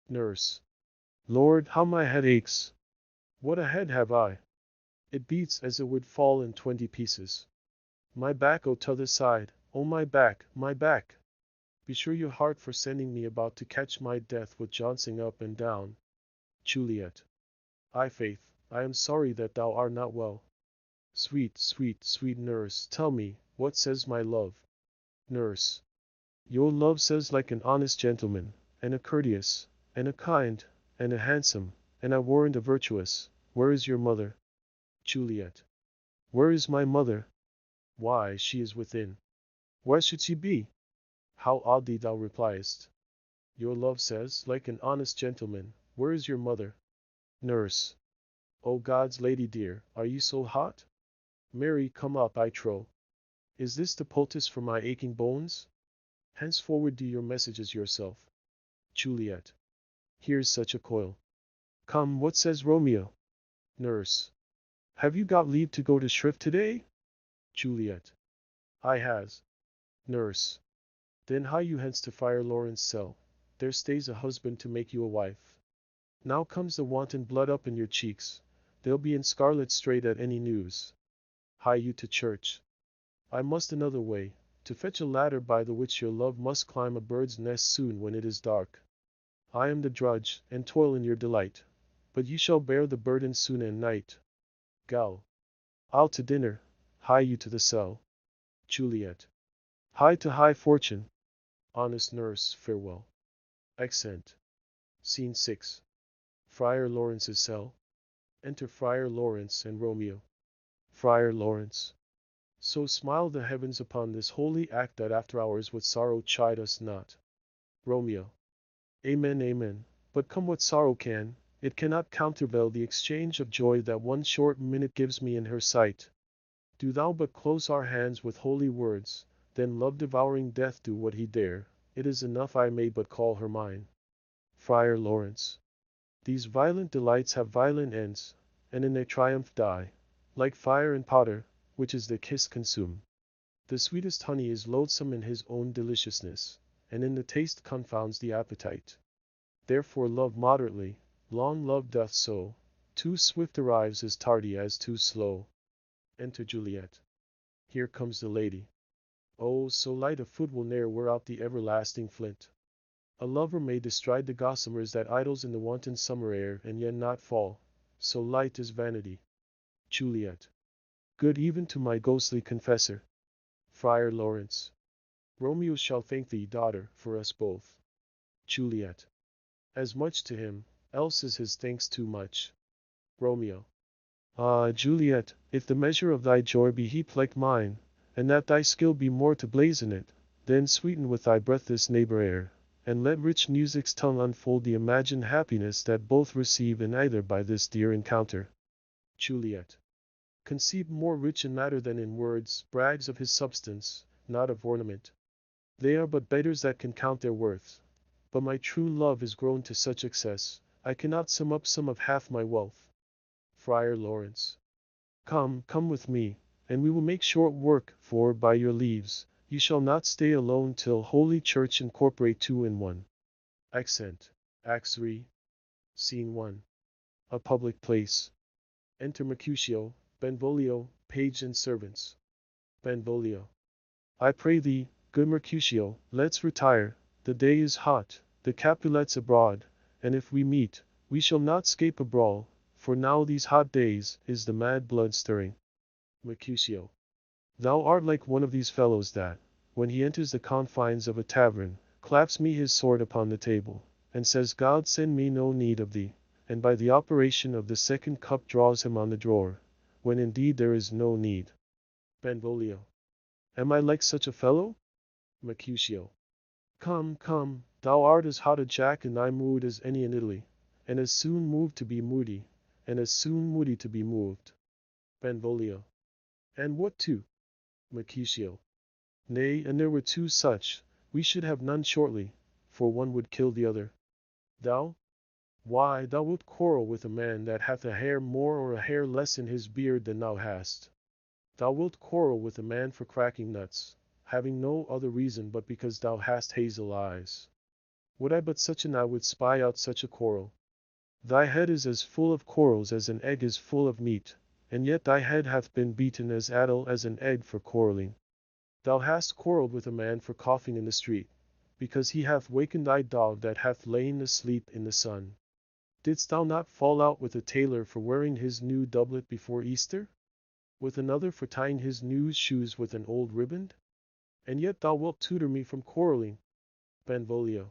Nurse. Lord, how my head aches! What a head have I! It beats as it would fall in 20 pieces. My back, o' t'other side, oh my back, my back! Be sure your heart for sending me about to catch my death with jouncing up and down. Juliet. I faith, I am sorry that thou art not well. Sweet, sweet, sweet nurse, tell me, what says my love? Nurse. Your love says like an honest gentleman, and a courteous, and a kind, and a handsome, and I warrant a virtuous. Where is your mother? Juliet. Where is my mother? Why, she is within. Where should she be? How oddly thou repliest. Your love says, like an honest gentleman, where is your mother? Nurse. O God's lady dear, are you so hot? Mary, come up, I trow. Is this the poultice for my aching bones? Henceforward do your messages yourself. Juliet. Here's such a coil. Come, what says Romeo? Nurse. Have you got leave to go to shrift today? Juliet. I has. Nurse. Then hie you hence to Friar Lawrence' cell. There stays a husband to make you a wife. Now comes the wanton blood up in your cheeks. They'll be in scarlet straight at any news. Hie you to church. I must another way, to fetch a ladder by the which your love must climb a bird's nest soon when it is dark. I am the drudge, and toil in your delight, but you shall bear the burden soon and night. Gal. I'll to dinner. Hie you to the cell. Juliet. Hie to high fortune. Honest nurse, farewell. Accent. Scene 6. Friar Lawrence's cell. Enter Friar Lawrence and Romeo. Friar Lawrence. So smile the heavens upon this holy act that after hours with sorrow chide us not. Romeo. Amen, amen. But come what sorrow can, it cannot countervail the exchange of joy that one short minute gives me in her sight. Do thou but close our hands with holy words, then love-devouring death do what he dare, it is enough I may but call her mine. Friar Lawrence. These violent delights have violent ends, and in their triumph die, like fire and powder, which is the kiss consume. The sweetest honey is loathsome in his own deliciousness, and in the taste confounds the appetite. Therefore love moderately, long love doth so, too swift arrives as tardy as too slow. Enter Juliet. Here comes the lady. Oh, so light a foot will ne'er wear out the everlasting flint. A lover may bestride the gossamers that idles in the wanton summer air and yet not fall, so light is vanity. Juliet. Good even to my ghostly confessor. Friar Lawrence. Romeo shall thank thee, daughter, for us both. Juliet. As much to him, else is his thanks too much. Romeo. Ah, Juliet, if the measure of thy joy be heaped like mine, and that thy skill be more to blazon it, then sweeten with thy breath this neighbor air, and let rich music's tongue unfold the imagined happiness that both receive in either by this dear encounter. Juliet. Conceived more rich in matter than in words, brags of his substance, not of ornament. They are but beggars that can count their worth. But my true love is grown to such excess, I cannot sum up some of half my wealth. Friar Lawrence. Come, come with me, and we will make short work, for, by your leaves, you shall not stay alone till Holy Church incorporate two in one. Accent. Act 3. Scene 1. A public place. Enter Mercutio, Benvolio, page and servants. Benvolio. I pray thee, good Mercutio, let's retire, the day is hot, the Capulets abroad, and if we meet, we shall not scape a brawl, for now these hot days is the mad blood stirring. Mercutio. Thou art like one of these fellows that, when he enters the confines of a tavern, claps me his sword upon the table, and says God send me no need of thee, and by the operation of the second cup draws him on the drawer, when indeed there is no need. Benvolio. Am I like such a fellow? Mercutio. Come, come, thou art as hot a jack in thy mood as any in Italy, and as soon moved to be moody, and as soon moody to be moved. Benvolio. And what two? Mercutio. Nay, and there were two such, we should have none shortly, for one would kill the other. Thou? Why, thou wilt quarrel with a man that hath a hair more or a hair less in his beard than thou hast. Thou wilt quarrel with a man for cracking nuts, having no other reason but because thou hast hazel eyes. Would I but such an eye would spy out such a quarrel. Thy head is as full of quarrels as an egg is full of meat, and yet thy head hath been beaten as addle as an egg for quarreling. Thou hast quarrelled with a man for coughing in the street, because he hath wakened thy dog that hath lain asleep in the sun. Didst thou not fall out with a tailor for wearing his new doublet before Easter? With another for tying his new shoes with an old riband? And yet thou wilt tutor me from quarrelling. Benvolio.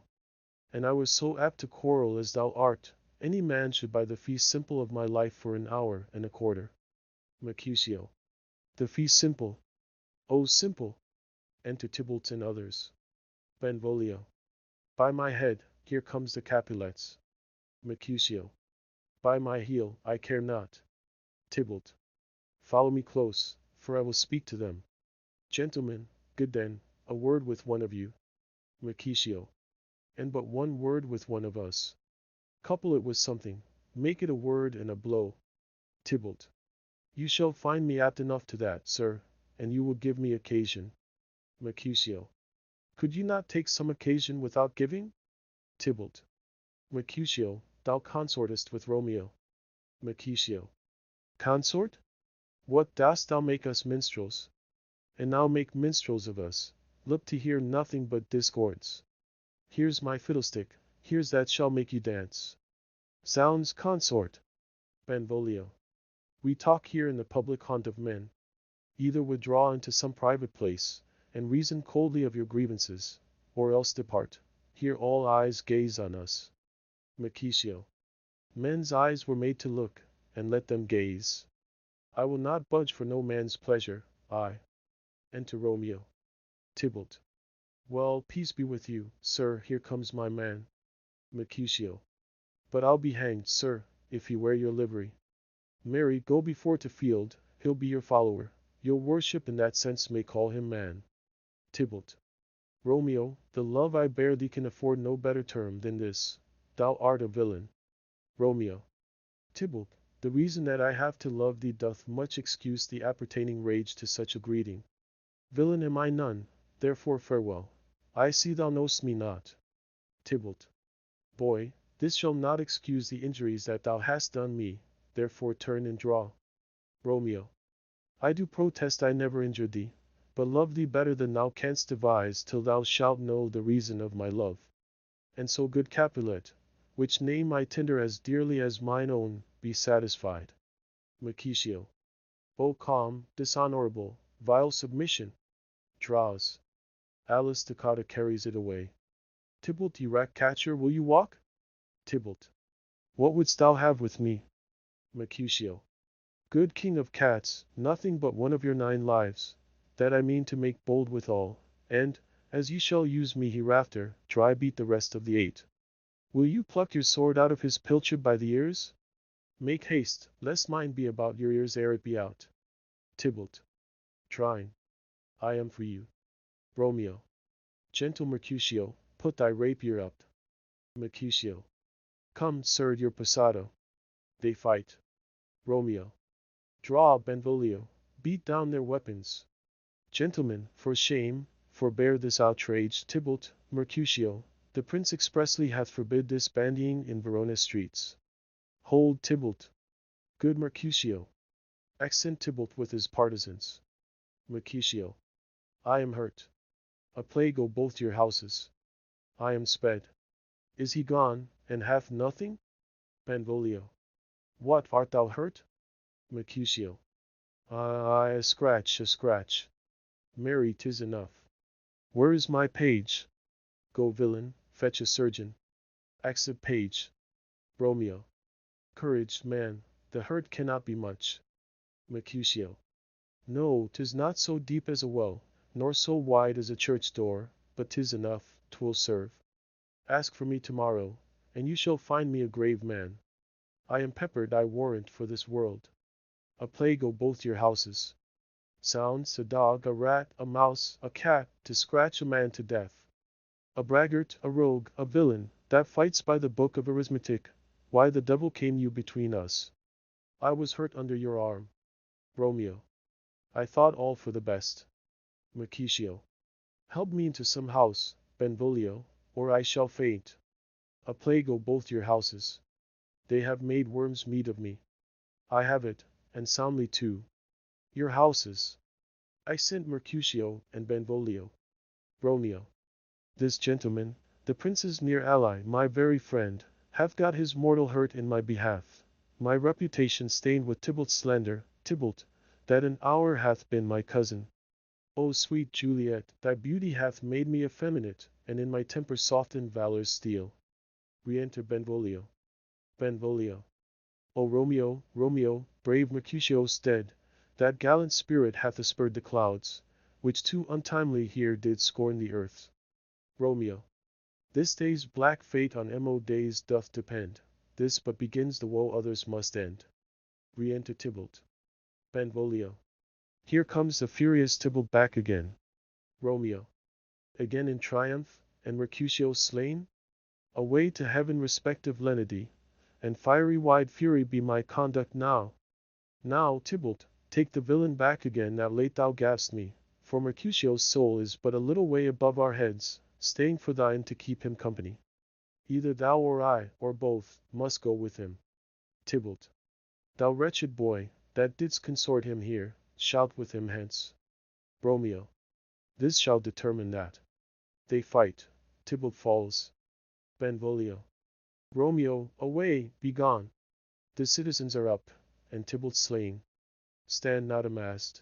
And I was so apt to quarrel as thou art, any man should buy the fee simple of my life for an hour and a quarter. Mercutio. The fee simple. Oh, simple. Enter Tybalt and others. Benvolio. By my head, here comes the Capulets. Mercutio. By my heel, I care not. Tybalt. Follow me close, for I will speak to them. Gentlemen, good then, a word with one of you. Mercutio. And but one word with one of us. Couple it with something, make it a word and a blow. Tybalt. You shall find me apt enough to that, sir, and you will give me occasion. Mercutio. Could you not take some occasion without giving? Tybalt. Mercutio, thou consortest with Romeo. Mercutio. Consort? What dost thou make us minstrels? And now make minstrels of us, look to hear nothing but discords. Here's my fiddlestick, here's that shall make you dance. Sounds consort. Benvolio. We talk here in the public haunt of men. Either withdraw into some private place, and reason coldly of your grievances, or else depart. Here all eyes gaze on us. Mercutio. Men's eyes were made to look, and let them gaze. I will not budge for no man's pleasure, I. Enter Romeo. Tybalt. Well, peace be with you, sir, here comes my man. Mercutio. But I'll be hanged, sir, if you wear your livery. Marry, go before to field, he'll be your follower. Your worship in that sense may call him man. Tybalt. Romeo, the love I bear thee can afford no better term than this. Thou art a villain. Romeo. Tybalt, the reason that I have to love thee doth much excuse the appertaining rage to such a greeting. Villain am I none, therefore farewell. I see thou know'st me not. Tybalt. Boy, this shall not excuse the injuries that thou hast done me, therefore turn and draw. Romeo. I do protest I never injured thee, but love thee better than thou canst devise till thou shalt know the reason of my love. And so good Capulet, which name I tender as dearly as mine own, be satisfied. Mercutio. O calm, dishonorable, vile submission! Draws. Alice Toccata carries it away. Tybalt, ye rat catcher, will you walk? Tybalt. What wouldst thou have with me? Mercutio. Good king of cats, nothing but one of your 9 lives, that I mean to make bold withal, and, as ye shall use me hereafter, dry beat the rest of the 8. Will you pluck your sword out of his pilchard by the ears? Make haste, lest mine be about your ears ere it be out. Tybalt. Trine. I am for you. Romeo. Gentle Mercutio, put thy rapier up. Mercutio. Come, sir, your passado. They fight. Romeo. Draw, Benvolio, beat down their weapons. Gentlemen, for shame, forbear this outrage. Tybalt, Mercutio, the prince expressly hath forbid this bandying in Verona's streets. Hold Tybalt. Good Mercutio. Accent Tybalt with his partisans. Mercutio. I am hurt. A plague go both your houses. I am sped. Is he gone, and hath nothing? Benvolio. What, art thou hurt? Mercutio. Ay, a scratch, a scratch. Marry, 'tis enough. Where is my page? Go, villain, fetch a surgeon. Exit page. Romeo. Courage, man, the hurt cannot be much. Mercutio. No, 'tis not so deep as a well, nor so wide as a church door, but 'tis enough, 'twill serve. Ask for me tomorrow, and you shall find me a grave man. I am peppered, I warrant, for this world. A plague go both your houses. Sounds a dog, a rat, a mouse, a cat, to scratch a man to death. A braggart, a rogue, a villain, that fights by the book of arithmetic, Why the devil came you between us? I was hurt under your arm. Romeo. I thought all for the best. Mercutio. Help me into some house, Benvolio, or I shall faint. A plague o' both your houses. They have made worms meat of me. I have it, and soundly too. Your houses. I sent Mercutio and Benvolio. Romeo. This gentleman, the prince's near ally, my very friend, hath got his mortal hurt in my behalf. My reputation stained with Tybalt's slander, Tybalt, that an hour hath been my cousin. O sweet Juliet, thy beauty hath made me effeminate, and in my temper softened valor's steel. Re-enter Benvolio. Benvolio. O Romeo, Romeo, brave Mercutio's dead, that gallant spirit hath aspurred the clouds, which too untimely here did scorn the earth. Romeo. This day's black fate on mo days doth depend, this but begins the woe others must end. Re-enter Tybalt. Benvolio. Here comes the furious Tybalt back again. Romeo. Again in triumph, and Mercutio slain? Away to heaven respective lenity, and fiery wide fury be my conduct now. Now, Tybalt, take the villain back again that late thou gav'st me, for Mercutio's soul is but a little way above our heads, staying for thine to keep him company. Either thou or I, or both, must go with him. Tybalt. Thou wretched boy, that didst consort him here, shalt with him hence. Romeo. This shall determine that. They fight. Tybalt falls. Benvolio. Romeo, away, begone. The citizens are up, and Tybalt slain. Stand not amazed.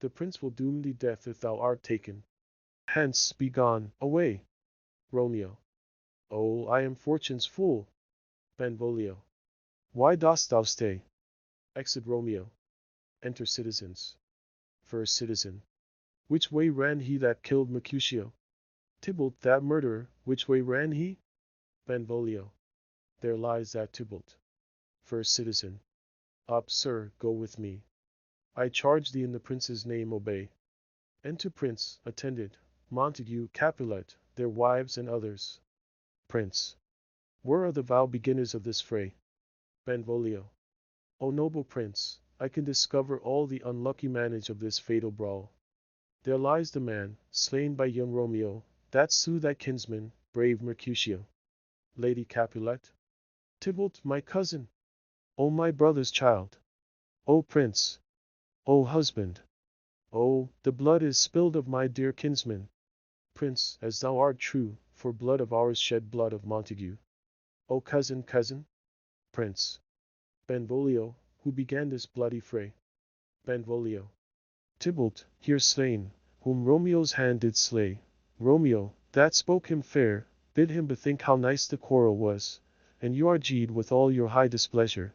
The prince will doom thee death if thou art taken. Hence, begone, away. Romeo. Oh, I am fortune's fool. Benvolio. Why dost thou stay? Exit Romeo. Enter citizens. First citizen. Which way ran he that killed Mercutio? Tybalt, that murderer, which way ran he? Benvolio. There lies that Tybalt. First citizen. Up, sir, go with me. I charge thee in the prince's name obey. Enter prince, attended, Montague, Capulet, their wives and others. Prince. Where are the vow beginners of this fray? Benvolio. O noble prince, I can discover all the unlucky manage of this fatal brawl. There lies the man, slain by young Romeo, that slew thy kinsman, brave Mercutio. Lady Capulet. Tybalt, my cousin. O my brother's child. O prince. O husband. O, the blood is spilled of my dear kinsman. Prince, as thou art true, for blood of ours shed blood of Montague. O cousin, cousin. Prince. Benvolio, who began this bloody fray. Benvolio. Tybalt, here slain, whom Romeo's hand did slay. Romeo, that spoke him fair, bid him bethink how nice the quarrel was, and you arged with all your high displeasure.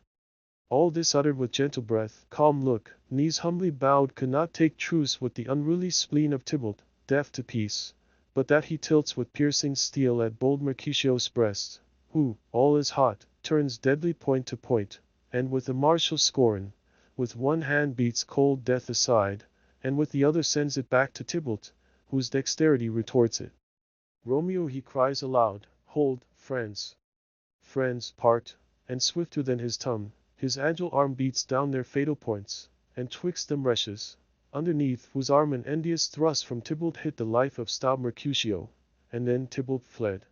All this uttered with gentle breath, calm look, knees humbly bowed, could not take truce with the unruly spleen of Tybalt, deaf to peace, but that he tilts with piercing steel at bold Mercutio's breast, who, all is hot, turns deadly point to point, and with a martial scorn, with one hand beats cold death aside, and with the other sends it back to Tybalt, whose dexterity retorts it. Romeo, he cries aloud, hold, friends. Friends, part, and swifter than his tongue, his agile arm beats down their fatal points, and twixt them wreshes, underneath whose arm an envious thrust from Tybalt hit the life of stout Mercutio, and then Tybalt fled.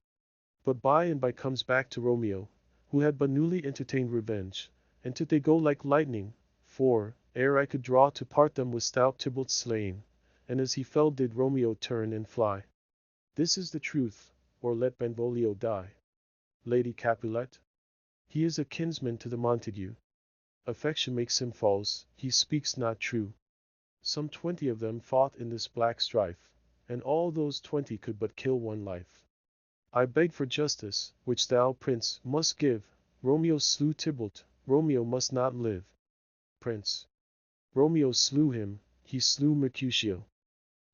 But by and by comes back to Romeo, who had but newly entertained revenge, and to they go like lightning, for, ere I could draw to part them was stout Tybalt slain, and as he fell did Romeo turn and fly. This is the truth, or let Benvolio die. Lady Capulet. He is a kinsman to the Montague. Affection makes him false, he speaks not true. Some 20 of them fought in this black strife, and all those 20 could but kill one life. I beg for justice, which thou, prince, must give. Romeo slew Tybalt, Romeo must not live. Prince. Romeo slew him, he slew Mercutio.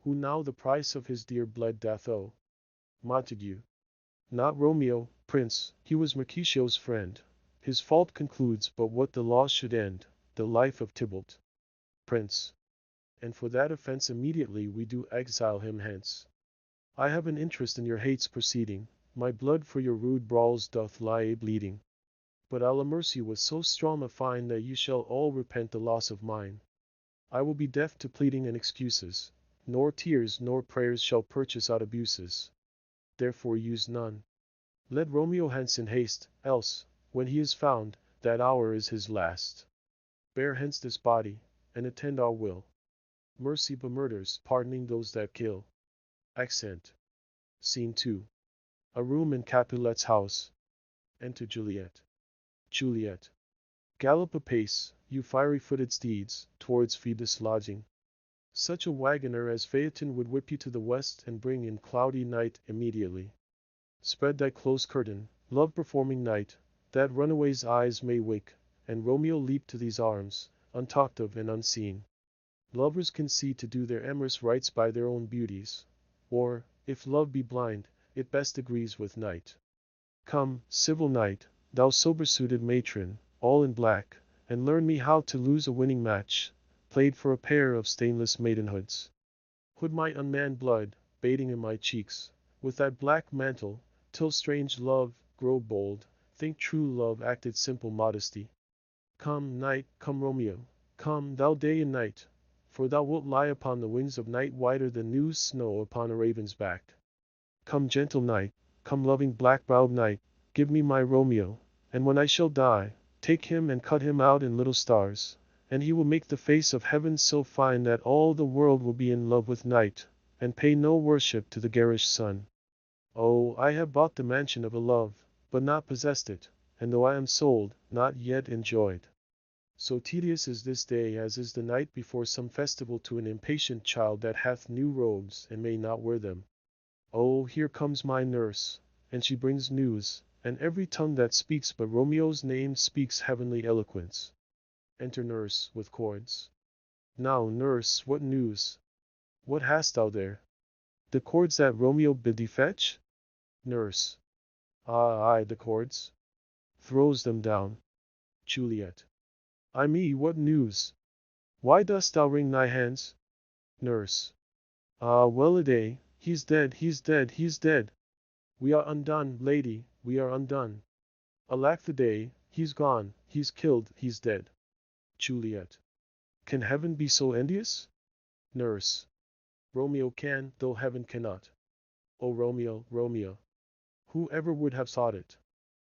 Who now the price of his dear blood doth owe? Montague. Not Romeo, prince, he was Mercutio's friend. His fault concludes but what the law should end, the life of Tybalt. Prince. And for that offense immediately we do exile him hence. I have an interest in your hate's proceeding, my blood for your rude brawls doth lie a bleeding. But Alla mercy was so strong a fine that you shall all repent the loss of mine. I will be deaf to pleading and excuses, nor tears nor prayers shall purchase out abuses. Therefore use none. Let Romeo hence in haste, else, when he is found, that hour is his last. Bear hence this body, and attend our will. Mercy but murders, pardoning those that kill. Accent. Scene 2. A room in Capulet's house. Enter Juliet. Juliet. Gallop apace, you fiery-footed steeds, towards Phoebus' lodging. Such a wagoner as Phaeton would whip you to the west and bring in cloudy night immediately. Spread thy close curtain, love-performing night, that runaway's eyes may wake, and Romeo leap to these arms, untalked of and unseen. Lovers can see to do their amorous rites by their own beauties, or, if love be blind, it best agrees with night. Come, civil night, thou sober-suited matron, all in black, and learn me how to lose a winning match, played for a pair of stainless maidenhoods. Hood my unmanned blood, bathing in my cheeks, with thy black mantle, till strange love grow bold, think true love acted simple modesty. Come, night, come Romeo, come thou day and night, for thou wilt lie upon the wings of night whiter than new snow upon a raven's back. Come gentle night, come loving black-browed night, give me my Romeo, and when I shall die, take him and cut him out in little stars, and he will make the face of heaven so fine that all the world will be in love with night, and pay no worship to the garish sun. Oh, I have bought the mansion of a love, but not possessed it, and though I am sold, not yet enjoyed. So tedious is this day as is the night before some festival to an impatient child that hath new robes and may not wear them. Oh, here comes my nurse, and she brings news, and every tongue that speaks but Romeo's name speaks heavenly eloquence. Enter nurse, with cords. Now, nurse, what news? What hast thou there? The cords that Romeo bid thee fetch? Nurse. Aye, the cords. Throws them down. Juliet. Ay me, what news? Why dost thou wring thy hands? Nurse. Ah, well-a-day, he's dead, he's dead, he's dead. We are undone, lady, we are undone. Alack the day, he's gone, he's killed, he's dead. Juliet. Can heaven be so envious? Nurse. Romeo can, though heaven cannot. O Romeo, Romeo. Who ever would have thought it?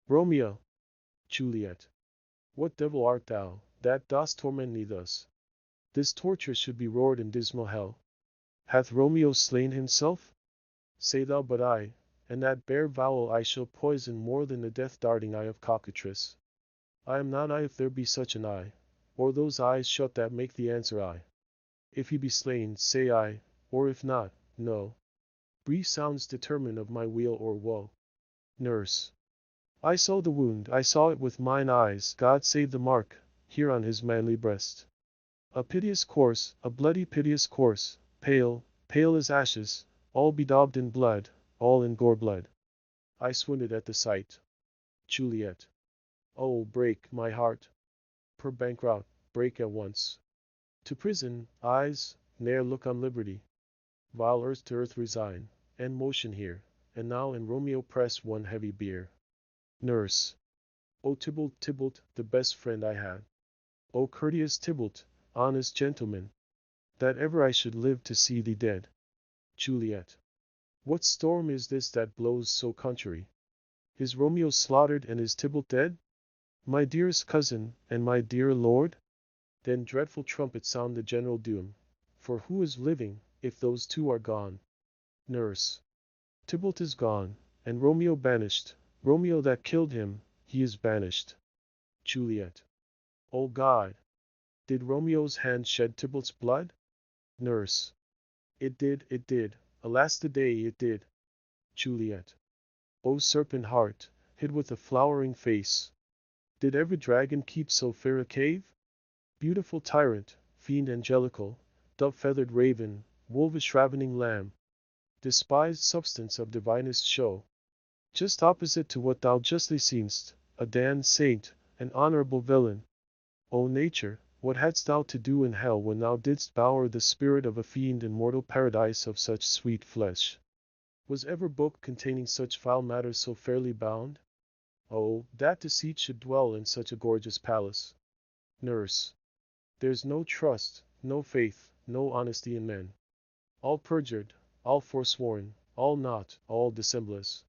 Romeo. Juliet. What devil art thou, that dost torment me thus? This torture should be roared in dismal hell. Hath Romeo slain himself? Say thou but I, and that bare vowel I shall poison more than the death-darting eye of cockatrice. I am not I if there be such an eye, or those eyes shut that make the answer I. If he be slain, say I, or if not, no. Brief sounds determine of my weal or woe. Nurse. I saw the wound, I saw it with mine eyes, God save the mark, here on his manly breast. A piteous corse, a bloody piteous corse, pale, pale as ashes, all bedaubed in blood, all in gore blood. I swooned at the sight. Juliet. Oh, break, my heart. Per bankrout, break at once. To prison, eyes, ne'er look on liberty. Vile earth to earth resign, and motion here, and now in Romeo press one heavy bier. Nurse. O Tybalt, Tybalt, the best friend I had. O courteous Tybalt, honest gentleman, that ever I should live to see thee dead. Juliet. What storm is this that blows so contrary? Is Romeo slaughtered and is Tybalt dead? My dearest cousin, and my dear lord? Then dreadful trumpets sound the general doom, for who is living, if those two are gone? Nurse. Tybalt is gone, and Romeo banished, Romeo that killed him, he is banished. Juliet. O God! Did Romeo's hand shed Tybalt's blood? Nurse. It did, alas the day it did. Juliet. O serpent heart, hid with a flowering face! Did ever dragon keep so fair a cave? Beautiful tyrant, fiend angelical, dove-feathered raven, wolvish ravening lamb, despised substance of divinest show, just opposite to what thou justly seem'st, a damned saint, an honorable villain. O nature, what hadst thou to do in hell when thou didst bower the spirit of a fiend in mortal paradise of such sweet flesh? Was ever book containing such foul matter so fairly bound? Oh, that deceit should dwell in such a gorgeous palace. Nurse. There's no trust, no faith, no honesty in men. All perjured, all forsworn, all not, all dissemblous.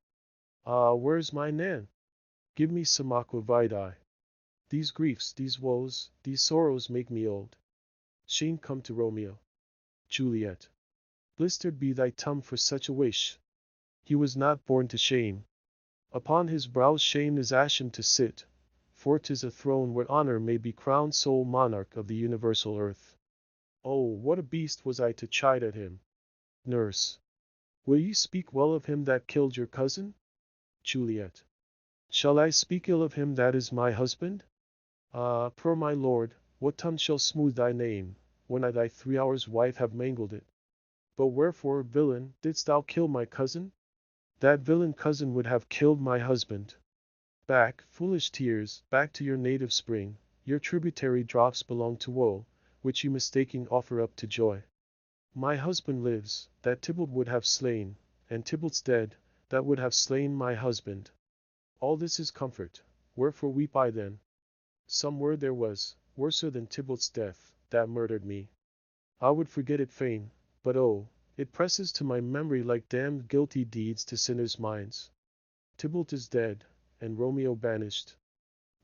Ah, where's my Nan? Give me some aqua vitae. These griefs, these woes, these sorrows make me old. Shame come to Romeo. Juliet. Blistered be thy tongue for such a wish. He was not born to shame. Upon his brow shame is ashen to sit, for 'tis a throne where honor may be crowned sole monarch of the universal earth. Oh, what a beast was I to chide at him! Nurse. Will ye speak well of him that killed your cousin? Juliet. Shall I speak ill of him that is my husband? Ah, poor my lord, what tongue shall smooth thy name, when I thy 3 hours wife have mangled it? But wherefore, villain, didst thou kill my cousin? That villain cousin would have killed my husband. Back, foolish tears, back to your native spring, your tributary drops belong to woe, which you mistaking offer up to joy. My husband lives, that Tybalt would have slain, and Tybalt's dead, that would have slain my husband. All this is comfort, wherefore weep I then? Some word there was, worser than Tybalt's death, that murdered me. I would forget it fain, but oh, it presses to my memory like damned guilty deeds to sinners' minds. Tybalt is dead, and Romeo banished.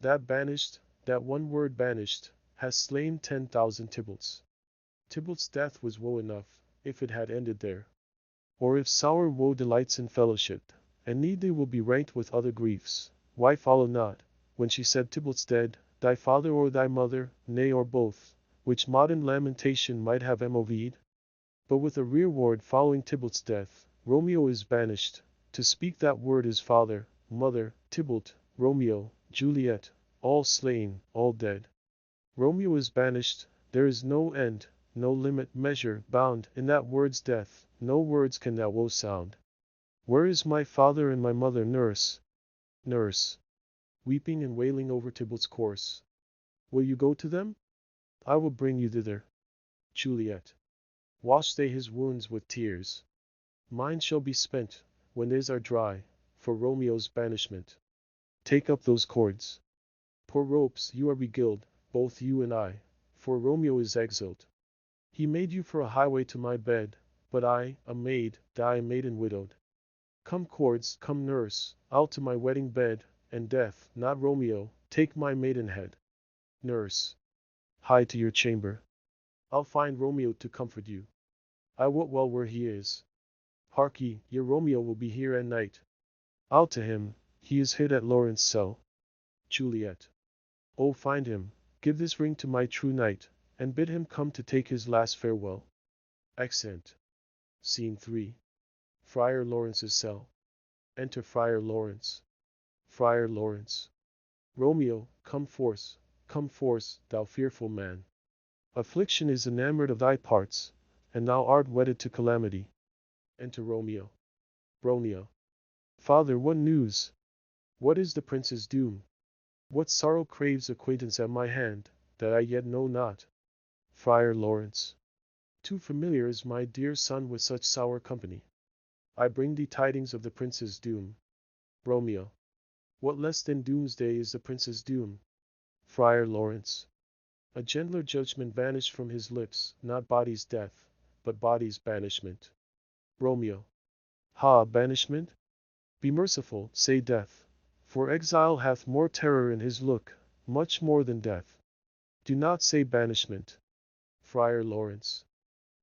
That banished, that one word banished, has slain 10,000 Tybalts. Tybalt's death was woe enough, if it had ended there. Or if sour woe delights in fellowship, and needly will be ranked with other griefs, why follow not, when she said Tybalt's dead, thy father or thy mother, nay or both, which modern lamentation might have MOV'd? But with a reward following Tybalt's death, Romeo is banished. To speak that word is father, mother, Tybalt, Romeo, Juliet, all slain, all dead. Romeo is banished, there is no end, no limit, measure, bound, in that word's death, no words can that woe sound. Where is my father and my mother, nurse? Nurse. Weeping and wailing over Tybalt's corse. Will you go to them? I will bring you thither. Juliet. Wash they his wounds with tears. Mine shall be spent, when theirs are dry, for Romeo's banishment. Take up those cords. Poor ropes, you are beguiled, both you and I, for Romeo is exiled. He made you for a highway to my bed, but I, a maid, die maiden widowed. Come cords, come nurse, I'll to my wedding bed, and death, not Romeo, take my maidenhead. Nurse. Hie to your chamber. I'll find Romeo to comfort you. I wot well where he is. Hark ye, your Romeo will be here at night. I'll to him, he is hid at Lawrence cell. Juliet. Oh, find him, give this ring to my true knight, and bid him come to take his last farewell. Accent. Scene 3. Friar Lawrence's cell. Enter Friar Lawrence. Friar Lawrence. Romeo, come forth, thou fearful man. Affliction is enamored of thy parts, and thou art wedded to calamity. Enter Romeo. Romeo. Father, what news? What is the prince's doom? What sorrow craves acquaintance at my hand, that I yet know not? Friar Lawrence. Too familiar is my dear son with such sour company. I bring thee tidings of the prince's doom. Romeo. What less than doomsday is the prince's doom? Friar Lawrence. A gentler judgment vanished from his lips, not body's death, but body's banishment. Romeo. Ha, banishment? Be merciful, say death. For exile hath more terror in his look, much more than death. Do not say banishment. Friar Lawrence.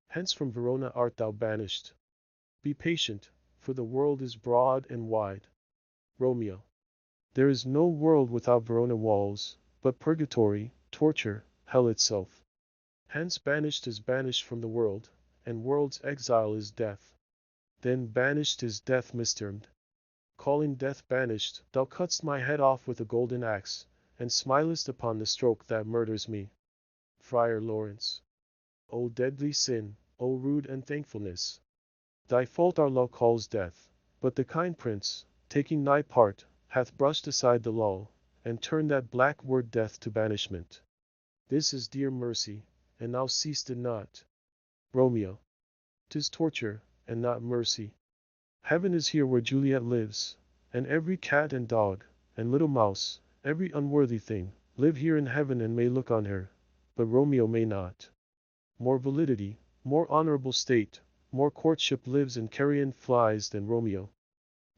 Hence from Verona art thou banished. Be patient, for the world is broad and wide. Romeo. There is no world without Verona walls, but purgatory, torture, hell itself. Hence banished is banished from the world, and world's exile is death. Then banished is death mistermed. Calling death banished, thou cutt'st my head off with a golden axe, and smilest upon the stroke that murders me. Friar Lawrence. O deadly sin, O rude unthankfulness! Thy fault our law calls death, but the kind prince, taking thy part, hath brushed aside the law, and turned that black word death to banishment. This is dear mercy, and thou seest it not. Romeo. 'Tis torture, and not mercy. Heaven is here where Juliet lives, and every cat and dog, and little mouse, every unworthy thing, live here in heaven and may look on her, but Romeo may not. More validity, more honorable state, more courtship lives in carrion flies than Romeo.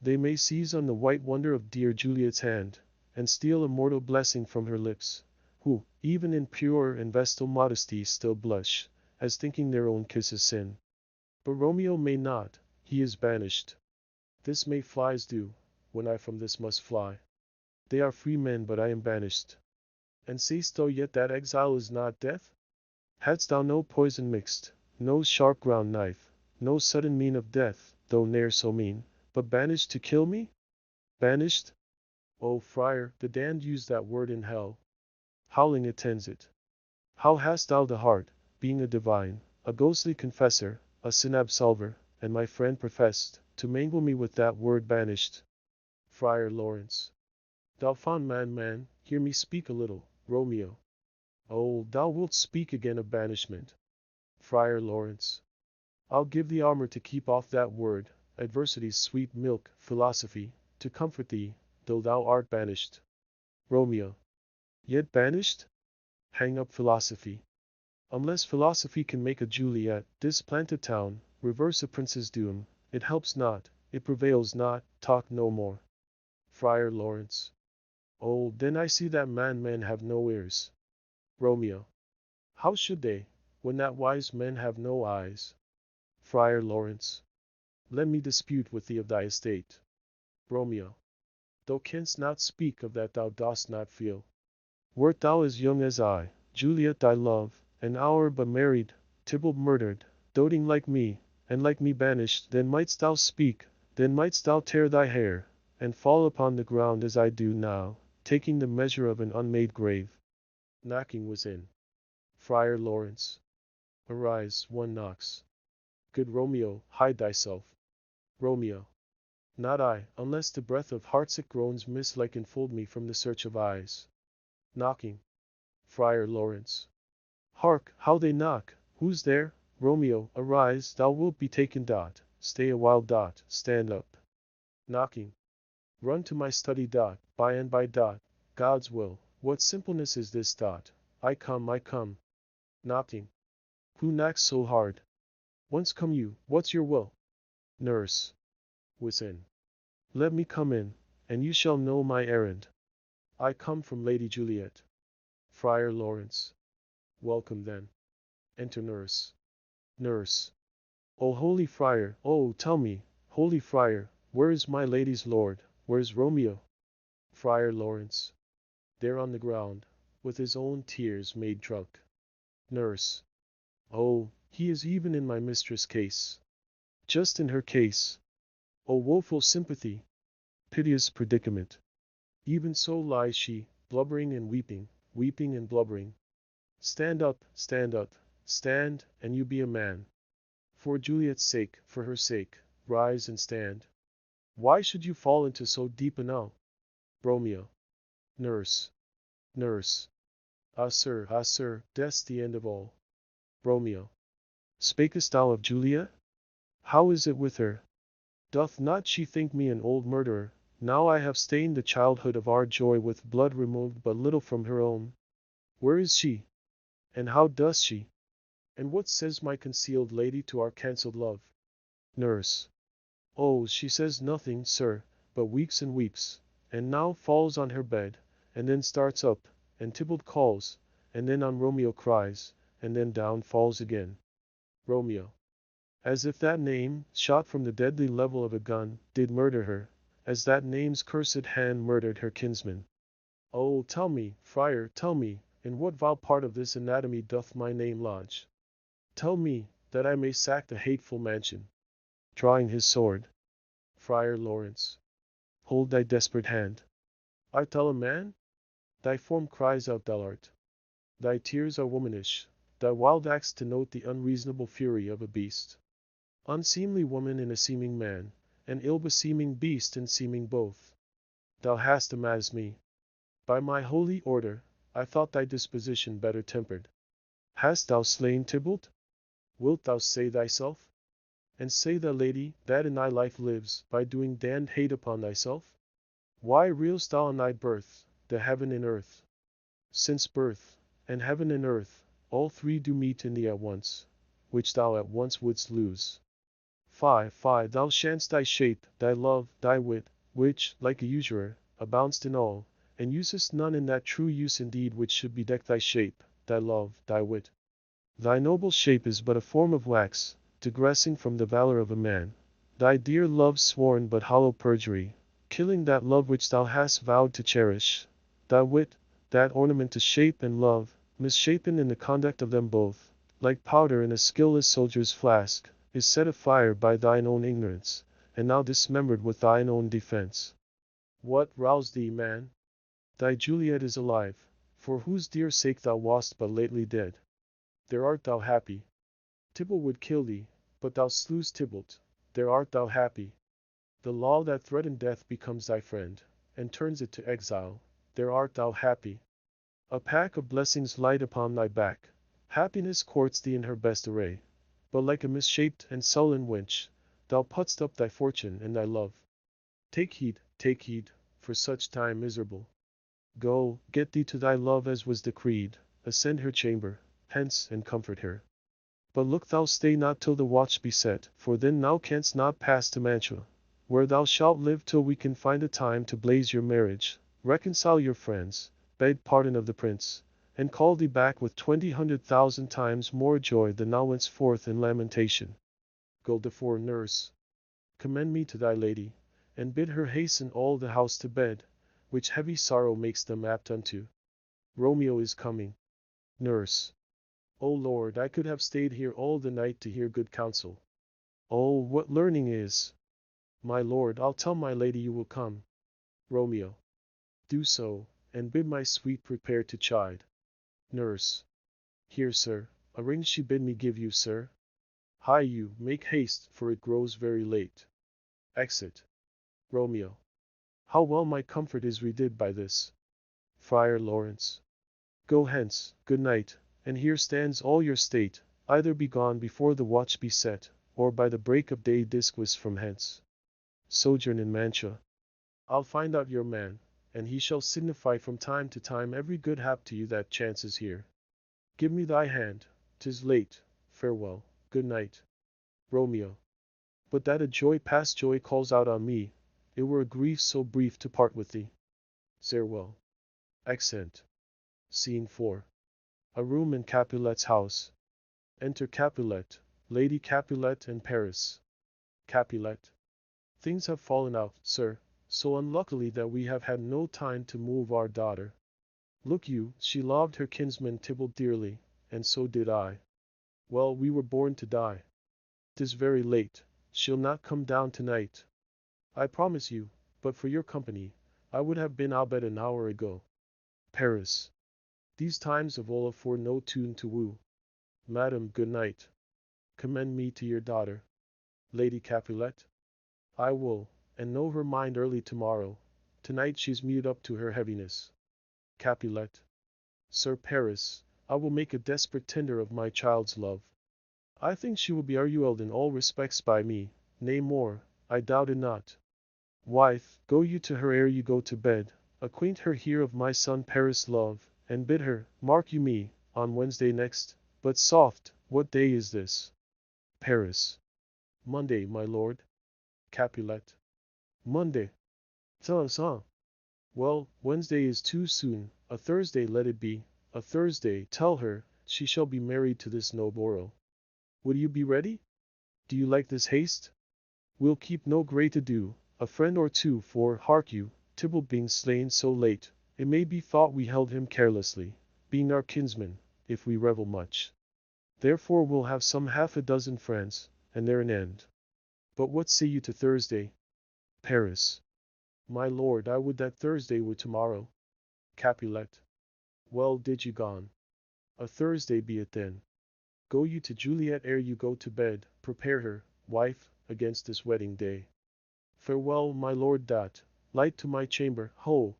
They may seize on the white wonder of dear Juliet's hand, and steal a mortal blessing from her lips, who, even in pure and vestal modesty still blush, as thinking their own kiss is sin. But Romeo may not, he is banished. This may flies do, when I from this must fly. They are free men but I am banished. And say'st thou yet that exile is not death? Hadst thou no poison mixed, no sharp ground knife, no sudden mean of death, though ne'er so mean, but banished to kill me? Banished? O friar, the damned use that word in hell. Howling attends it. How hast thou the heart, being a divine, a ghostly confessor, a sin absolver, and my friend professed, to mangle me with that word banished? Friar Lawrence. Thou fond man, hear me speak a little, Romeo. Oh, thou wilt speak again of banishment. Friar Lawrence. I'll give thee armor to keep off that word, adversity's sweet milk, philosophy, to comfort thee, though thou art banished. Romeo. Yet banished? Hang up philosophy. Unless philosophy can make a Juliet, displant a town, reverse a prince's doom, it helps not, it prevails not, talk no more. Friar Lawrence. Oh, then I see that men have no ears. Romeo. How should they, when that wise men have no eyes? Friar Lawrence. Let me dispute with thee of thy estate. Romeo. Thou canst not speak of that thou dost not feel. Wert thou as young as I, Juliet thy love, an hour but married, Tybalt murdered, doting like me, and like me banished, then mightst thou speak, then mightst thou tear thy hair, and fall upon the ground as I do now, taking the measure of an unmade grave. Knocking within. Friar Lawrence. Arise, one knocks. Good Romeo, hide thyself. Romeo. Not I, unless the breath of heartsick groans mist-like enfold me from the search of eyes. Knocking. Friar Lawrence. Hark, how they knock! Who's there? Romeo, arise, thou wilt be taken. Stay a while. Stand up. Knocking. Run to my study. By and by. God's will. What simpleness is this. I come. Knocking. Who knocks so hard? Whence come you? What's your will? Nurse. Within. Let me come in, and you shall know my errand. I come from Lady Juliet. Friar Lawrence. Welcome then. Enter Nurse. Nurse. O holy friar, oh, tell me, holy friar, where is my lady's lord, where's Romeo? Friar Lawrence. There on the ground, with his own tears made drunk. Nurse. Oh, he is even in my mistress' case. Just in her case. O woeful sympathy! Piteous predicament! Even so lies she, blubbering and weeping, weeping and blubbering. Stand up, stand, and you be a man. For Juliet's sake, for her sake, rise and stand. Why should you fall into so deep a now? Romeo. Nurse. Nurse. Ah sir, death's the end of all. Romeo. Spakest thou of Juliet? How is it with her? Doth not she think me an old murderer, now I have stained the childhood of our joy with blood removed but little from her own? Where is she? And how does she? And what says my concealed lady to our cancelled love? Nurse. Oh, she says nothing, sir, but weeps and weeps, and now falls on her bed, and then starts up, and Tybalt calls, and then on Romeo cries, and then down falls again. Romeo. As if that name, shot from the deadly level of a gun, did murder her, as that name's cursed hand murdered her kinsman. Oh, tell me, friar, tell me, in what vile part of this anatomy doth my name lodge? Tell me, that I may sack the hateful mansion. Drawing his sword. Friar Lawrence. Hold thy desperate hand. Art thou a man? Thy form cries out thou art. Thy tears are womanish, thy wild acts denote the unreasonable fury of a beast. Unseemly woman in a seeming man, an ill-beseeming beast in seeming both. Thou hast amazed me. By my holy order, I thought thy disposition better tempered. Hast thou slain Tybalt? Wilt thou say thyself? And say the lady that in thy life lives, by doing damned hate upon thyself? Why reel'st thou on thy birth, the heaven and earth? Since birth, and heaven and earth, all three do meet in thee at once, which thou at once wouldst lose. Fie, thou shanst thy shape, thy love, thy wit, which, like a usurer, abound'st in all, and usest none in that true use indeed which should bedeck thy shape, thy love, thy wit. Thy noble shape is but a form of wax, digressing from the valor of a man. Thy dear love sworn but hollow perjury, killing that love which thou hast vowed to cherish. Thy wit, that ornament to shape and love, misshapen in the conduct of them both, like powder in a skilless soldier's flask, is set afire by thine own ignorance, and now dismembered with thine own defense. What roused thee, man? Thy Juliet is alive, for whose dear sake thou wast but lately dead. There art thou happy. Tybalt would kill thee, but thou slewest Tybalt. There art thou happy. The law that threatened death becomes thy friend, and turns it to exile. There art thou happy. A pack of blessings light upon thy back. Happiness courts thee in her best array. But like a misshaped and sullen wench, thou putt'st up thy fortune and thy love. Take heed, for such time miserable. Go, get thee to thy love as was decreed, ascend her chamber, hence, and comfort her. But look thou stay not till the watch be set, for then thou canst not pass to Mantua, where thou shalt live till we can find a time to blaze your marriage, reconcile your friends, beg pardon of the prince, and call thee back with 20,000 times more joy than thou went'st forth in lamentation. Go therefore, nurse. Commend me to thy lady, and bid her hasten all the house to bed, which heavy sorrow makes them apt unto. Romeo is coming. Nurse. O Lord, I could have stayed here all the night to hear good counsel. Oh, what learning is! My lord, I'll tell my lady you will come. Romeo. Do so, and bid my sweet prepare to chide. Nurse. Here, sir, a ring she bid me give you, sir. Hie you, make haste, for it grows very late. Exit. Romeo. How well my comfort is redid by this. Friar Lawrence. Go hence, good night, and here stands all your state, either be gone before the watch be set, or by the break of day disquis from hence. Sojourn in Mantua. I'll find out your man, and he shall signify from time to time every good hap to you that chances here. Give me thy hand, 'tis late, farewell, good night. Romeo. But that a joy past joy calls out on me, it were a grief so brief to part with thee. Farewell. Accent. Scene 4. A room in Capulet's house. Enter Capulet, Lady Capulet and Paris. Capulet. Things have fallen out, sir, so unluckily that we have had no time to move our daughter. Look you, she loved her kinsman Tybalt dearly, and so did I. Well, we were born to die. 'Tis very late, she'll not come down tonight. I promise you, but for your company, I would have been abed an hour ago. Paris. These times of all afford no tune to woo. Madam, good night. Commend me to your daughter. Lady Capulet. I will, and know her mind early tomorrow. Tonight she's mewed up to her heaviness. Capulet. Sir Paris, I will make a desperate tender of my child's love. I think she will be arguelled in all respects by me, nay more, I doubt it not. Wife, go you to her ere you go to bed, acquaint her here of my son Paris' love, and bid her, mark you me, on Wednesday next, but soft, what day is this? Paris. Monday, my lord. Capulet. Monday. Ça. Well, Wednesday is too soon, a Thursday let it be, a Thursday, tell her, she shall be married to this noble earl. Will you be ready? Do you like this haste? We'll keep no great ado, a friend or two, for, hark you, Tybalt being slain so late, it may be thought we held him carelessly, being our kinsman, if we revel much. Therefore we'll have some half a dozen friends, and there an end. But what say you to Thursday? Paris. My lord, I would that Thursday were tomorrow. Capulet. Well, did you gone? A Thursday be it then. Go you to Juliet ere you go to bed, prepare her, wife, against this wedding day. Farewell, my lord dat, light to my chamber, ho!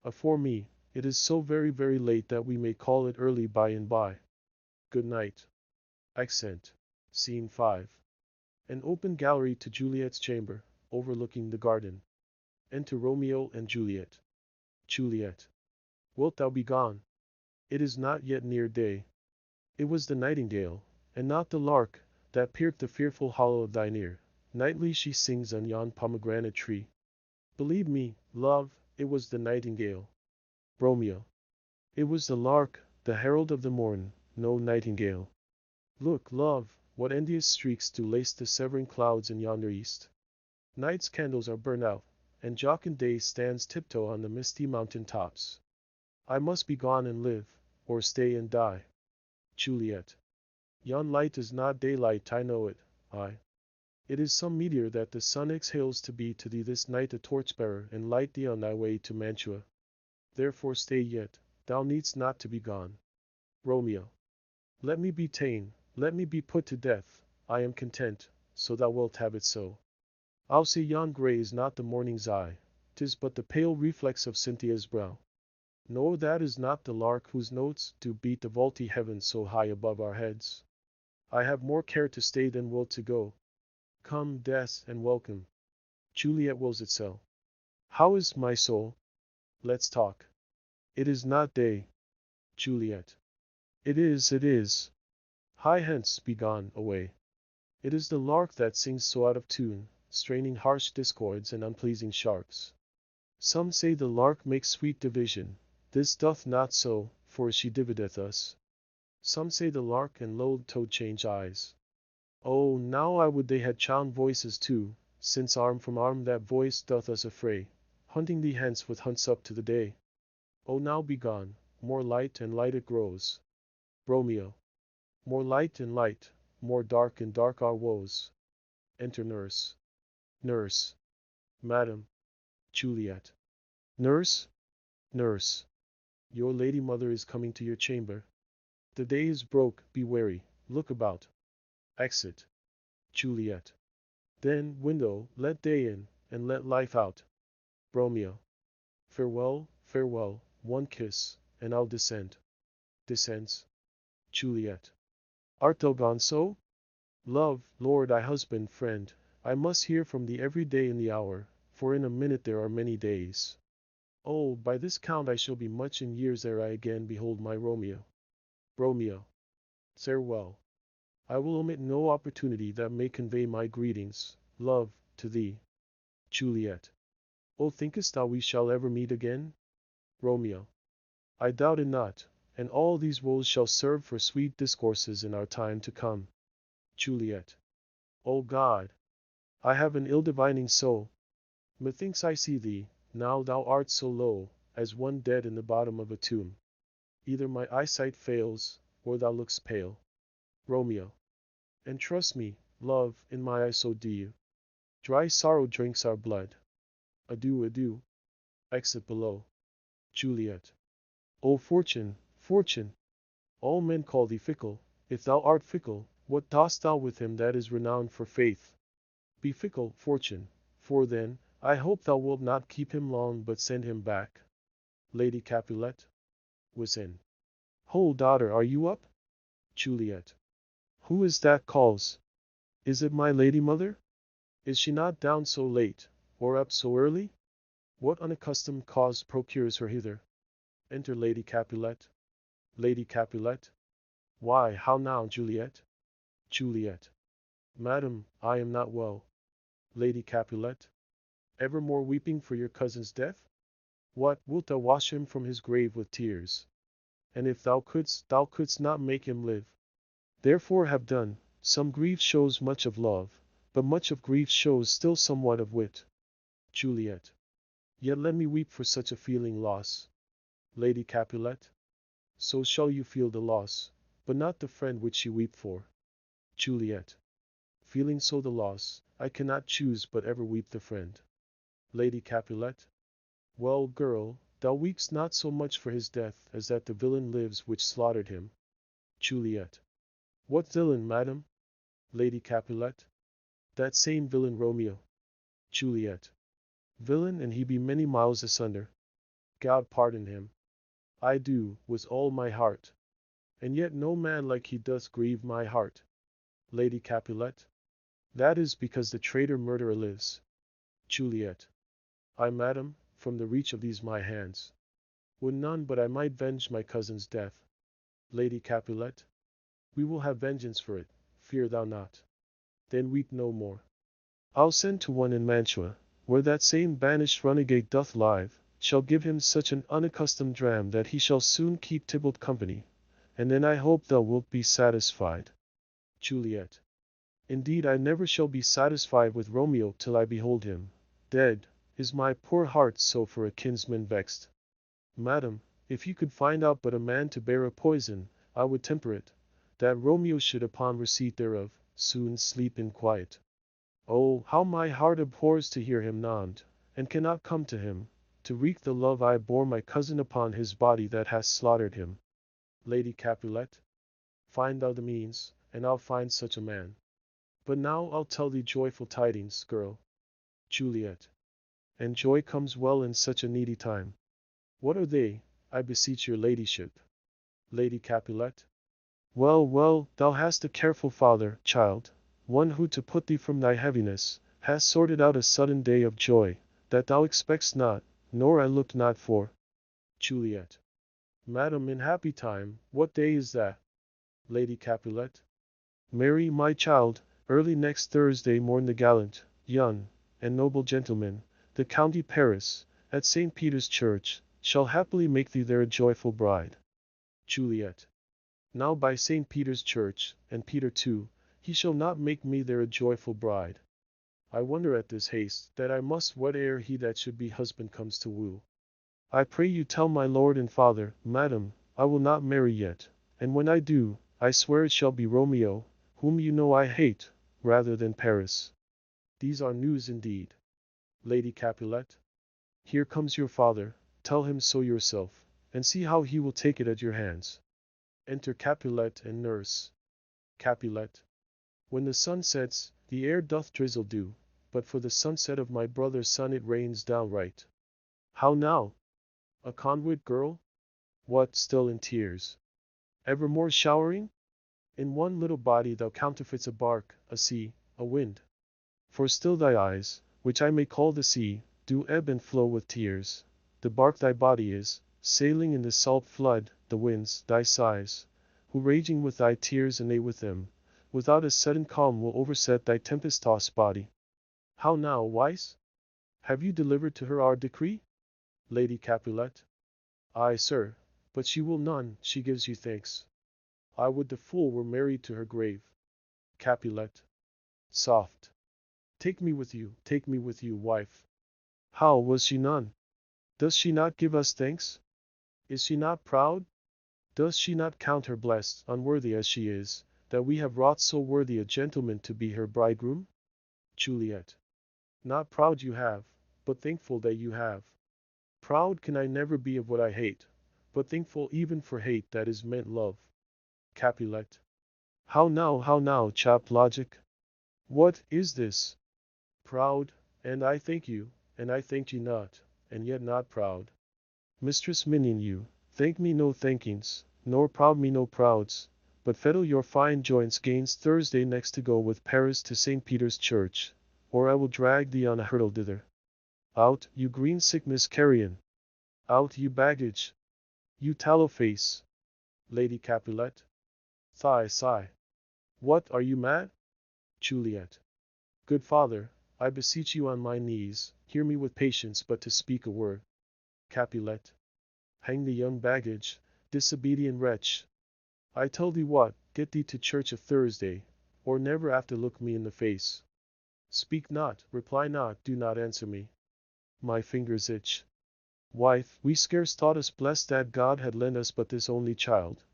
Afore me, it is so very very late that we may call it early by and by. Good night. Accent. Scene 5. An open gallery to Juliet's chamber, overlooking the garden. Enter Romeo and Juliet. Juliet. Wilt thou be gone? It is not yet near day. It was the nightingale, and not the lark, that pierced the fearful hollow of thine ear. Nightly she sings on yon pomegranate tree. Believe me, love, it was the nightingale. Romeo. It was the lark, the herald of the morn, no nightingale. Look, love, what envious streaks do lace the severing clouds in yonder east. Night's candles are burnt out, and jocund day stands tiptoe on the misty mountain tops. I must be gone and live, or stay and die. Juliet. Yon light is not daylight, I know it, I. It is some meteor that the sun exhales to be to thee this night a torchbearer and light thee on thy way to Mantua. Therefore stay yet, thou needst not to be gone. Romeo. Let me be ta'en, let me be put to death, I am content, so thou wilt have it so. I'll say yon grey is not the morning's eye, 'tis but the pale reflex of Cynthia's brow. No, that is not the lark whose notes do beat the vaulty heavens so high above our heads. I have more care to stay than will to go. Come, death, and welcome. Juliet wills it so. How is my soul? Let's talk. It is not day. Juliet. It is, it is. Hie hence, be gone, away. It is the lark that sings so out of tune, straining harsh discords and unpleasing sharps. Some say the lark makes sweet division. This doth not so, for she divideth us. Some say the lark and loath toad change eyes. Oh, now I would they had chound voices too, since arm from arm that voice doth us affray, hunting thee hence with hunts up to the day. Oh, now be gone, more light and light it grows. Romeo. More light and light, more dark and dark our woes. Enter nurse. Nurse. Madam. Juliet. Nurse? Nurse. Your lady mother is coming to your chamber. The day is broke, be wary, look about. Exit. Juliet. Then, window, let day in, and let life out. Romeo. Farewell, farewell, one kiss, and I'll descend. Descends. Juliet. Art thou gone so? Love, lord, I husband, friend, I must hear from thee every day in the hour, for in a minute there are many days. Oh, by this count I shall be much in years ere I again behold my Romeo. Romeo. Farewell. I will omit no opportunity that may convey my greetings, love, to thee. Juliet. Oh, thinkest thou we shall ever meet again? Romeo. I doubt it not, and all these woes shall serve for sweet discourses in our time to come. Juliet. O God! I have an ill-divining soul. Methinks I see thee, now thou art so low, as one dead in the bottom of a tomb. Either my eyesight fails, or thou look'st pale. Romeo. And trust me, love, in my eyes so do you. Dry sorrow drinks our blood. Adieu, adieu. Exit below. Juliet. O Fortune, Fortune! All men call thee fickle. If thou art fickle, what dost thou with him that is renowned for faith? Be fickle, Fortune, for then, I hope thou wilt not keep him long but send him back. Lady Capulet. Within. Hold, daughter, are you up? Juliet. Who is that calls? Is it my lady mother? Is she not down so late, or up so early? What unaccustomed cause procures her hither? Enter Lady Capulet. Lady Capulet. Why, how now, Juliet? Juliet. Madam, I am not well. Lady Capulet. Evermore weeping for your cousin's death? What, wilt thou wash him from his grave with tears? And if thou couldst not make him live. Therefore have done. Some grief shows much of love, but much of grief shows still somewhat of wit. Juliet. Yet let me weep for such a feeling loss. Lady Capulet. So shall you feel the loss, but not the friend which you weep for. Juliet. Feeling so the loss, I cannot choose but ever weep the friend. Lady Capulet. Well, girl, thou weepst not so much for his death as that the villain lives which slaughtered him. Juliet. What villain, madam? Lady Capulet. That same villain Romeo. Juliet. Villain, and he be many miles asunder. God pardon him. I do, with all my heart. And yet no man like he doth grieve my heart. Lady Capulet. That is because the traitor murderer lives. Juliet. I, madam, from the reach of these my hands, would none but I might venge my cousin's death. Lady Capulet, we will have vengeance for it, fear thou not. Then weep no more. I'll send to one in Mantua, where that same banished runagate doth live, shall give him such an unaccustomed dram that he shall soon keep Tybalt company, and then I hope thou wilt be satisfied. Juliet. Indeed I never shall be satisfied with Romeo till I behold him. Dead, is my poor heart so for a kinsman vexed. Madam, if you could find out but a man to bear a poison, I would temper it, that Romeo should upon receipt thereof, soon sleep in quiet. Oh, how my heart abhors to hear him nod, and cannot come to him, to wreak the love I bore my cousin upon his body that has slaughtered him. Lady Capulet, find thou the means, and I'll find such a man. But now I'll tell thee joyful tidings, girl. Juliet. And joy comes well in such a needy time. What are they, I beseech your ladyship? Lady Capulet. Well, well, thou hast a careful father, child, one who to put thee from thy heaviness, has sorted out a sudden day of joy, that thou expectst not, nor I looked not for. Juliet. Madam, in happy time, what day is that? Lady Capulet. Mary, my child, early next Thursday morn the gallant, young, and noble gentleman, the County Paris, at St. Peter's Church, shall happily make thee there a joyful bride. Juliet. Now by St. Peter's Church, and Peter too, he shall not make me there a joyful bride. I wonder at this haste, that I must wed ere he that should be husband comes to woo. I pray you tell my lord and father, madam, I will not marry yet, and when I do, I swear it shall be Romeo, whom you know I hate, rather than Paris. These are news indeed. Lady Capulet. Here comes your father, tell him so yourself, and see how he will take it at your hands. Enter Capulet and nurse. Capulet. When the sun sets, the air doth drizzle dew, but for the sunset of my brother's son it rains downright. How now? A conduit girl? What, still in tears? Evermore showering? In one little body thou counterfeits a bark, a sea, a wind. For still thy eyes, which I may call the sea, do ebb and flow with tears. The bark thy body is, sailing in the salt flood, the winds, thy sighs, who raging with thy tears and they with them, without a sudden calm will overset thy tempest-tossed body. How now, Weiss? Have you delivered to her our decree? Lady Capulet. Ay, sir, but she will none, she gives you thanks. I would the fool were married to her grave. Capulet. Soft. Take me with you, wife. How, was she none? Does she not give us thanks? Is she not proud? Does she not count her blessed, unworthy as she is, that we have wrought so worthy a gentleman to be her bridegroom? Juliet. Not proud you have, but thankful that you have. Proud can I never be of what I hate, but thankful even for hate that is meant love. Capulet. How now, chap logic? What is this? Proud, and I thank you, and I thanked you not, and yet not proud. Mistress Minion you, thank me no thankings, nor proud me no prouds, but fettle your fine joints gains Thursday next to go with Paris to St. Peter's Church, or I will drag thee on a hurdle thither. Out, you green sickness carrion! Out, you baggage! You tallow face! Lady Capulet. Sigh. What, are you mad? Juliet. Good father, I beseech you on my knees, hear me with patience but to speak a word. Capulet. Hang the young baggage, disobedient wretch. I tell thee what, get thee to church a Thursday, or never after look me in the face. Speak not, reply not, do not answer me. My fingers itch. Wife, we scarce thought us blessed that God had lent us but this only child,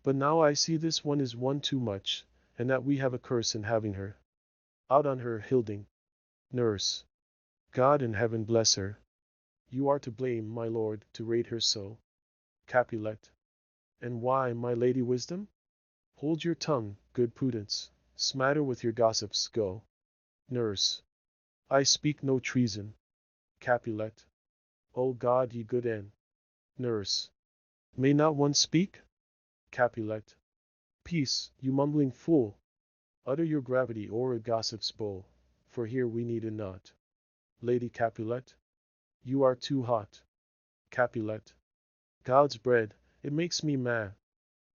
but now I see this one is one too much, and that we have a curse in having her. Out on her, Hilding. Nurse. God in heaven bless her. You are to blame, my lord, to rate her so. Capulet. And why, my lady Wisdom? Hold your tongue, good Prudence, smatter with your gossips, go. Nurse. I speak no treason. Capulet. O God, ye good end. Nurse. May not one speak? Capulet. Peace, you mumbling fool. Utter your gravity or a gossip's bowl, for here we need it not. Lady Capulet. You are too hot. Capulet. God's bread, it makes me mad.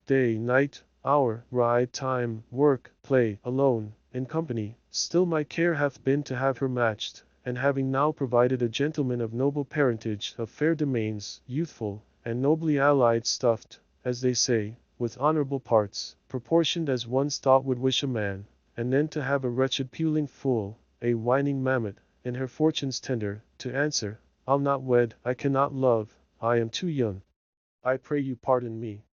Day, night, hour, ride, time, work, play, alone, in company, still my care hath been to have her matched, and having now provided a gentleman of noble parentage, of fair domains, youthful, and nobly allied, stuffed, as they say, with honorable parts, proportioned as one's thought would wish a man, and then to have a wretched puling fool, a whining mammet, in her fortune's tender, to answer, I'll not wed, I cannot love, I am too young. I pray you pardon me.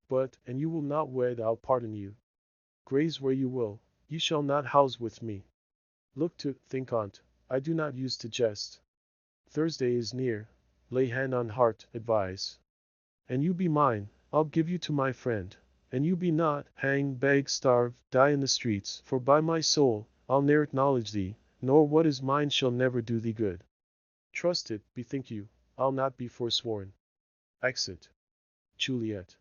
But, an you will not wed, I'll pardon you. Graze where you will, you shall not house with me. Look to, think on't, I do not use to jest. Thursday is near, lay hand on heart, advise. An you be mine, I'll give you to my friend. An you be not, hang, beg, starve, die in the streets, for by my soul, I'll ne'er acknowledge thee, nor what is mine shall never do thee good. Trust it, bethink you, I'll not be forsworn. Exit. Juliet.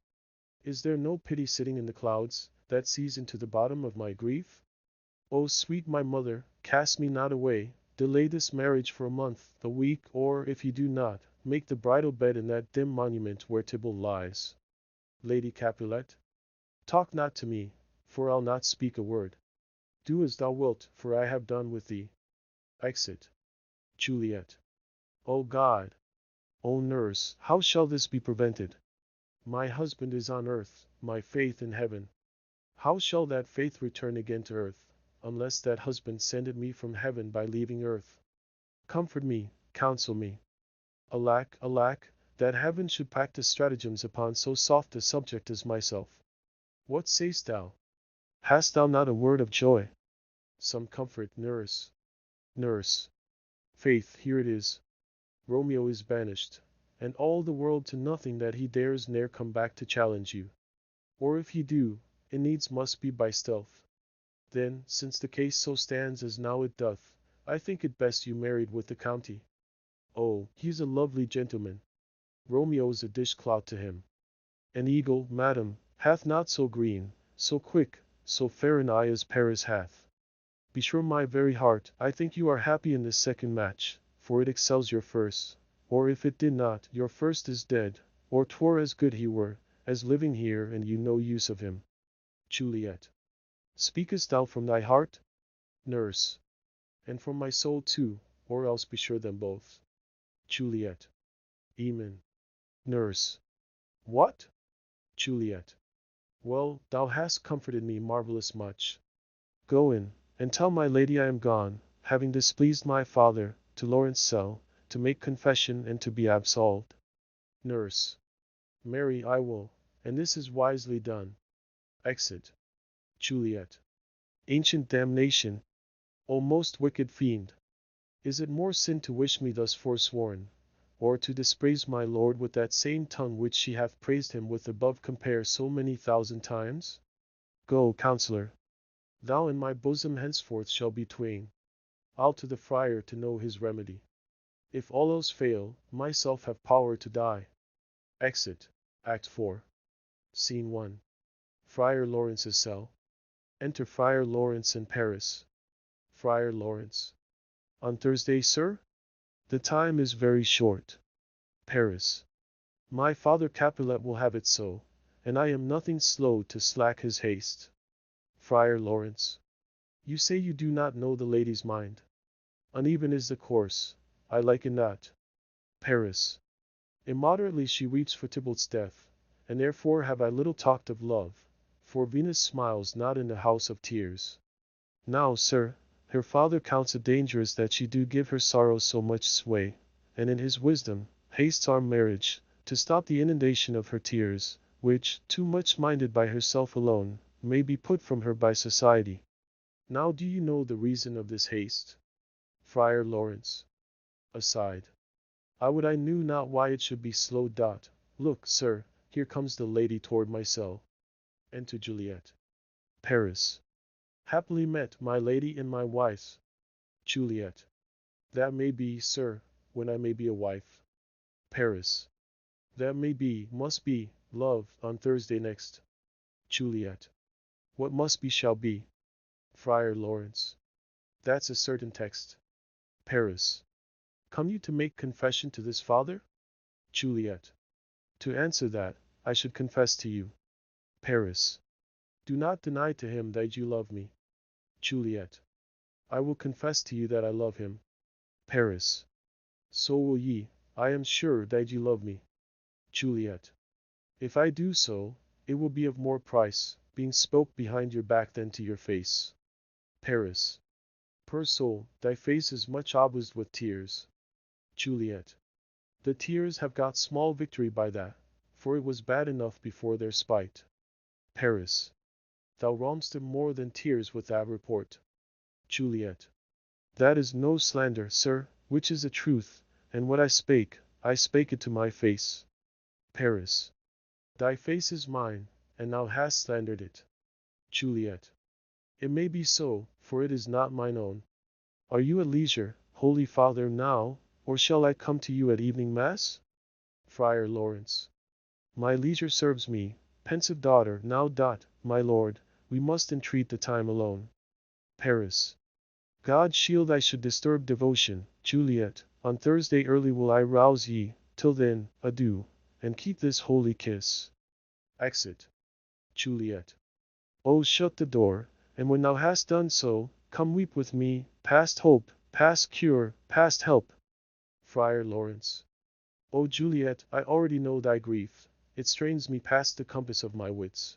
Is there no pity sitting in the clouds, that sees into the bottom of my grief? O sweet my mother, cast me not away, delay this marriage for a month, a week, or, if you do not, make the bridal bed in that dim monument where Tybalt lies. Lady Capulet. Talk not to me, for I'll not speak a word. Do as thou wilt, for I have done with thee. Exit. Juliet. O God! O nurse, how shall this be prevented? My husband is on earth, my faith in heaven. How shall that faith return again to earth, unless that husband send it me from heaven by leaving earth? Comfort me, counsel me. Alack, alack, that heaven should practice stratagems upon so soft a subject as myself. What say'st thou? Hast thou not a word of joy? Some comfort, nurse. Nurse. Faith, here it is. Romeo is banished, and all the world to nothing that he dares ne'er come back to challenge you. Or if he do, it needs must be by stealth. Then, since the case so stands as now it doth, I think it best you married with the county. Oh, he's a lovely gentleman. Romeo's a dishclout to him. An eagle, madam, hath not so green, so quick, so fair an eye as Paris hath. Be sure my very heart, I think you are happy in this second match, for it excels your first, or if it did not, your first is dead, or 'twere as good he were, as living here and you no use of him. Juliet. Speakest thou from thy heart? Nurse. And from my soul too, or else be sure them both. Juliet. Amen. Nurse. What? Juliet. Well, thou hast comforted me marvellous much. Go in, and tell my lady I am gone, having displeased my father, to Lawrence cell, to make confession and to be absolved. Nurse. Marry, I will, and this is wisely done. Exit. Juliet. Ancient damnation! O most wicked fiend! Is it more sin to wish me thus forsworn, or to dispraise my lord with that same tongue which she hath praised him with above compare so many thousand times? Go, counsellor. Thou and my bosom henceforth shall be twain. I'll to the friar to know his remedy. If all else fail, myself have power to die. Exit. Act 4. Scene 1. Friar Lawrence's cell. Enter Friar Lawrence and Paris. Friar Lawrence. On Thursday, sir? The time is very short. Paris. My father Capulet will have it so, and I am nothing slow to slack his haste. Friar Lawrence. You say you do not know the lady's mind. Uneven is the course, I like it not. Paris. Immoderately she weeps for Tybalt's death, and therefore have I little talked of love, for Venus smiles not in the house of tears. Now, sir, her father counts it dangerous that she do give her sorrow so much sway, and in his wisdom, hastes our marriage, to stop the inundation of her tears, which, too much minded by herself alone, may be put from her by society. Now do you know the reason of this haste? Friar Lawrence. Aside. I would I knew not why it should be slow. Look, sir, here comes the lady toward my cell. Enter Juliet. Paris. Happily met, my lady and my wife. Juliet. That may be, sir, when I may be a wife. Paris. That may be, must be, love, on Thursday next. Juliet. What must be shall be. Friar Lawrence. That's a certain text. Paris. Come you to make confession to this father? Juliet. To answer that, I should confess to you. Paris. Do not deny to him that you love me. Juliet. I will confess to you that I love him. Paris. So will ye, I am sure that you love me. Juliet. If I do so, it will be of more price, being spoke behind your back than to your face. Paris. Poor soul, thy face is much obused with tears. Juliet. The tears have got small victory by that, for it was bad enough before their spite. Paris. Thou wrong'st him more than tears with that report. Juliet. That is no slander, sir, which is a truth, and what I spake it to my face. Paris. Thy face is mine, and thou hast slandered it. Juliet. It may be so, for it is not mine own. Are you at leisure, holy father, now, or shall I come to you at evening mass? Friar Lawrence. My leisure serves me, pensive daughter, now my lord, we must entreat the time alone. Paris. God shield I should disturb devotion, Juliet, on Thursday early will I rouse ye, till then, adieu, and keep this holy kiss. Exit. Juliet. Oh, shut the door, and when thou hast done so, come weep with me, past hope, past cure, past help. Friar Lawrence. O Juliet, I already know thy grief, it strains me past the compass of my wits.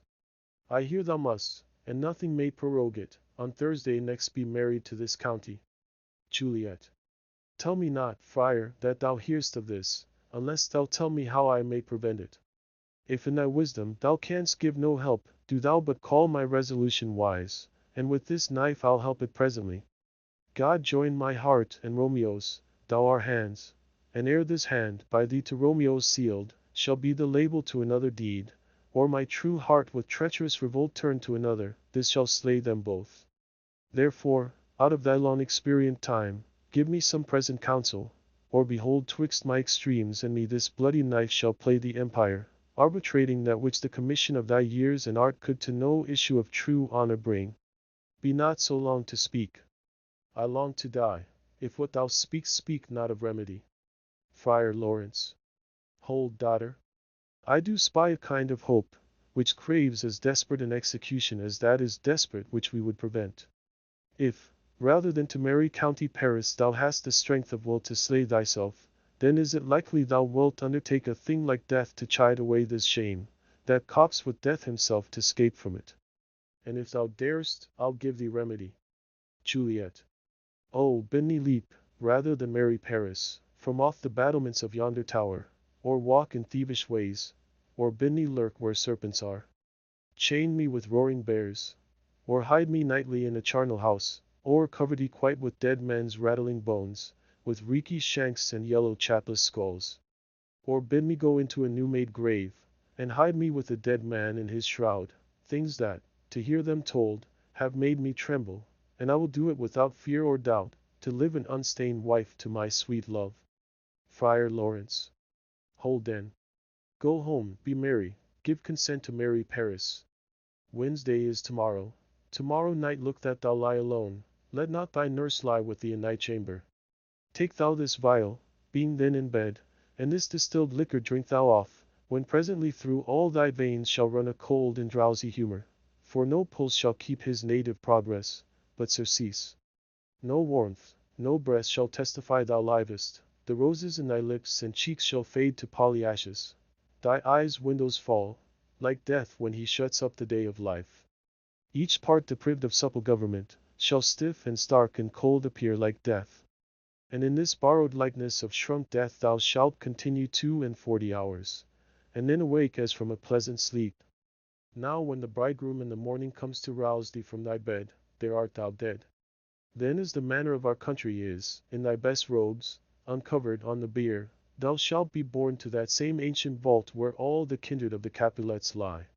I hear thou must, and nothing may prorogue it, on Thursday next be married to this county. Juliet. Tell me not, friar, that thou hear'st of this, unless thou tell me how I may prevent it. If in thy wisdom thou canst give no help, do thou but call my resolution wise, and with this knife I'll help it presently. God join my heart and Romeo's, thou our hands, and ere this hand, by thee to Romeo's sealed, shall be the label to another deed, or my true heart with treacherous revolt turn to another, this shall slay them both. Therefore, out of thy long experient time, give me some present counsel, or behold twixt my extremes and me this bloody knife shall play the empire, arbitrating that which the commission of thy years and art could to no issue of true honor bring. Be not so long to speak. I long to die, if what thou speak not of remedy. Friar Lawrence. Hold, daughter. I do spy a kind of hope, which craves as desperate an execution as that is desperate which we would prevent. If, rather than to marry County Paris thou hast the strength of will to slay thyself, then is it likely thou wilt undertake a thing like death to chide away this shame, that copes with death himself to scape from it. And if thou darest, I'll give thee remedy. Juliet. Oh, bid me leap, rather than marry Paris, from off the battlements of yonder tower, or walk in thievish ways, or bid me lurk where serpents are. Chain me with roaring bears, or hide me nightly in a charnel house, or cover thee quite with dead men's rattling bones, with reeky shanks and yellow chapless skulls. Or bid me go into a new-made grave, and hide me with a dead man in his shroud, things that, to hear them told, have made me tremble, and I will do it without fear or doubt, to live an unstained wife to my sweet love. Friar Lawrence. Hold then. Go home, be merry, give consent to marry Paris. Wednesday is tomorrow. Tomorrow night look that thou lie alone, let not thy nurse lie with thee in thy chamber. Take thou this vial, being then in bed, and this distilled liquor drink thou off, when presently through all thy veins shall run a cold and drowsy humor, for no pulse shall keep his native progress, but surcease. No warmth, no breath shall testify thou livest, the roses in thy lips and cheeks shall fade to polyashes, thy eyes' windows fall, like death when he shuts up the day of life. Each part deprived of supple government, shall stiff and stark and cold appear like death. And in this borrowed likeness of shrunk death thou shalt continue 42 hours, and then awake as from a pleasant sleep. Now when the bridegroom in the morning comes to rouse thee from thy bed, there art thou dead. Then as the manner of our country is, in thy best robes, uncovered on the bier, thou shalt be borne to that same ancient vault where all the kindred of the Capulets lie.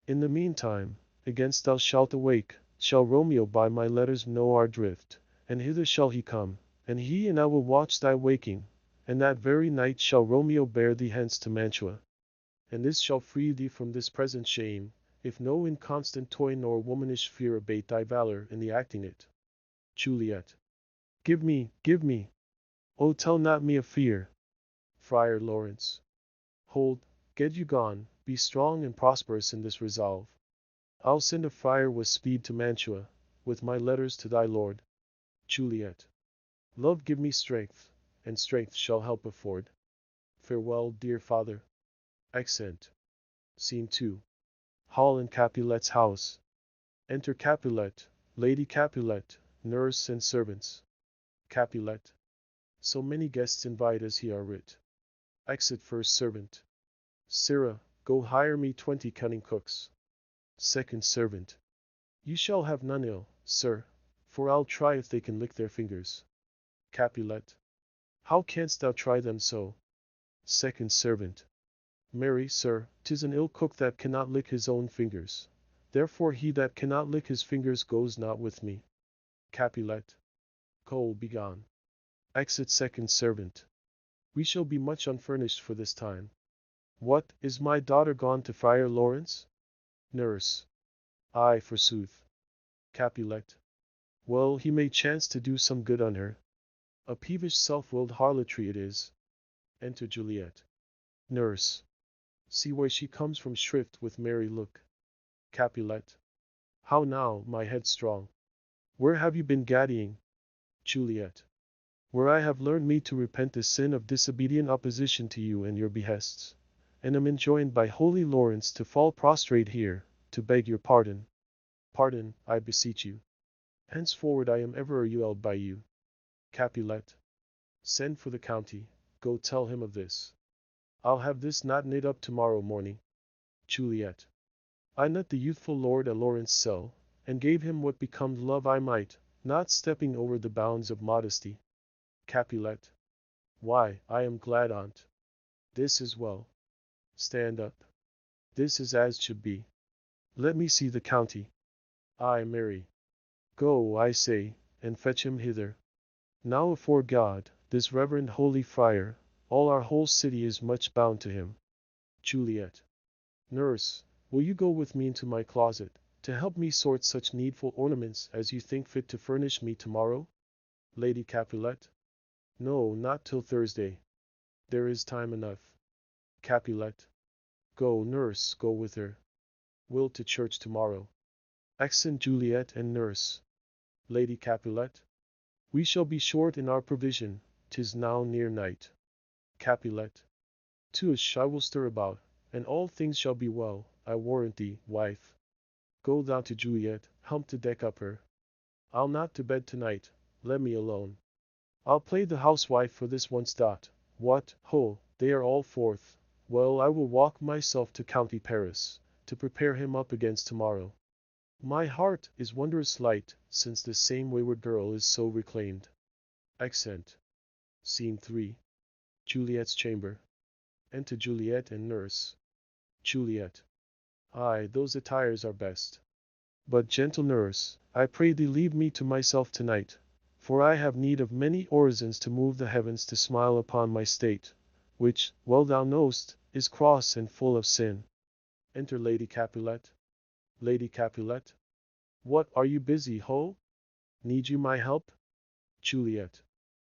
In the meantime, against thou shalt awake, shall Romeo by my letters know our drift, and hither shall he come, and he and I will watch thy waking, and that very night shall Romeo bear thee hence to Mantua. And this shall free thee from this present shame, if no inconstant toy nor womanish fear abate thy valor in the acting it. Juliet. Give me, give me. Oh, tell not me of fear. Friar Lawrence. Hold, get you gone, be strong and prosperous in this resolve. I'll send a friar with speed to Mantua, with my letters to thy lord. Juliet. Love give me strength, and strength shall help afford. Farewell, dear father. Accent. Scene 2. Hall in Capulet's house. Enter Capulet, Lady Capulet, nurse and servants. Capulet. So many guests invite as he are writ. Exit first servant. Sirrah, go hire me 20 cunning cooks. Second servant. You shall have none ill, sir, for I'll try if they can lick their fingers. Capulet. How canst thou try them so? Second servant. Marry, sir, 'tis an ill cook that cannot lick his own fingers. Therefore he that cannot lick his fingers goes not with me. Capulet. Cole, begone. Exit second servant. We shall be much unfurnished for this time. What, is my daughter gone to Friar Lawrence? Nurse. Ay, forsooth. Capulet. Well, he may chance to do some good on her. A peevish self-willed harlotry it is. Enter Juliet. Nurse. See where she comes from shrift with merry look. Capulet. How now, my headstrong? Where have you been gaddying? Juliet. Where I have learned me to repent the sin of disobedient opposition to you and your behests, and am enjoined by holy Lawrence to fall prostrate here, to beg your pardon. Pardon, I beseech you. Henceforward I am ever upheld by you. Capulet. Send for the county, go tell him of this. I'll have this knot knit up tomorrow morning. Juliet. I knit the youthful lord at Lawrence's cell, and gave him what becomed love I might, not stepping over the bounds of modesty. Capulet. Why, I am glad on't. This is well. Stand up. This is as should be. Let me see the county. Ay, marry. Go, I say, and fetch him hither. Now afore God, this reverend holy friar, all our whole city is much bound to him. Juliet. Nurse, will you go with me into my closet, to help me sort such needful ornaments as you think fit to furnish me tomorrow? Lady Capulet. No, not till Thursday. There is time enough. Capulet. Go, nurse, go with her. Will to church tomorrow. Exeunt Juliet and nurse. Lady Capulet. We shall be short in our provision, 'tis now near night. Capulet. Tush, I will stir about, and all things shall be well, I warrant thee, wife. Go thou to Juliet, help to deck up her. I'll not to bed tonight, let me alone. I'll play the housewife for this once. What, ho, they are all forth. Well, I will walk myself to County Paris, to prepare him up against tomorrow. My heart is wondrous light, since this same wayward girl is so reclaimed. Accent. Scene 3. Juliet's chamber. Enter Juliet and nurse. Juliet. Ay, those attires are best. But, gentle nurse, I pray thee leave me to myself tonight, for I have need of many orisons to move the heavens to smile upon my state, which, well thou know'st, is cross and full of sin. Enter Lady Capulet. Lady Capulet. What, are you busy, ho? Need you my help? Juliet.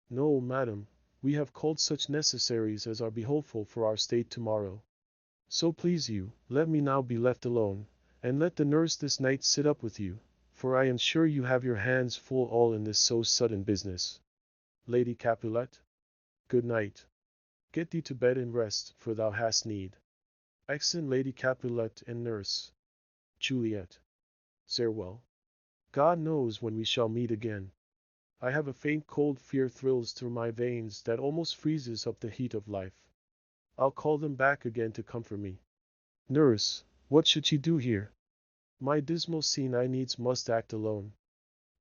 No, madam, we have culled such necessaries as are behoveful for our state tomorrow. So please you, let me now be left alone, and let the nurse this night sit up with you, for I am sure you have your hands full all in this so sudden business. Lady Capulet. Good night. Get thee to bed and rest, for thou hast need. Exeunt Lady Capulet and nurse. Juliet. Farewell. God knows when we shall meet again. I have a faint cold fear thrills through my veins that almost freezes up the heat of life. I'll call them back again to comfort me. Nurse, what should she do here? My dismal scene I needs must act alone.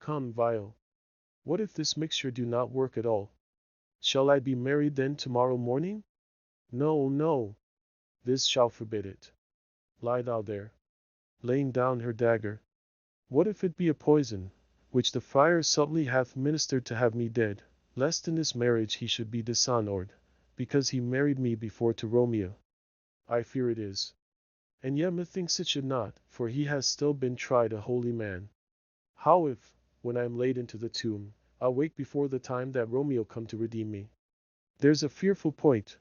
Come, Vio. What if this mixture do not work at all? Shall I be married then tomorrow morning? No, no. This shall forbid it. Lie thou there. Laying down her dagger. What if it be a poison, which the friar subtly hath ministered to have me dead, lest in this marriage he should be dishonored, because he married me before to Romeo? I fear it is. And yet methinks it should not, for he has still been tried a holy man. How if, when I am laid into the tomb, I'll wake before the time that Romeo come to redeem me. There's a fearful point.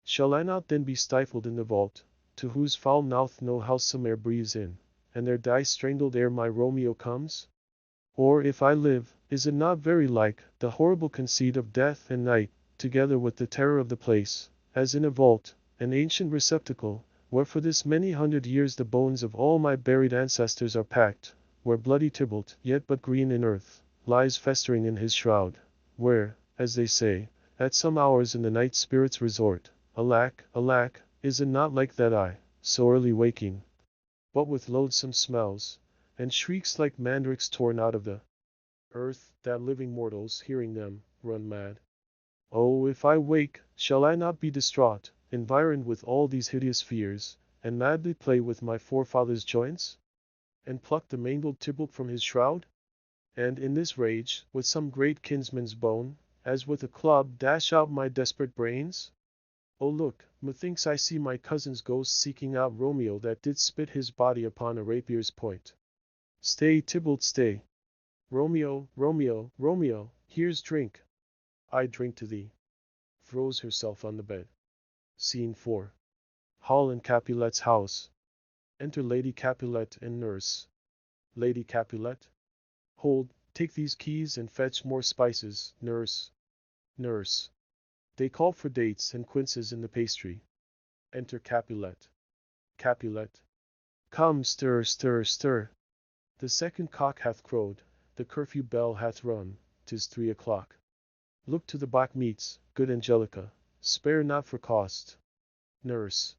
Shall I not then be stifled in the vault, to whose foul mouth no wholesome breathes in, and there die strangled ere my Romeo comes? Or if I live, is it not very like the horrible conceit of death and night, together with the terror of the place, as in a vault, an ancient receptacle, where for this many hundred years the bones of all my buried ancestors are packed, where bloody Tybalt, yet but green in earth, lies festering in his shroud, where, as they say, at some hours in the night spirits resort. Alack, alack, is it not like that I, so early waking, but with loathsome smells, and shrieks like mandrakes torn out of the earth, that living mortals, hearing them, run mad? Oh, if I wake, shall I not be distraught, environed with all these hideous fears, and madly play with my forefathers' joints? And pluck the mangled Tybalt from his shroud? And in this rage, with some great kinsman's bone, as with a club dash out my desperate brains? Oh look, methinks I see my cousin's ghost seeking out Romeo that did spit his body upon a rapier's point. Stay, Tybalt, stay. Romeo, Romeo, Romeo, here's drink. I drink to thee. Throws herself on the bed. Scene 4. Hall in Capulet's house. Enter Lady Capulet and nurse. Lady Capulet. Hold, take these keys and fetch more spices, nurse. Nurse. They call for dates and quinces in the pastry. Enter Capulet. Capulet. Come, stir, stir, stir. The second cock hath crowed, the curfew bell hath rung, 'tis 3 o'clock. Look to the black meats, good Angelica, spare not for cost. Nurse.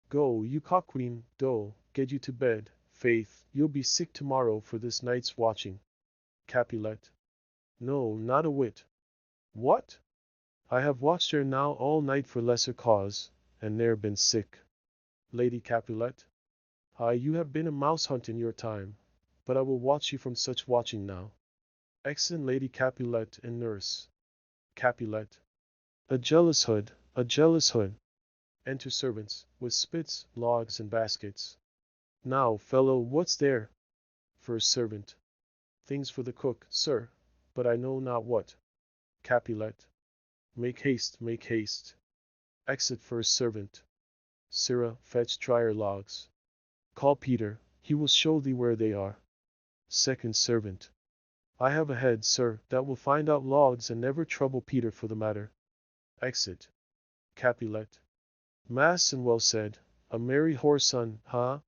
Go, you cock queen, do, get you to bed, faith, you'll be sick tomorrow for this night's watching. Capulet. No, not a whit. What? I have watched her now all night for lesser cause, and ne'er been sick. Lady Capulet. Aye, you have been a mouse hunt in your time, but I will watch you from such watching now. Excellent Lady Capulet and nurse. Capulet. A jealous hood, a jealous hood. Enter servants, with spits, logs, and baskets. Now, fellow, what's there? First servant. Things for the cook, sir, but I know not what. Capulet. Make haste, make haste. Exit first servant. Sirrah, fetch drier logs. Call Peter, he will show thee where they are. Second servant. I have a head, sir, that will find out logs and never trouble Peter for the matter. Exit. Capulet. Mass and well said, a merry whoreson, ha?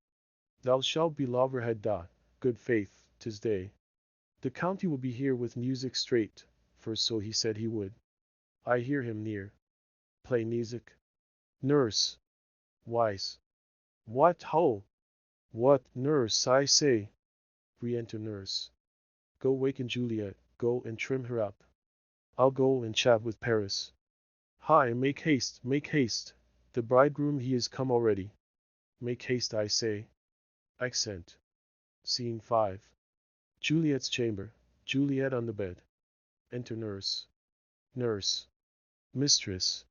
Thou shalt be loggerhead dot, good faith, 'tis day. The county will be here with music straight, for so he said he would. I hear him near. Play music. Nurse. Wise. What ho? What, nurse, I say. Re-enter nurse. Go waken Juliet, go and trim her up. I'll go and chat with Paris. Hi, make haste, make haste. The bridegroom he is come already. Make haste, I say. Accent. Scene 5. Juliet's chamber. Juliet on the bed. Enter nurse. Nurse. Mistress.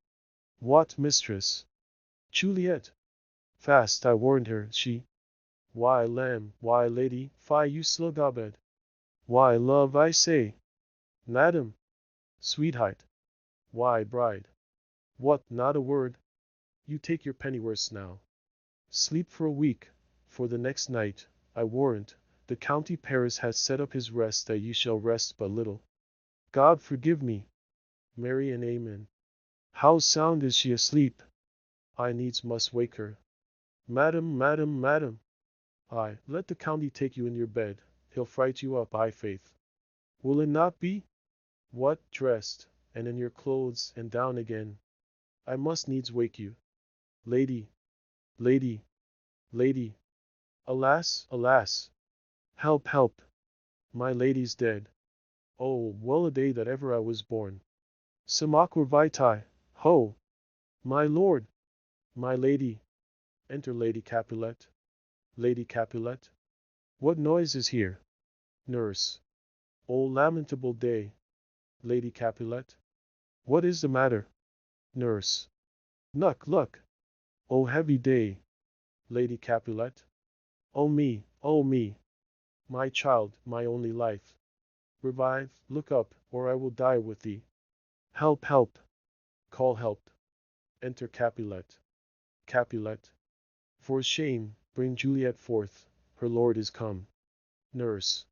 What mistress? Juliet. Fast, I warned her, she. Why, lamb, why, lady, fie, you slug abed. Why, love, I say. Madam. Sweetheart. Why, bride. What, not a word? You take your pennyworths now. Sleep for a week, for the next night, I warrant, the county Paris has set up his rest that ye shall rest but little. God forgive me. Mary and amen. How sound is she asleep? I needs must wake her. Madam, madam, madam. Aye, let the county take you in your bed, he'll fright you up, I faith. Will it not be? What, dressed, and in your clothes, and down again? I must needs wake you. Lady, lady, lady. Alas, alas. Help, help. My lady's dead. Oh, well a day that ever I was born. Simacor vitae, ho! My lord! My lady! Enter Lady Capulet. Lady Capulet. What noise is here? Nurse. O lamentable day! Lady Capulet. What is the matter? Nurse. Luck, luck! O heavy day! Lady Capulet. O me, my child, my only life. Revive, look up, or I will die with thee. Help, help. Call help. Enter Capulet. Capulet. For shame, bring Juliet forth, her lord is come. Nurse.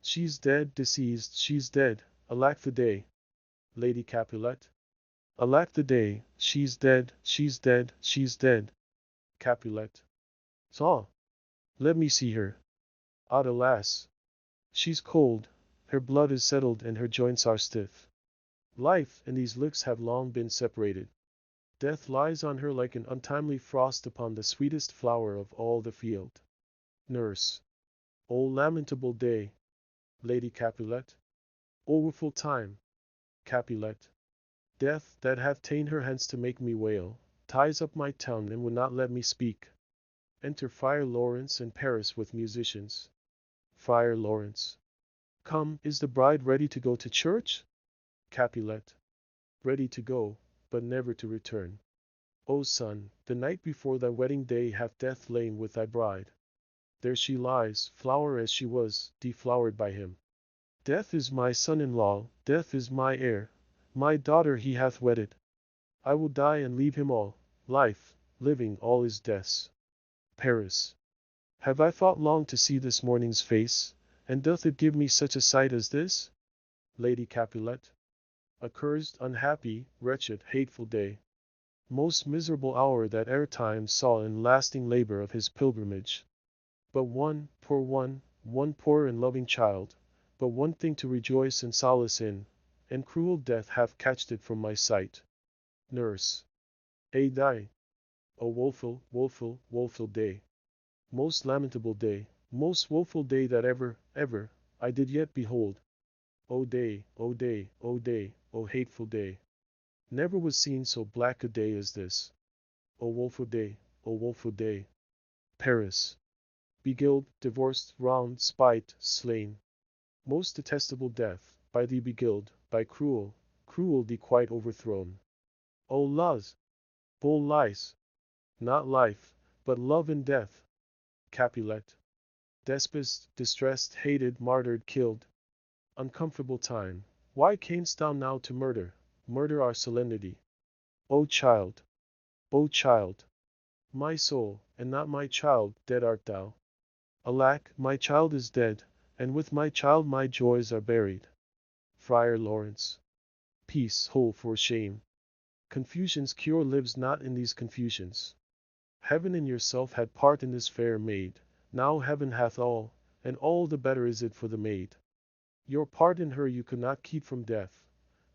She's dead, deceased, she's dead, alack the day. Lady Capulet. Alack the day, she's dead, she's dead, she's dead. Capulet. Saw. Let me see her. Odd alas. She's cold, her blood is settled and her joints are stiff. Life and these lips have long been separated. Death lies on her like an untimely frost upon the sweetest flower of all the field. Nurse. O lamentable day. Lady Capulet. O woeful time. Capulet. Death, that hath ta'en her hence to make me wail, ties up my tongue and would not let me speak. Enter Friar Lawrence and Paris with musicians. Friar Lawrence. Come, is the bride ready to go to church? Capulet. Ready to go, but never to return. O son, the night before thy wedding day hath death lain with thy bride. There she lies, flower as she was, deflowered by him. Death is my son-in-law, death is my heir, my daughter he hath wedded. I will die and leave him all, life, living all is death's. Paris. Have I thought long to see this morning's face, and doth it give me such a sight as this? Lady Capulet. Accursed, unhappy, wretched, hateful day. Most miserable hour that e'er time saw in lasting labor of his pilgrimage. But one poor and loving child, but one thing to rejoice and solace in, and cruel death hath catched it from my sight. Nurse. Ay die. O woeful, woeful, woeful day. Most lamentable day, most woeful day that ever I did yet behold. O day, O day, O day, O hateful day. Never was seen so black a day as this. O woeful day, O woeful day. Paris. Beguiled, divorced, wronged, spite, slain. Most detestable death, by thee beguiled, by cruel thee quite overthrown. O laws! Bull lies! Not life, but love and death. Capulet. Despised, distressed, hated, martyred, killed. Uncomfortable time, why camest thou now to murder our solemnity? O child! O child! My soul, and not my child, dead art thou. Alack, my child is dead, and with my child my joys are buried. Friar Lawrence. Peace, hold for shame. Confusion's cure lives not in these confusions. Heaven and yourself had part in this fair maid, now heaven hath all, and all the better is it for the maid. Your part in her you could not keep from death,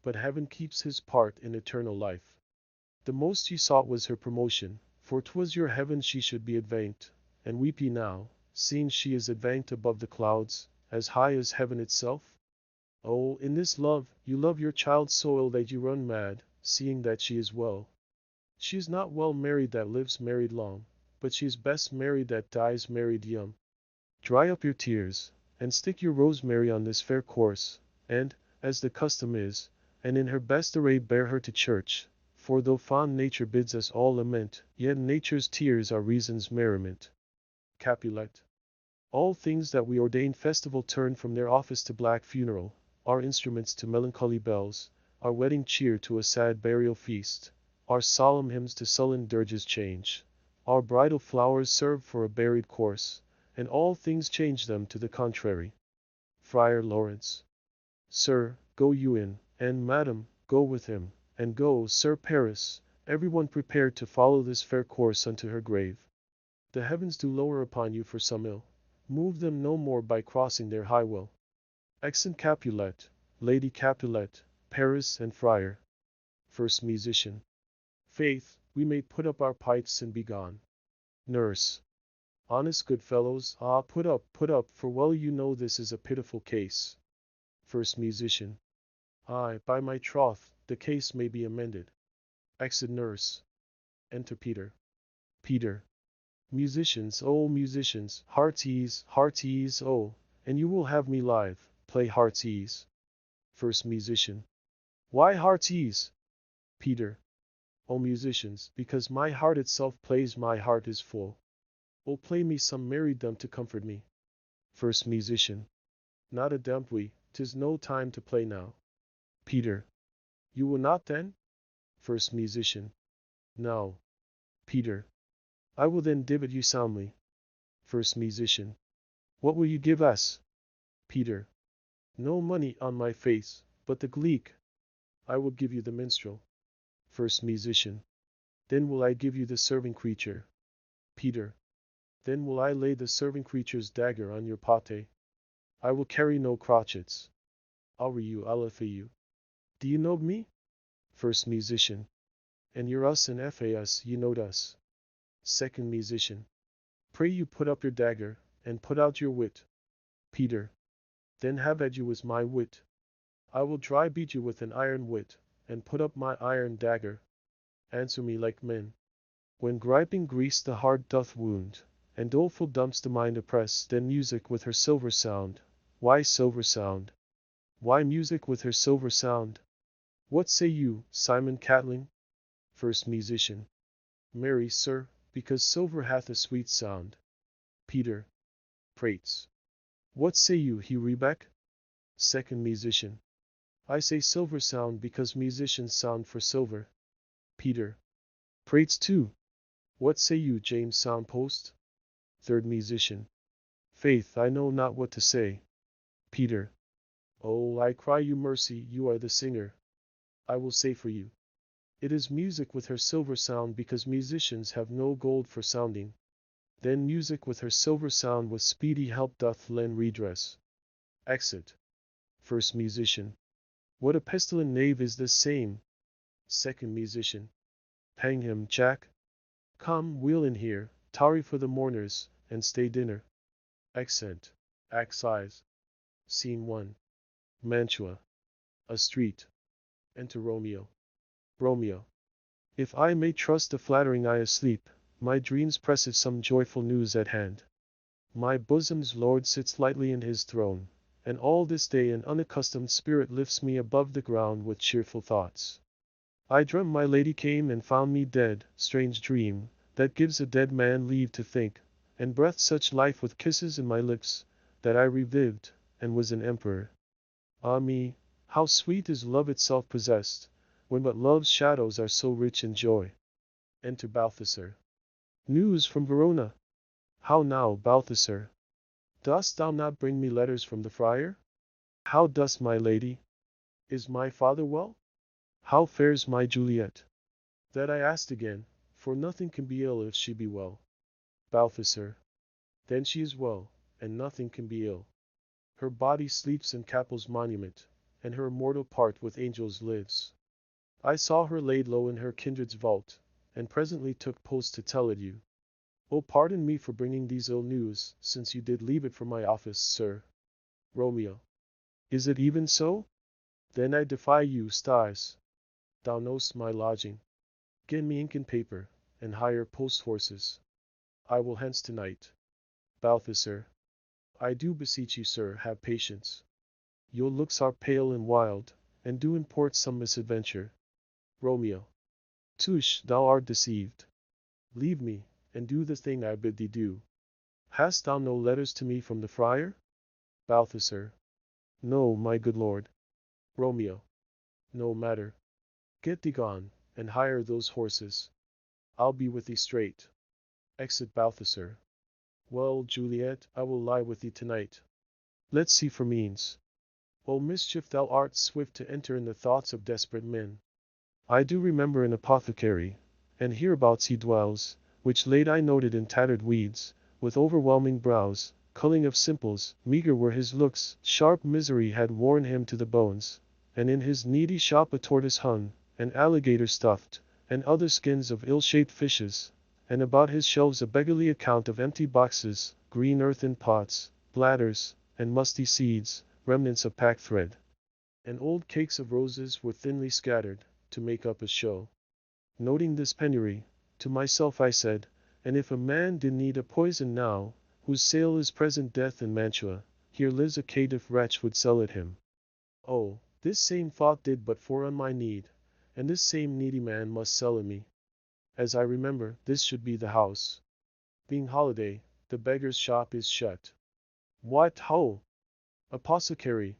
but heaven keeps his part in eternal life. The most ye sought was her promotion, for 'twas your heaven she should be advanced, and weep ye now, seeing she is advanced above the clouds, as high as heaven itself? Oh, in this love, you love your child so ill that you run mad, seeing that she is well. She is not well married that lives married long, but she is best married that dies married young. Dry up your tears, and stick your rosemary on this fair corse, and, as the custom is, and in her best array bear her to church, for though fond nature bids us all lament, yet nature's tears are reason's merriment. Capulet. All things that we ordain festival turn from their office to black funeral, our instruments to melancholy bells, our wedding cheer to a sad burial feast, our solemn hymns to sullen dirges change, our bridal flowers serve for a buried corse, and all things change them to the contrary. Friar Lawrence. Sir, go you in, and madam, go with him, and go, Sir Paris, everyone prepared to follow this fair course unto her grave. The heavens do lower upon you for some ill, move them no more by crossing their high will. Exeunt Capulet, Lady Capulet, Paris and Friar. First Musician. Faith, we may put up our pipes and be gone. Nurse. Honest good fellows, ah, put up, for well you know this is a pitiful case. First Musician. Ay, by my troth, the case may be amended. Exit Nurse. Enter Peter. Peter. Musicians, heart's ease, oh, and you will have me live, play heart's ease. First Musician. Why heart's ease? Peter. O musicians, because my heart itself plays my heart is full. Oh, play me some merry dump to comfort me. First Musician. Not a dump we, 'Tis no time to play now. Peter. You will not then? First Musician. No. Peter. I will then dib at you soundly. First Musician. What will you give us? Peter. No money on my face, but the gleek. I will give you the minstrel. First Musician. Then will I give you the serving creature. Peter. Then will I lay the serving creature's dagger on your pate. I will carry no crotchets. I'll you. Do you know me? First Musician. And you're us and fas you knowed us. Second Musician. Pray you put up your dagger, and put out your wit. Peter. Then have at you with my wit. I will dry beat you with an iron wit, and put up my iron dagger. Answer me like men. When griping grease the heart doth wound, and doleful dumps the mind oppress, then music with her silver sound. Why silver sound? Why music with her silver sound? What say you, Simon Catling? First Musician. Marry, sir, because silver hath a sweet sound. Peter. Prates. What say you, Hugh Rebeck? Second Musician. I say silver sound because musicians sound for silver. Peter. Prates too. What say you, James Soundpost? Third Musician. Faith, I know not what to say. Peter. Oh, I cry you mercy, you are the singer. I will say for you. It is music with her silver sound because musicians have no gold for sounding. Then music with her silver sound with speedy help doth lend redress. Exit. First Musician. What a pestilent knave is this same? Second Musician. Hang him, Jack. Come, wheel in here, tarry for the mourners, and stay dinner. Accent. Act size. Scene 1. Mantua. A street. Enter Romeo. Romeo. If I may trust the flattering eye asleep, my dreams presseth some joyful news at hand. My bosom's lord sits lightly in his throne, and all this day an unaccustomed spirit lifts me above the ground with cheerful thoughts. I dreamt my lady came and found me dead, strange dream, that gives a dead man leave to think, and breathed such life with kisses in my lips, that I revived, and was an emperor. Ah me, how sweet is love itself possessed, when but love's shadows are so rich in joy. Enter Balthasar. News from Verona. How now, Balthasar? Dost thou not bring me letters from the friar? How does my lady? Is my father well? How fares my Juliet? That I asked again, for nothing can be ill if she be well. Balthasar. Then she is well, and nothing can be ill. Her body sleeps in Capel's monument, and her immortal part with angels lives. I saw her laid low in her kindred's vault, and presently took post to tell it you. Oh, pardon me for bringing these ill news, since you did leave it for my office, sir. Romeo. Is it even so? Then I defy you, Styes. Thou know'st my lodging. Get me ink and paper, and hire post horses. I will hence tonight. Balthasar. I do beseech you, sir, have patience. Your looks are pale and wild, and do import some misadventure. Romeo. Tush, thou art deceived. Leave me, and do the thing I bid thee do. Hast thou no letters to me from the friar? Balthasar. No, my good lord. Romeo. No matter. Get thee gone, and hire those horses. I'll be with thee straight. Exit Balthasar. Well, Juliet, I will lie with thee tonight. Let's see for means. O mischief, thou art swift to enter in the thoughts of desperate men. I do remember an apothecary, and hereabouts he dwells, which late I noted in tattered weeds, with overwhelming brows, culling of simples, meager were his looks, sharp misery had worn him to the bones, and in his needy shop a tortoise hung, an alligator stuffed, and other skins of ill-shaped fishes, and about his shelves a beggarly account of empty boxes, green earthen pots, bladders, and musty seeds, remnants of pack thread. And old cakes of roses were thinly scattered, to make up a show. Noting this penury, to myself I said, and if a man did need a poison now, whose sale is present death in Mantua, here lives a caitiff wretch would sell it him. Oh, this same thought did but for on my need, and this same needy man must sell it me. As I remember, this should be the house. Being holiday, the beggar's shop is shut. What ho! Apothecary!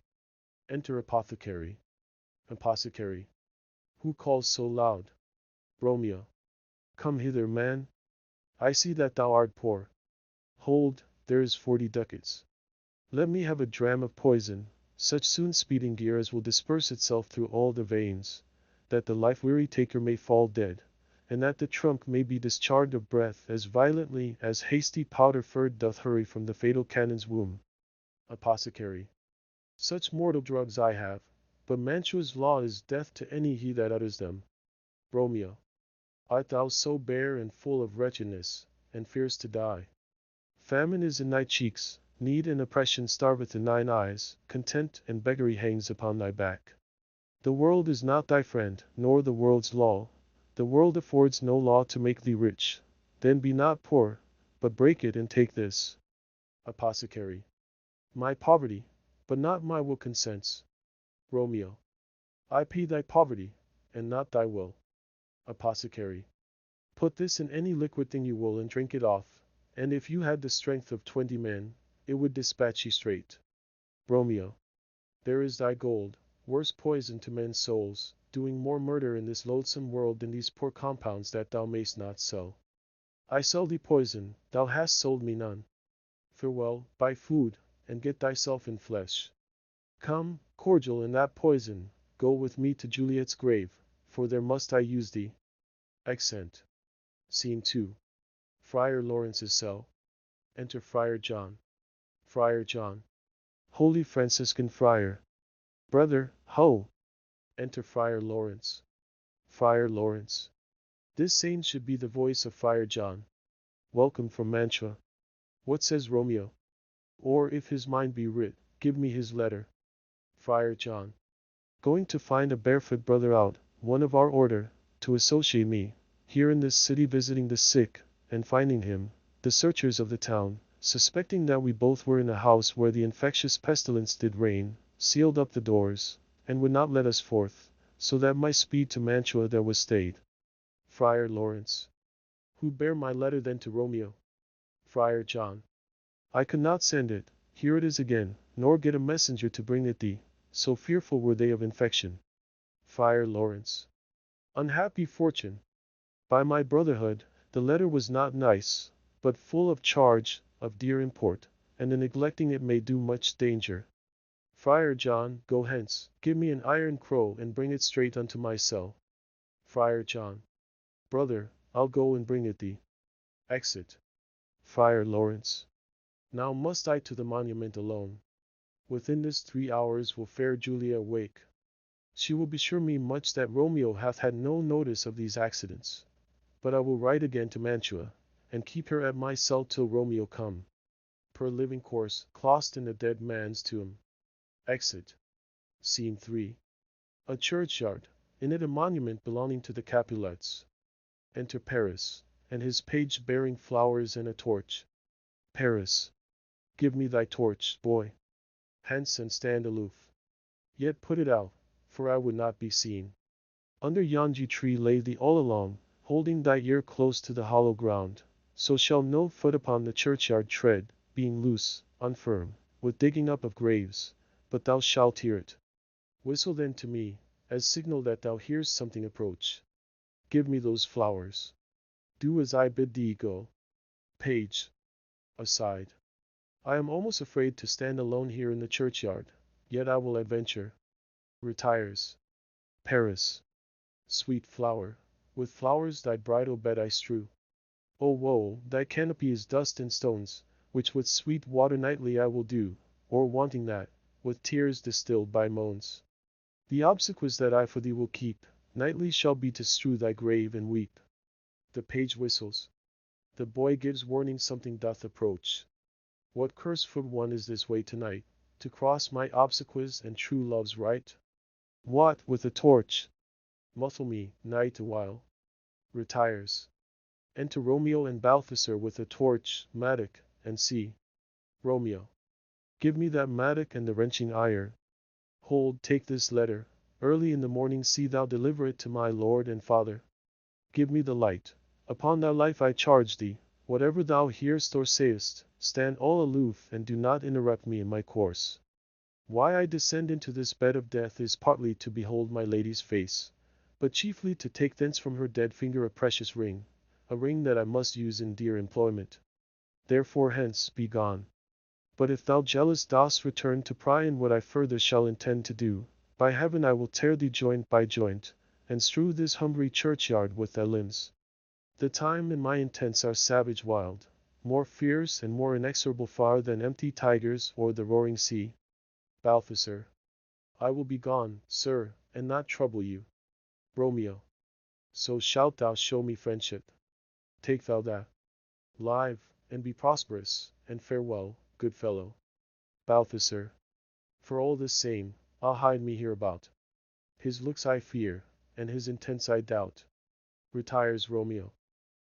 Enter apothecary. Apothecary. Who calls so loud? Romeo. Come hither, man. I see that thou art poor. Hold, there is 40 ducats. Let me have a dram of poison, such soon speeding gear as will disperse itself through all the veins, that the life-weary taker may fall dead, and that the trunk may be discharged of breath as violently as hasty powder furred doth hurry from the fatal cannon's womb. Apothecary. Such mortal drugs I have, but Mantua's law is death to any he that utters them. Romeo. Art thou so bare and full of wretchedness, and fearest to die? Famine is in thy cheeks, need and oppression starveth in thine eyes, contempt and beggary hangs upon thy back. The world is not thy friend, nor the world's law. The world affords no law to make thee rich. Then be not poor, but break it and take this. Apothecary. My poverty, but not my will consents. Romeo. I pay thy poverty, and not thy will. Apothecary. Put this in any liquid thing you will and drink it off, and if you had the strength of 20 men, it would dispatch you straight. Romeo. There is thy gold, worse poison to men's souls, doing more murder in this loathsome world than these poor compounds that thou mayst not sell. I sell thee poison, thou hast sold me none. Farewell, buy food, and get thyself in flesh. Come, cordial and that poison, go with me to Juliet's grave, for there must I use thee. Accent. Scene 2. Friar Lawrence's cell. Enter Friar John. Friar John. Holy Franciscan Friar. Brother, ho! Enter Friar Lawrence. Friar Lawrence. This saint should be the voice of Friar John. Welcome from Mantua. What says Romeo? Or if his mind be writ, give me his letter. Friar John. Going to find a barefoot brother out, one of our order, to associate me, here in this city visiting the sick, and finding him, the searchers of the town, suspecting that we both were in a house where the infectious pestilence did reign, sealed up the doors, and would not let us forth, so that my speed to Mantua there was stayed. Friar Lawrence. Who bare my letter then to Romeo? Friar John. I could not send it, here it is again, nor get a messenger to bring it thee, so fearful were they of infection. Friar Lawrence. Unhappy fortune! By my brotherhood, the letter was not nice, but full of charge, of dear import, and in neglecting it may do much danger. Friar John, go hence, give me an iron crow and bring it straight unto my cell. Friar John. Brother, I'll go and bring it thee. Exit. Friar Lawrence. Now must I to the monument alone. Within this 3 hours will fair Julia awake. She will besure me much that Romeo hath had no notice of these accidents. But I will write again to Mantua, and keep her at my cell till Romeo come. Per living course, clost in a dead man's tomb. Exit. Scene 3. A churchyard, in it a monument belonging to the Capulets. Enter Paris, and his page bearing flowers and a torch. Paris. Give me thy torch, boy. Hence and stand aloof. Yet put it out, for I would not be seen. Under yon yew tree lay thee all along, holding thy ear close to the hollow ground, so shall no foot upon the churchyard tread, being loose, unfirm, with digging up of graves, but thou shalt hear it. Whistle then to me, as signal that thou hearest something approach. Give me those flowers. Do as I bid thee, go. Page. Aside. I am almost afraid to stand alone here in the churchyard, yet I will adventure. Retires. Paris. Sweet flower, with flowers thy bridal bed I strew. O woe, thy canopy is dust and stones, which with sweet water nightly I will dew, or wanting that, with tears distilled by moans. The obsequies that I for thee will keep, nightly shall be to strew thy grave and weep. The page whistles. The boy gives warning something doth approach. What curse-foot one is this way tonight, to cross my obsequies and true love's right? What, with a torch? Muffle me, night awhile. Retires. Enter Romeo and Balthasar with a torch, mattock, and see. Romeo. Give me that mattock and the wrenching iron. Hold, take this letter. Early in the morning see thou deliver it to my lord and father. Give me the light. Upon thy life I charge thee, whatever thou hearest or sayest, stand all aloof and do not interrupt me in my course. Why I descend into this bed of death is partly to behold my lady's face, but chiefly to take thence from her dead finger a precious ring, a ring that I must use in dear employment. Therefore hence, be gone. But if thou jealous dost return to pry in what I further shall intend to do, by heaven I will tear thee joint by joint, and strew this humbry churchyard with thy limbs. The time and my intents are savage wild, more fierce and more inexorable far than empty tigers or the roaring sea. Balthazar. I will be gone, sir, and not trouble you. Romeo. So shalt thou show me friendship. Take thou that. Live, and be prosperous, and farewell, good fellow. Balthazar. For all the same, I'll hide me hereabout. His looks I fear, and his intents I doubt. Retires Romeo.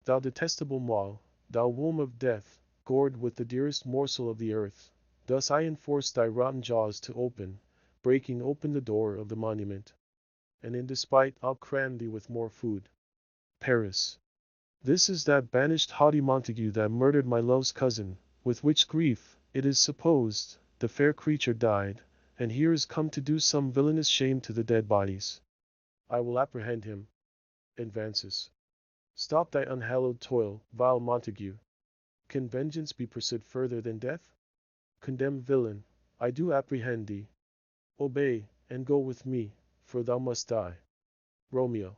Thou detestable maw, thou womb of death, gored with the dearest morsel of the earth, thus I enforce thy rotten jaws to open, breaking open the door of the monument. And in despite I'll cram thee with more food. Paris. This is that banished haughty Montague that murdered my love's cousin, with which grief, it is supposed, the fair creature died, and here is come to do some villainous shame to the dead bodies. I will apprehend him. Advances. Stop thy unhallowed toil, vile Montague. Can vengeance be pursued further than death? Condemned villain, I do apprehend thee. Obey, and go with me, for thou must die. Romeo.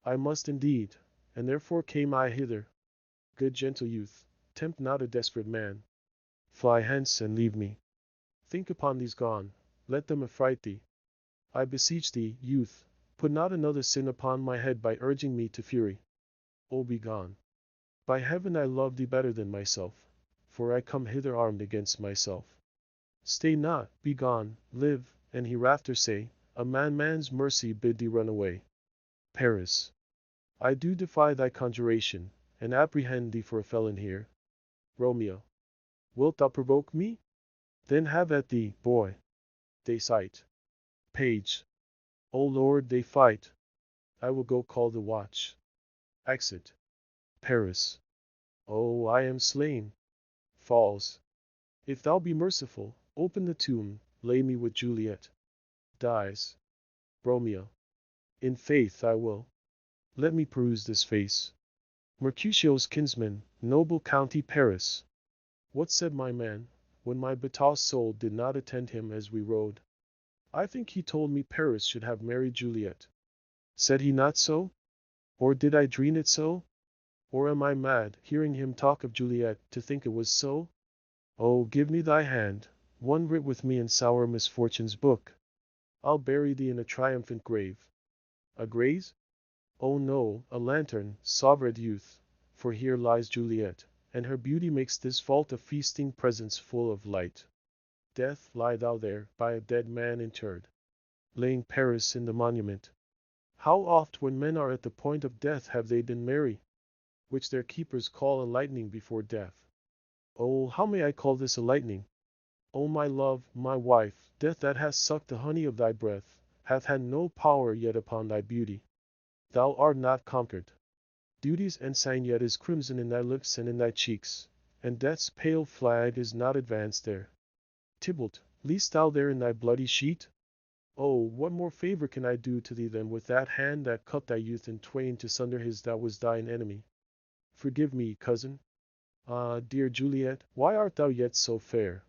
I must indeed, and therefore came I hither. Good gentle youth, tempt not a desperate man. Fly hence and leave me. Think upon these gone, let them affright thee. I beseech thee, youth, put not another sin upon my head by urging me to fury. O be gone. By heaven I love thee better than myself, for I come hither armed against myself. Stay not, be gone, live, and hereafter say, a man's mercy bid thee run away. Paris. I do defy thy conjuration, and apprehend thee for a felon here. Romeo. Wilt thou provoke me? Then have at thee, boy. They cite. Page. O Lord, they fight. I will go call the watch. Exit. Paris. Oh, I am slain. Falls. If thou be merciful, open the tomb, lay me with Juliet. Dies. Romeo. In faith I will. Let me peruse this face. Mercutio's kinsman, noble county Paris. What said my man, when my betossed soul did not attend him as we rode? I think he told me Paris should have married Juliet. Said he not so? Or did I dream it so? Or am I mad, hearing him talk of Juliet, to think it was so? Oh, give me thy hand, one writ with me in sour misfortune's book. I'll bury thee in a triumphant grave. A graze? Oh no, a lantern, sovereign youth, for here lies Juliet, and her beauty makes this vault a feasting presence full of light. Death, lie thou there, by a dead man interred. Laying Paris in the monument. How oft when men are at the point of death have they been merry, which their keepers call a lightning before death. Oh, how may I call this a lightning? O my love, my wife, death that has sucked the honey of thy breath, hath had no power yet upon thy beauty. Thou art not conquered. Duty's ensign yet is crimson in thy lips and in thy cheeks, and death's pale flag is not advanced there. Tybalt, liest thou there in thy bloody sheet? Oh, what more favour can I do to thee than with that hand that cut thy youth in twain to sunder his that was thine enemy? Forgive me, cousin. Ah, dear Juliet, why art thou yet so fair?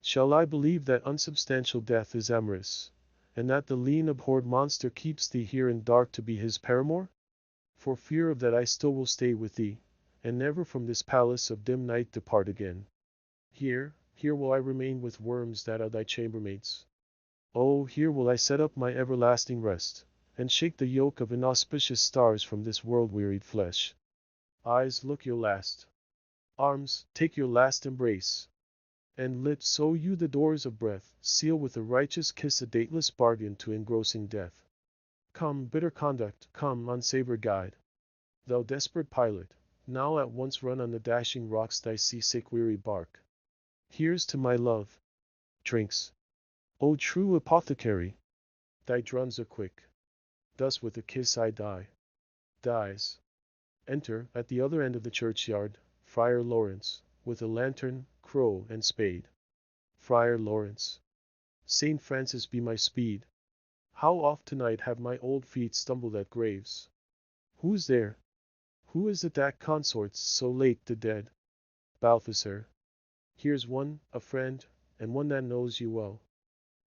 Shall I believe that unsubstantial death is amorous, and that the lean abhorred monster keeps thee here in dark to be his paramour? For fear of that I still will stay with thee, and never from this palace of dim night depart again. Here will I remain with worms that are thy chambermaids. Oh, here will I set up my everlasting rest, and shake the yoke of inauspicious stars from this world-wearied flesh. Eyes, look your last. Arms, take your last embrace. And lips, so you the doors of breath, seal with a righteous kiss a dateless bargain to engrossing death. Come, bitter conduct, come, unsavored guide. Thou desperate pilot, now at once run on the dashing rocks thy seasick weary bark. Here's to my love. Drinks. O true apothecary! Thy druns are quick. Thus with a kiss I die. Dies. Enter, at the other end of the churchyard, Friar Lawrence, with a lantern, crow, and spade. Friar Lawrence. Saint Francis be my speed. How oft tonight have my old feet stumbled at graves. Who's there? Who is it that consorts so late the dead? Balthazar. Here's one, a friend, and one that knows you well.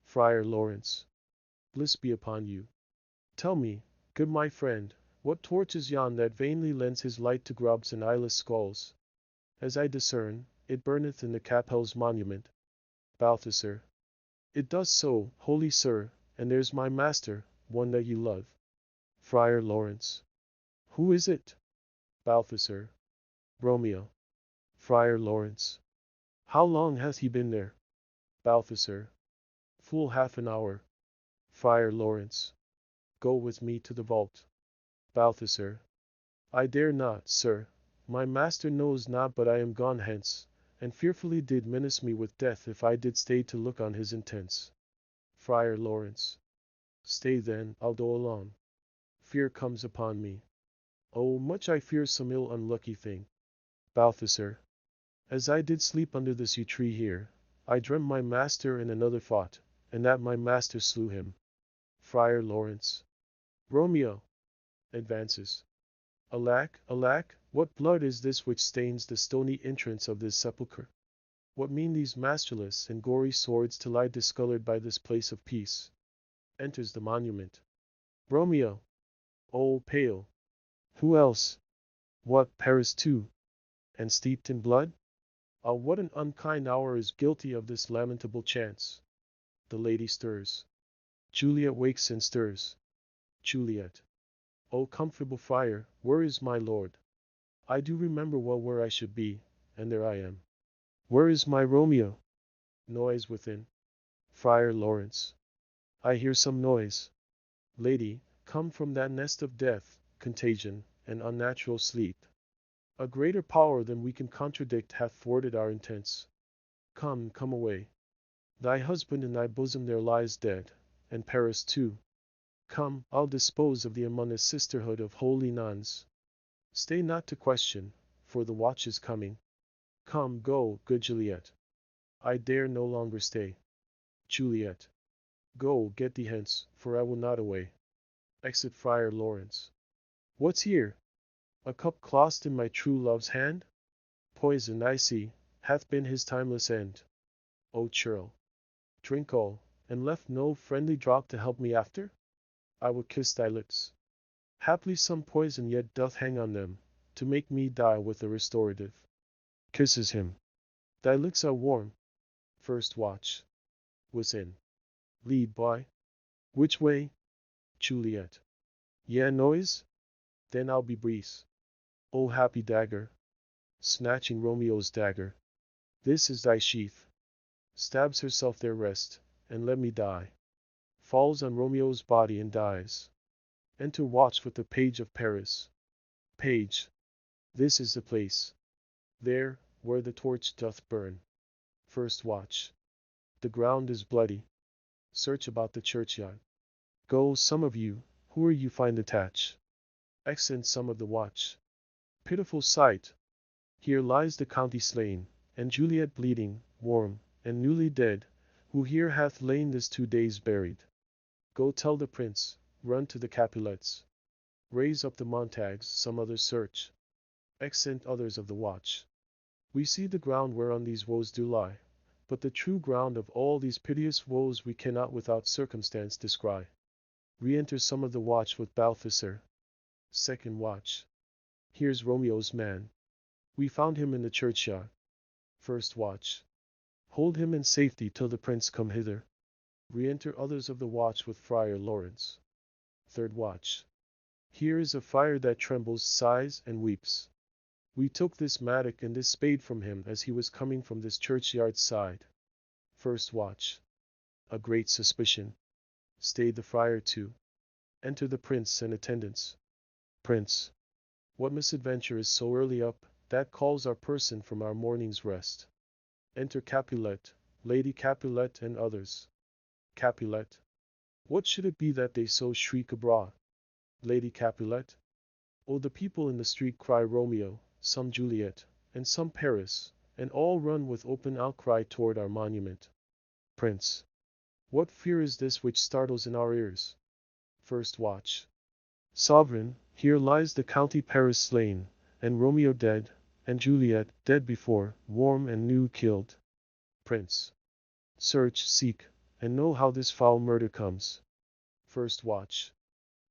Friar Lawrence. Bliss be upon you. Tell me, good my friend, what torch is yon that vainly lends his light to grubs and eyeless skulls? As I discern, it burneth in the capel's monument. Balthazar. It does so, holy sir, and there's my master, one that you love. Friar Lawrence. Who is it? Balthazar. Romeo. Friar Lawrence. How long hath he been there? Balthazar. Full half an hour. Friar Lawrence. Go with me to the vault. Balthazar. I dare not, sir. My master knows not but I am gone hence, and fearfully did menace me with death if I did stay to look on his intents. Friar Lawrence. Stay then, I'll go along. Fear comes upon me. Oh, much I fear some ill unlucky thing. Balthazar. As I did sleep under this yew tree here, I dreamt my master and another fought, and that my master slew him. Friar Lawrence. Romeo. Advances. Alack, alack, what blood is this which stains the stony entrance of this sepulchre? What mean these masterless and gory swords to lie discolored by this place of peace? Enters the monument. Romeo. Oh, pale. Who else? What, Paris too? And steeped in blood? Ah, what an unkind hour is guilty of this lamentable chance! The lady stirs. Juliet wakes and stirs. Juliet. O comfortable friar, where is my lord? I do remember well where I should be, and there I am. Where is my Romeo? Noise within. Friar Lawrence. I hear some noise. Lady, come from that nest of death, contagion, and unnatural sleep. A greater power than we can contradict hath thwarted our intents. Come, come away. Thy husband in thy bosom there lies dead, and Paris too. Come, I'll dispose of thee among a sisterhood of holy nuns. Stay not to question, for the watch is coming. Come, go, good Juliet. I dare no longer stay. Juliet. Go, get thee hence, for I will not away. Exit Friar Lawrence. What's here? A cup clasped in my true love's hand? Poison, I see, hath been his timeless end. O churl! Drink all, and left no friendly drop to help me after? I will kiss thy lips. Haply some poison yet doth hang on them, to make me die with a restorative. Kisses him. Thy lips are warm. First watch. Within. Lead, boy. Which way? Juliet. Yeah, noise? Then I'll be brief. O happy dagger! Snatching Romeo's dagger. This is thy sheath. Stabs herself their rest, and let me die. Falls on Romeo's body and dies. Enter watch with the page of Paris. Page. This is the place. There, where the torch doth burn. First watch. The ground is bloody. Search about the churchyard. Go, some of you, who are you find attached. Exeunt some of the watch. Pitiful sight! Here lies the county slain, and Juliet bleeding, warm, and newly dead, who here hath lain this 2 days buried. Go tell the prince, run to the Capulets. Raise up the Montagues, some others search. Exeunt others of the watch. We see the ground whereon these woes do lie, but the true ground of all these piteous woes we cannot without circumstance descry. Re-enter some of the watch with Balthazar. Second watch. Here's Romeo's man. We found him in the churchyard. First watch. Hold him in safety till the prince come hither. Re-enter others of the watch with Friar Lawrence. Third watch. Here is a friar that trembles, sighs, and weeps. We took this mattock and this spade from him as he was coming from this churchyard side. First watch. A great suspicion. Stayed the friar too. Enter the prince and attendants. Prince. What misadventure is so early up, that calls our person from our morning's rest? Enter Capulet, Lady Capulet and others. Capulet. What should it be that they so shriek abroad? Lady Capulet. Oh, the people in the street cry Romeo, some Juliet, and some Paris, and all run with open outcry toward our monument. Prince. What fear is this which startles in our ears? First watch. Sovereign, here lies the county Paris slain, and Romeo dead, and Juliet dead before, warm and new killed. Prince. Search, seek, and know how this foul murder comes. First watch.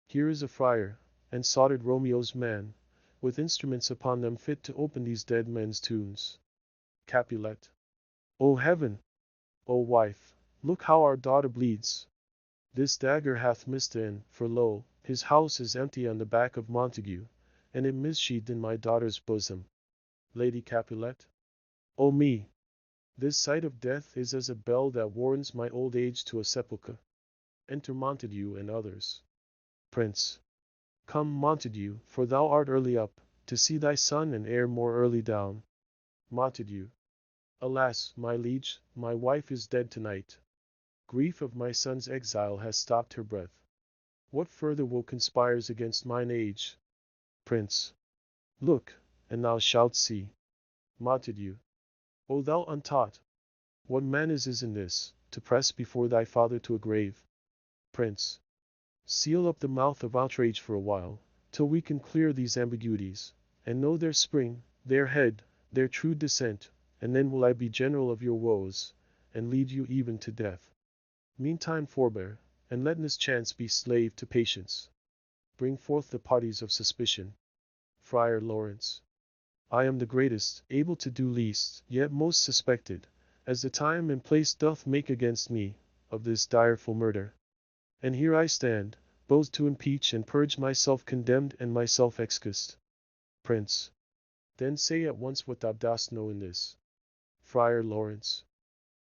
Here is a friar, and soldered Romeo's man, with instruments upon them fit to open these dead men's tombs. Capulet. O heaven! O wife, look how our daughter bleeds. This dagger hath missed in, for lo, his house is empty on the back of Montague, and it missheathed in my daughter's bosom. Lady Capulet. O me! This sight of death is as a bell that warns my old age to a sepulchre. Enter Montague and others. Prince. Come, Montague, for thou art early up, to see thy son and heir more early down. Montague. Alas, my liege, my wife is dead tonight. Grief of my son's exile has stopped her breath. What further woe conspires against mine age? Prince. Look, and thou shalt see. Montague. O thou untaught! What manners is in this, to press before thy father to a grave? Prince. Seal up the mouth of outrage for a while, till we can clear these ambiguities, and know their spring, their head, their true descent, and then will I be general of your woes, and lead you even to death. Meantime forbear, and let mischance be slave to patience. Bring forth the parties of suspicion. Friar Lawrence. I am the greatest, able to do least, yet most suspected, as the time and place doth make against me, of this direful murder. And here I stand, both to impeach and purge myself condemned and myself excused. Prince. Then say at once what thou dost know in this. Friar Lawrence.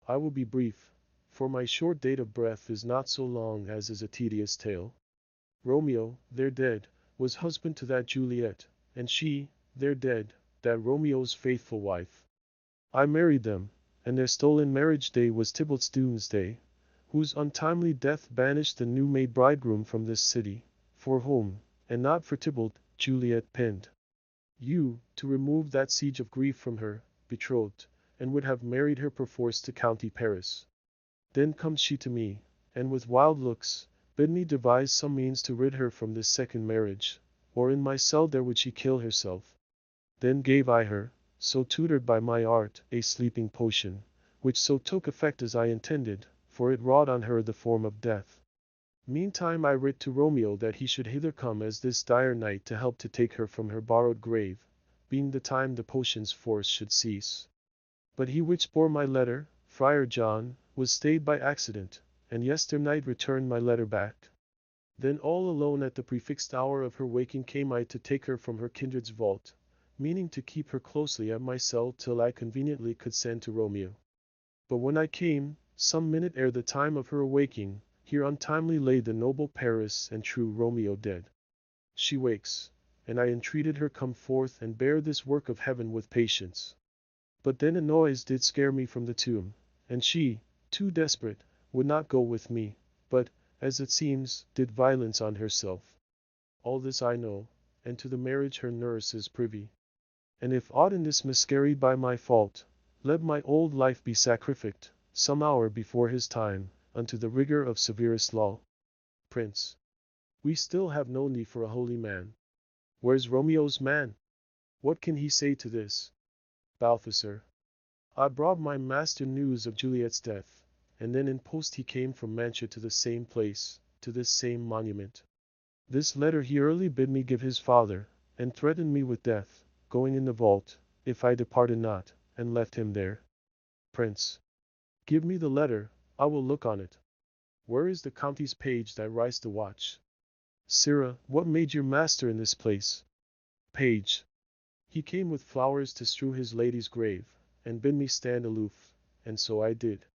I will be brief, for my short date of breath is not so long as is a tedious tale. Romeo, there dead, was husband to that Juliet, and she, there dead, that Romeo's faithful wife. I married them, and their stolen marriage day was Tybalt's doomsday, whose untimely death banished the new-made bridegroom from this city, for whom, and not for Tybalt, Juliet penned. You, to remove that siege of grief from her, betrothed, and would have married her perforce to county Paris. Then comes she to me, and with wild looks, bid me devise some means to rid her from this second marriage, or in my cell there would she kill herself. Then gave I her, so tutored by my art, a sleeping potion, which so took effect as I intended, for it wrought on her the form of death. Meantime I writ to Romeo that he should hither come as this dire night to help to take her from her borrowed grave, being the time the potion's force should cease. But he which bore my letter, Friar John, was stayed by accident, and yesternight returned my letter back. Then all alone at the prefixed hour of her waking came I to take her from her kindred's vault, meaning to keep her closely at my cell till I conveniently could send to Romeo. But when I came, some minute ere the time of her awaking, here untimely lay the noble Paris and true Romeo dead. She wakes, and I entreated her come forth and bear this work of heaven with patience. But then a noise did scare me from the tomb, and she, too desperate, would not go with me, but, as it seems, did violence on herself. All this I know, and to the marriage her nurse is privy. And if aught in this miscarried by my fault, let my old life be sacrificed, some hour before his time, unto the rigor of severest law. Prince. We still have no need for a holy man. Where's Romeo's man? What can he say to this? Balthasar. I brought my master news of Juliet's death, and then in post he came from Mantua to the same place, to this same monument. This letter he early bid me give his father, and threatened me with death, going in the vault, if I departed not, and left him there. Prince. Give me the letter, I will look on it. Where is the county's page that rides the watch? Sirrah, what made your master in this place? Page. He came with flowers to strew his lady's grave, and bid me stand aloof, and so I did.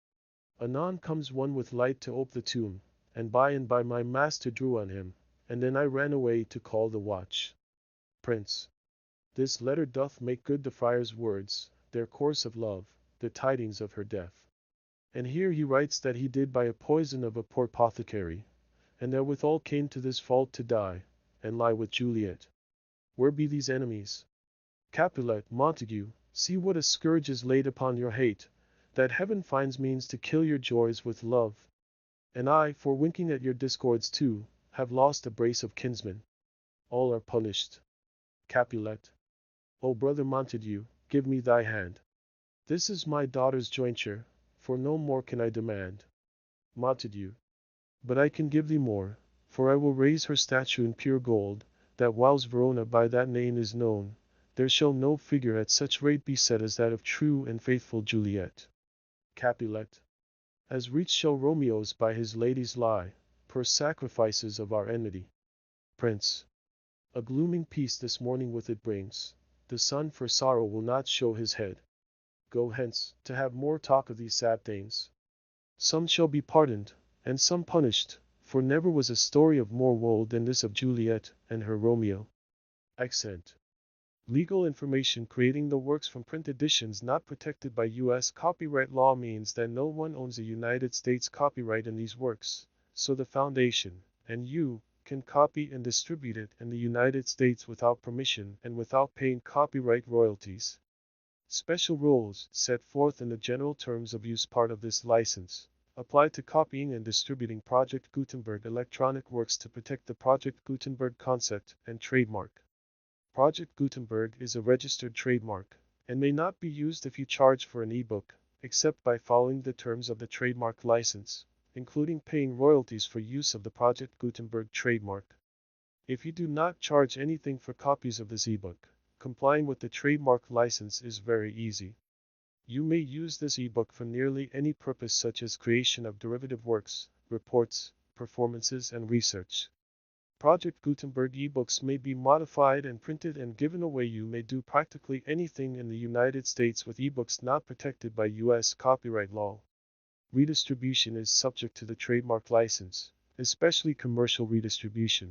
Anon comes one with light to ope the tomb, and by my master drew on him, and then I ran away to call the watch. Prince. This letter doth make good the friar's words, their course of love, the tidings of her death. And here he writes that he did by a poison of a poor apothecary, and therewithal came to this fault to die, and lie with Juliet. Where be these enemies? Capulet, Montague, see what a scourge is laid upon your hate, that heaven finds means to kill your joys with love. And I, for winking at your discords too, have lost a brace of kinsmen. All are punished. Capulet. O brother Montague, give me thy hand. This is my daughter's jointure, for no more can I demand. Montague. But I can give thee more, for I will raise her statue in pure gold, that whiles Verona by that name is known, there shall no figure at such rate be set as that of true and faithful Juliet. Capulet. As reach shall Romeo's by his ladies lie, per sacrifices of our enmity. Prince. A glooming peace this morning with it brings, the sun for sorrow will not show his head. Go hence, to have more talk of these sad things. Some shall be pardoned, and some punished, for never was a story of more woe than this of Juliet and her Romeo. Accent. Legal information creating the works from print editions not protected by U.S. copyright law means that no one owns a United States copyright in these works, so the Foundation, and you, can copy and distribute it in the United States without permission and without paying copyright royalties. Special rules, set forth in the general terms of use part of this license, apply to copying and distributing Project Gutenberg electronic works to protect the Project Gutenberg concept and trademark. Project Gutenberg is a registered trademark, and may not be used if you charge for an ebook, except by following the terms of the trademark license, including paying royalties for use of the Project Gutenberg trademark. If you do not charge anything for copies of this ebook, complying with the trademark license is very easy. You may use this ebook for nearly any purpose such as creation of derivative works, reports, performances and research. Project Gutenberg ebooks may be modified and printed and given away. You may do practically anything in the United States with ebooks not protected by U.S. copyright law. Redistribution is subject to the trademark license, especially commercial redistribution.